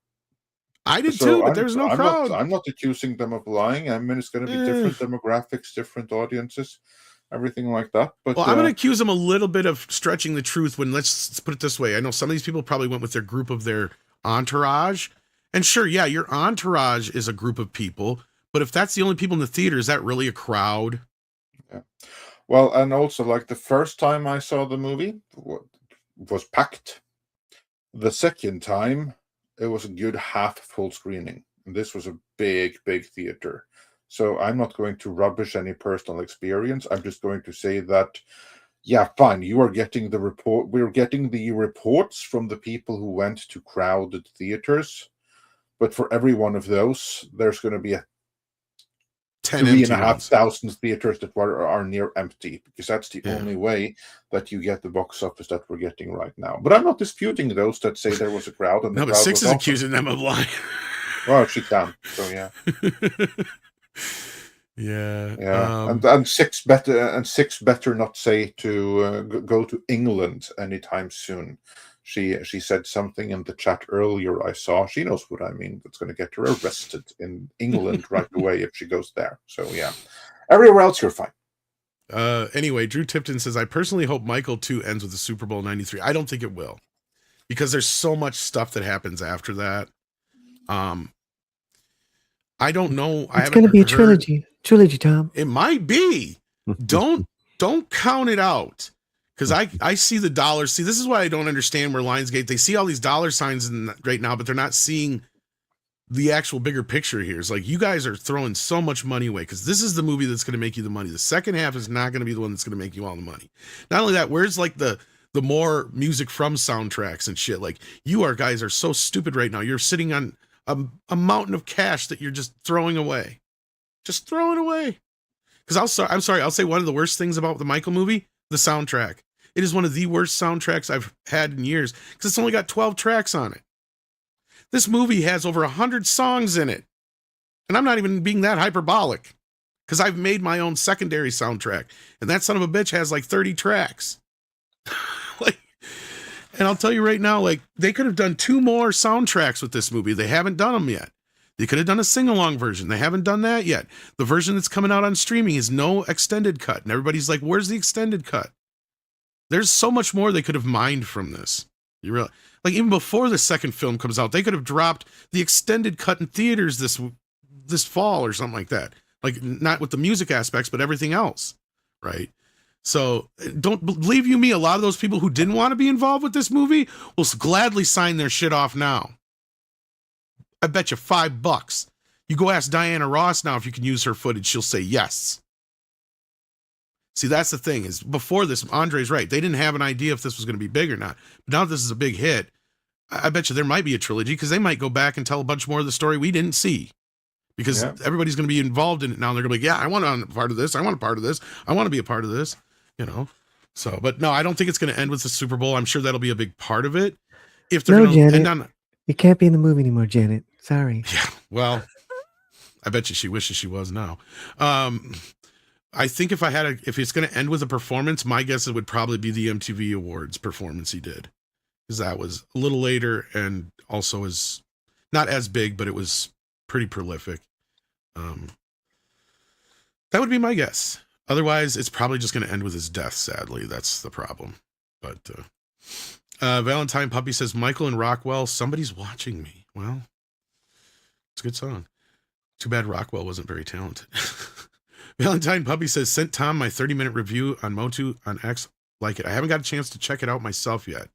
Speaker 1: I did too, but there's no crowd.
Speaker 6: I'm not accusing them of lying. I mean, it's going to be different demographics, different audiences, everything like that. But
Speaker 1: I'm going to accuse them a little bit of stretching the truth when, let's put it this way. I know some of these people probably went with their group of their entourage, and sure, yeah, your entourage is a group of people, but if that's the only people in the theater, is that really a crowd?
Speaker 6: Yeah. Well, and also like the first time I saw the movie was packed. The second time it was a good half full screening, and this was a big theater. So I'm not going to rubbish any personal experience. I'm just going to say that yeah, fine. You are getting the report. We're getting the reports from the people who went to crowded theaters. But for every one of those, there's going to be 3,500 theaters that are near empty, because that's the only way that you get the box office that we're getting right now. But I'm not disputing those that say there was a crowd. And
Speaker 1: no, but Six is accusing them of lying.
Speaker 6: Well, she can. So yeah.
Speaker 1: Yeah.
Speaker 6: And six better not say to go to England anytime soon. She said something in the chat earlier I saw. She knows what I mean. That's going to get her arrested in England right away if she goes there. So yeah, everywhere else you're fine.
Speaker 1: Anyway, Drew Tipton says, I personally hope Michael 2 ends with the Super Bowl 93. I don't think it will, because there's so much stuff that happens after that. I don't know.
Speaker 8: It's going to be a trilogy. Trilogy, Tom.
Speaker 1: It might be. Don't count it out, because I see the dollars. See, this is why I don't understand where Lionsgate, they see all these dollar signs right now, but they're not seeing the actual bigger picture here. It's like, you guys are throwing so much money away because this is the movie that's going to make you the money. The second half is not going to be the one that's going to make you all the money. Not only that, where's like the more music from soundtracks and shit? Like, you guys are so stupid right now. You're sitting on a mountain of cash that you're just throwing away. Just throw it away. Because I'm sorry, I'll say one of the worst things about the Michael movie, the soundtrack. It is one of the worst soundtracks I've had in years, because it's only got 12 tracks on it. This movie has over 100 songs in it. And I'm not even being that hyperbolic, because I've made my own secondary soundtrack, and that son of a bitch has like 30 tracks. And I'll tell you right now, like, they could have done 2 more soundtracks with this movie. They haven't done them yet. They could have done a sing-along version. They haven't done that yet. The version that's coming out on streaming is no extended cut. And everybody's like, where's the extended cut? There's so much more they could have mined from this. Like, even before the second film comes out, they could have dropped the extended cut in theaters this fall or something like that. Like, not with the music aspects, but everything else, right? So don't believe you me, a lot of those people who didn't want to be involved with this movie will gladly sign their shit off now. I bet you $5. You go ask Diana Ross now if you can use her footage. She'll say yes. See, that's the thing is before this, Andre's right. They didn't have an idea if this was going to be big or not. But now that this is a big hit, I bet you there might be a trilogy because they might go back and tell a bunch more of the story we didn't see. Because everybody's going to be involved in it now. And they're going to be like, yeah, I want a part of this. I want a part of this. I want to be a part of this, you know? So, but no, I don't think it's going to end with the Super Bowl. I'm sure that'll be a big part of it. If they're
Speaker 8: No,
Speaker 1: going to end
Speaker 8: Janet.
Speaker 1: on,
Speaker 8: You can't be in the movie anymore, Janet. Sorry.
Speaker 1: yeah, well, I bet you she wishes she was now. I think if it's going to end with a performance, my guess it would probably be the MTV Awards performance he did. Because that was a little later and also is not as big, but it was pretty prolific. That would be my guess. Otherwise, it's probably just going to end with his death, sadly. That's the problem. But Valentine Puppy says, Michael and Rockwell, somebody's watching me. Well, it's a good song. Too bad Rockwell wasn't very talented. Valentine Puppy says, sent Tom my 30-minute review on MOTU on X. Like it. I haven't got a chance to check it out myself yet.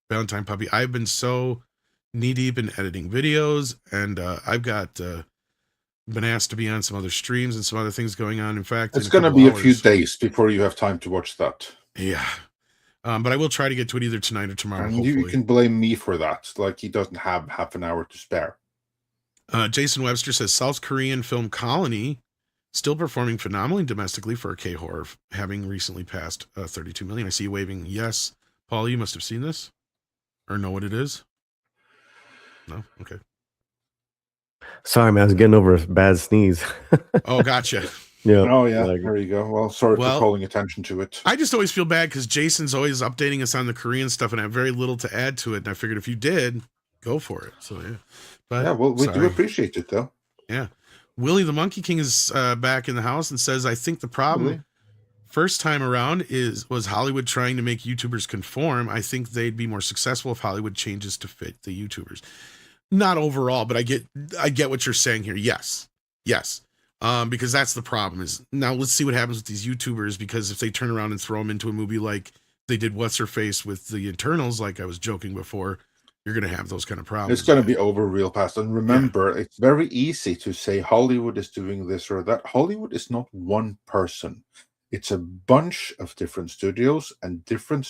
Speaker 1: Valentine Puppy, I've been so knee-deep in editing videos, and I've got... been asked to be on some other streams and some other things going on. In fact,
Speaker 6: it's going to be a few days before you have time to watch that.
Speaker 1: Yeah. But I will try to get to it either tonight or tomorrow.
Speaker 6: And you can blame me for that. Like he doesn't have half an hour to spare.
Speaker 1: Jason Webster says South Korean film Colony still performing phenomenally domestically for a K-horror, having recently passed 32 million. I see you waving yes. Paul, you must have seen this or know what it is. No? Okay.
Speaker 7: Sorry, man. I was getting over a bad sneeze.
Speaker 1: Oh, gotcha.
Speaker 7: Yeah.
Speaker 6: Oh, yeah. There you go. Well, sorry for calling attention to it.
Speaker 1: I just always feel bad because Jason's always updating us on the Korean stuff, and I have very little to add to it. And I figured if you did, go for it. So, yeah. But,
Speaker 6: yeah, well, we do appreciate it, though.
Speaker 1: Yeah. Willie the Monkey King is back in the house and says, I think the problem first time around was Hollywood trying to make YouTubers conform. I think they'd be more successful if Hollywood changes to fit the YouTubers. Not overall, but I get what you're saying here. Yes. Because that's the problem is now let's see what happens with these YouTubers, because if they turn around and throw them into a movie like they did What's Her Face with the Eternals, like I was joking before, you're going to have those kind of problems.
Speaker 6: It's going to be over real fast. And remember, it's very easy to say Hollywood is doing this or that. Hollywood is not one person. It's a bunch of different studios and different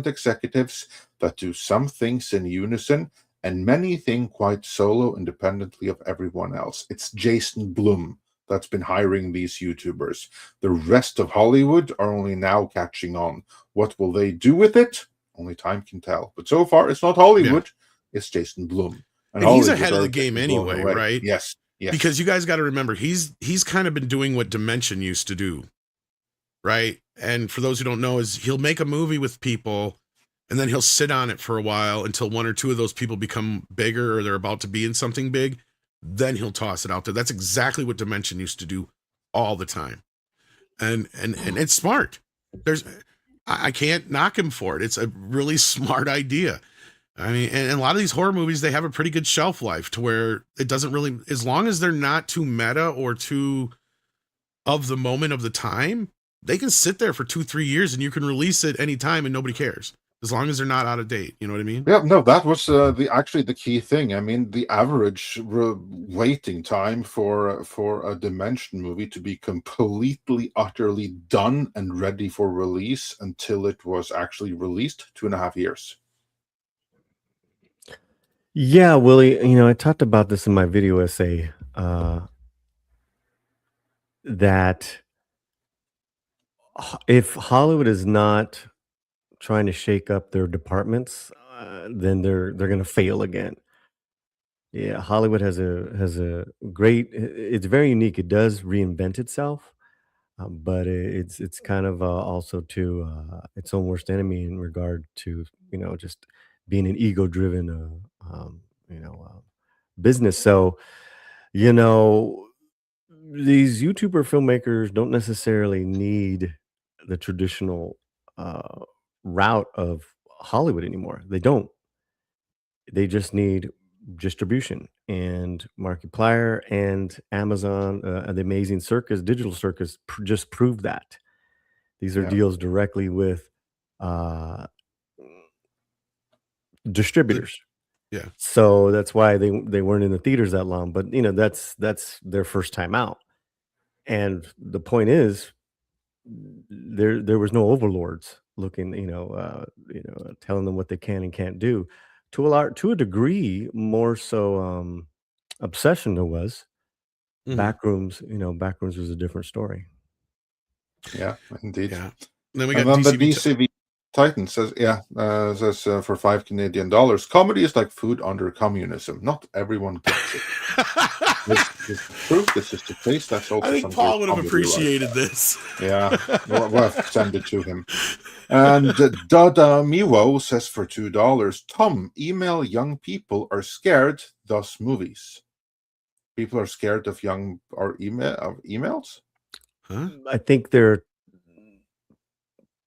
Speaker 6: executives that do some things in unison and many things quite solo, independently of everyone else. It's Jason Blum that's been hiring these YouTubers. The rest of Hollywood are only now catching on. What will they do with it? Only time can tell. But so far, it's not Hollywood. It's Jason Blum.
Speaker 1: And he's ahead of the game anyway, right?
Speaker 6: Yes.
Speaker 1: Because you guys got to remember, he's kind of been doing what Dimension used to do, right? And for those who don't know, is he'll make a movie with people, and then he'll sit on it for a while until one or two of those people become bigger or they're about to be in something big. Then he'll toss it out there. That's exactly what Dimension used to do all the time. And it's smart. I can't knock him for it. It's a really smart idea. I mean, and a lot of these horror movies, they have a pretty good shelf life to where it doesn't really, as long as they're not too meta or too of the moment of the time, they can sit there for 2-3 years and you can release it anytime and nobody cares. As long as they're not out of date, you know what I mean?
Speaker 6: Yeah, no, that was the key thing. I mean, the average waiting time for a Dimension movie to be completely, utterly done and ready for release until it was actually released, 2.5 years.
Speaker 7: Yeah, Willie, I talked about this in my video essay, that if Hollywood is not trying to shake up their departments, then they're going to fail again. Yeah, Hollywood has a great. It's very unique. It does reinvent itself, but it's kind of also to its own worst enemy in regard to just being an ego-driven business. So these YouTuber filmmakers don't necessarily need the traditional route of Hollywood anymore. They don't. They just need distribution, and Markiplier and Amazon, the Amazing Circus, Digital Circus, just proved that. These are deals directly with distributors.
Speaker 1: Yeah.
Speaker 7: So that's why they weren't in the theaters that long. But that's their first time out. And the point is, there was no overlords looking, telling them what they can and can't do. To a degree, more so obsession there was. Backrooms, Backrooms was a different story.
Speaker 6: Yeah, indeed.
Speaker 1: Yeah. Then we got
Speaker 6: and then
Speaker 1: DCV
Speaker 6: the DCV Titan says, for $5 Canadian, comedy is like food under communism. Not everyone gets it. This is the truth. This is the case. That's also.
Speaker 1: I think Paul would have appreciated this.
Speaker 6: Yeah, we'll have to send it to him. And Dada Miwo says for $2, Tom, email young people are scared, thus movies. People are scared of emails?
Speaker 1: Huh?
Speaker 7: I think they're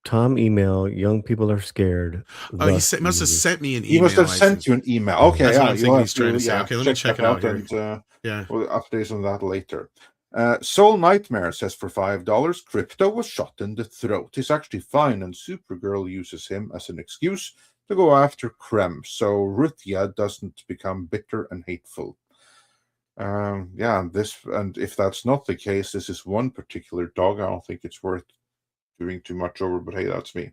Speaker 7: Tom email, young people are scared.
Speaker 1: Oh, he must have sent me an email.
Speaker 6: He must have sent you an email. Okay,
Speaker 1: that's what I'm thinking he's trying to say. Okay, let me check it out here.
Speaker 6: And, we'll update on that later. Soul Nightmare says for $5, Crypto was shot in the throat. He's actually fine, and Supergirl uses him as an excuse to go after Krem, so Ruthia doesn't become bitter and hateful. And if that's not the case, this is one particular dog. I don't think it's worth doing too much over, but hey, that's me.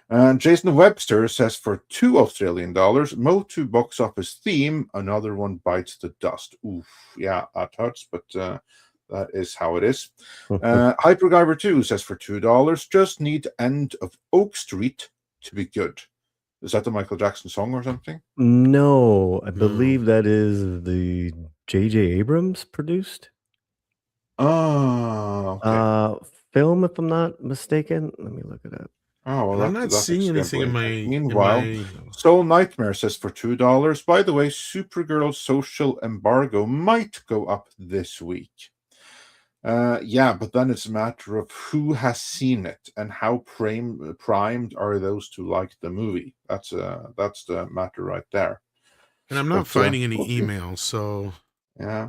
Speaker 6: And Jason Webster says for $2 Australian, MOTU box office theme, another one bites the dust. Oof, yeah, that hurts, but that is how it is. Hypergiver 2 says for $2, just need End of Oak Street to be good. Is that the Michael Jackson song or something?
Speaker 7: No, I believe that is the J.J. Abrams produced.
Speaker 6: Oh, okay.
Speaker 7: Film, if I'm not mistaken. Let me look it up.
Speaker 6: Oh, well,
Speaker 1: I'm not seeing anything in my.
Speaker 6: Meanwhile, Soul Nightmare says for $2. By the way, Supergirl's social embargo might go up this week. But then it's a matter of who has seen it and how primed are those to like the movie. That's the matter right there.
Speaker 1: And I'm not finding any emails, so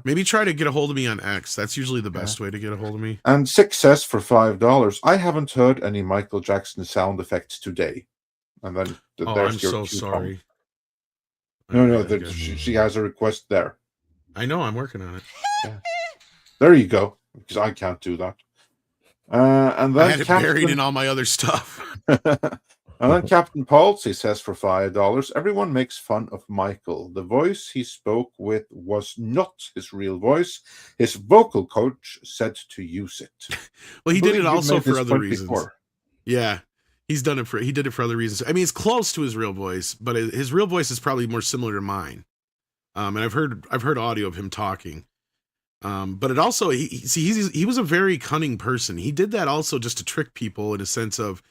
Speaker 1: maybe try to get a hold of me on X. That's usually the best way to get a hold of me.
Speaker 6: And Six says for $5, I haven't heard any Michael Jackson sound effects today. And then there's
Speaker 1: I'm
Speaker 6: your
Speaker 1: so sorry.
Speaker 6: No, she has a request there.
Speaker 1: I know, I'm working on it.
Speaker 6: Yeah. There you go. Because I can't do that. And then
Speaker 1: I had it buried in all my other stuff.
Speaker 6: And then Captain Palsy says for $5, everyone makes fun of Michael. The voice he spoke with was not his real voice. His vocal coach said to use it.
Speaker 1: Well, he did it also for other reasons. Before. Yeah, he did it for other reasons. I mean, it's close to his real voice, but his real voice is probably more similar to mine. And I've heard audio of him talking. But it also, he was a very cunning person. He did that also just to trick people in a sense of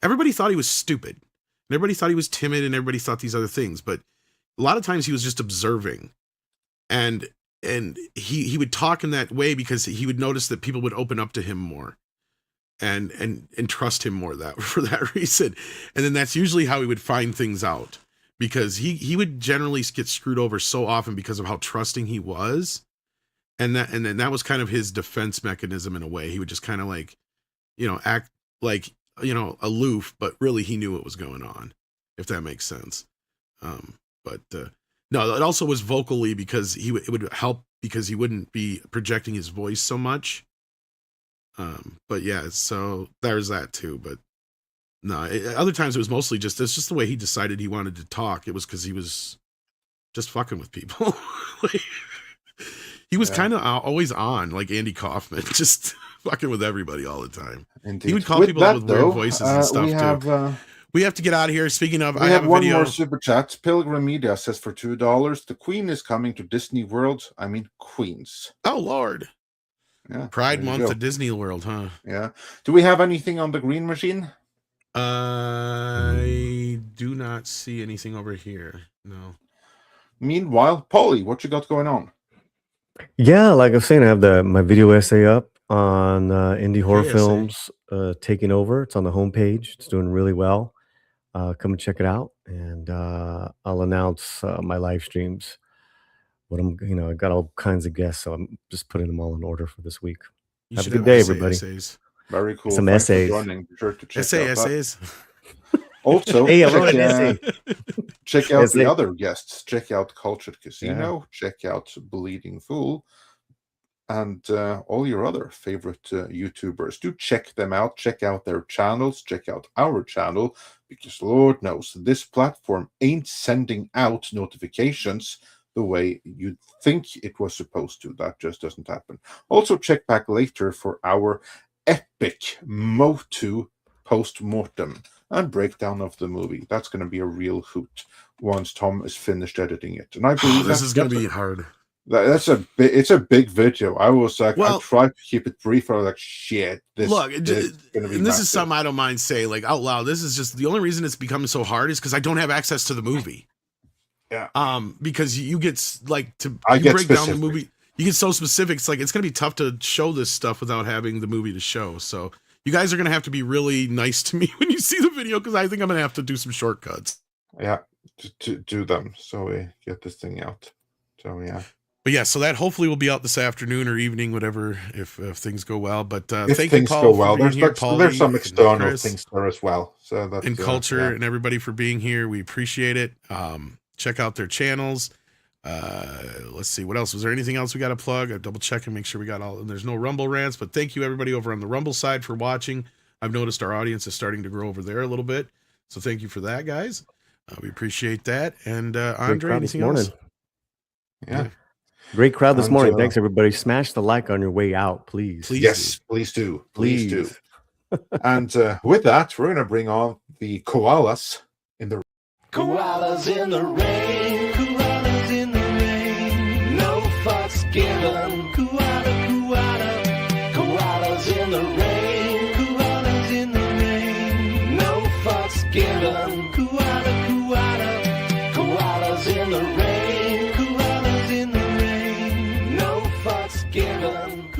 Speaker 1: everybody thought he was stupid. And everybody thought he was timid and everybody thought these other things. But a lot of times he was just observing. And he would talk in that way because he would notice that people would open up to him more and trust him more for that reason. And then that's usually how he would find things out, because he would generally get screwed over so often because of how trusting he was. And then that was kind of his defense mechanism in a way. He would just kind of act like, aloof, but really he knew what was going on, if that makes sense. No, it also was vocally because it would help because he wouldn't be projecting his voice so much. But yeah, so there's that too. But no, other times it was mostly it's just the way he decided he wanted to talk. It was because he was just fucking with people. He was kind of always on, like Andy Kaufman, just fucking with everybody all the time.
Speaker 6: Indeed.
Speaker 1: He would call people up with weird voices and stuff too. We have to get out of here. Speaking of,
Speaker 6: I have one more super chat. Pilgrim Media says for $2, the Queen is coming to Disney World. I mean, Queens.
Speaker 1: Oh Lord.
Speaker 6: Yeah.
Speaker 1: Pride Month at Disney World, huh?
Speaker 6: Yeah. Do we have anything on the Green Machine?
Speaker 1: I do not see anything over here. No.
Speaker 6: Meanwhile, Paulie, what you got going on?
Speaker 7: Yeah, like I was saying, I have my video essay up on indie horror films taking over. It's on the homepage. It's doing really well. Come and check it out, and I'll announce my live streams. I got all kinds of guests, so I'm just putting them all in order for this week. Have a good day, everybody.
Speaker 1: Essays.
Speaker 6: Very cool.
Speaker 7: Some essays.
Speaker 6: Be sure to check
Speaker 1: essays.
Speaker 6: Also,
Speaker 7: hey, I wrote an essay.
Speaker 6: Check out the other guests. Check out Cultured Casino. Yeah. Check out Bleeding Fool. and all your other favorite YouTubers. Do check them out. Check out their channels. Check out our channel, because Lord knows this platform ain't sending out notifications the way you'd think it was supposed to. That just doesn't happen. Also, check back later for our epic MOTU post-mortem and breakdown of the movie. That's going to be a real hoot once Tom is finished editing it. And I believe
Speaker 1: this is going to be hard.
Speaker 6: It's a big video. I was like, I tried to keep it brief. I was like, shit, this is going to be
Speaker 1: and this is something I don't mind saying like out loud. This is just the only reason it's becoming so hard is because I don't have access to the movie.
Speaker 6: Yeah.
Speaker 1: Because you get like to
Speaker 6: break
Speaker 1: down the movie. You get so specific. It's like it's going to be tough to show this stuff without having the movie to show. So you guys are going to have to be really nice to me when you see the video, because I think I'm going to have to do some shortcuts.
Speaker 6: Yeah, to do them so we get this thing out. So yeah.
Speaker 1: But yeah, so that hopefully will be out this afternoon or evening, whatever, if things go well. But
Speaker 6: if
Speaker 1: thank
Speaker 6: things
Speaker 1: you, Paul,
Speaker 6: go well.
Speaker 1: for being here,
Speaker 6: There's some external things there as well. So that's,
Speaker 1: and Culture and everybody for being here. We appreciate it. Check out their channels. Let's see, what else? Was there anything else we got to plug? I double check and make sure we got all. And there's no Rumble rants, but thank you everybody over on the Rumble side for watching. I've noticed our audience is starting to grow over there a little bit, so thank you for that, guys. We appreciate that. And Andre, anything else?
Speaker 6: Yeah.
Speaker 7: Great crowd this morning. Thanks, everybody. Smash the like on your way out, please.
Speaker 6: Yes, please do. Please do. And with that, we're going to bring on the koalas in the
Speaker 2: Koalas in the rain, koalas in the rain, no fucks given. Koala, koalas in the rain, koalas in the rain, no fucks given. Koalas in the rain, koalas in the rain, no fucks given.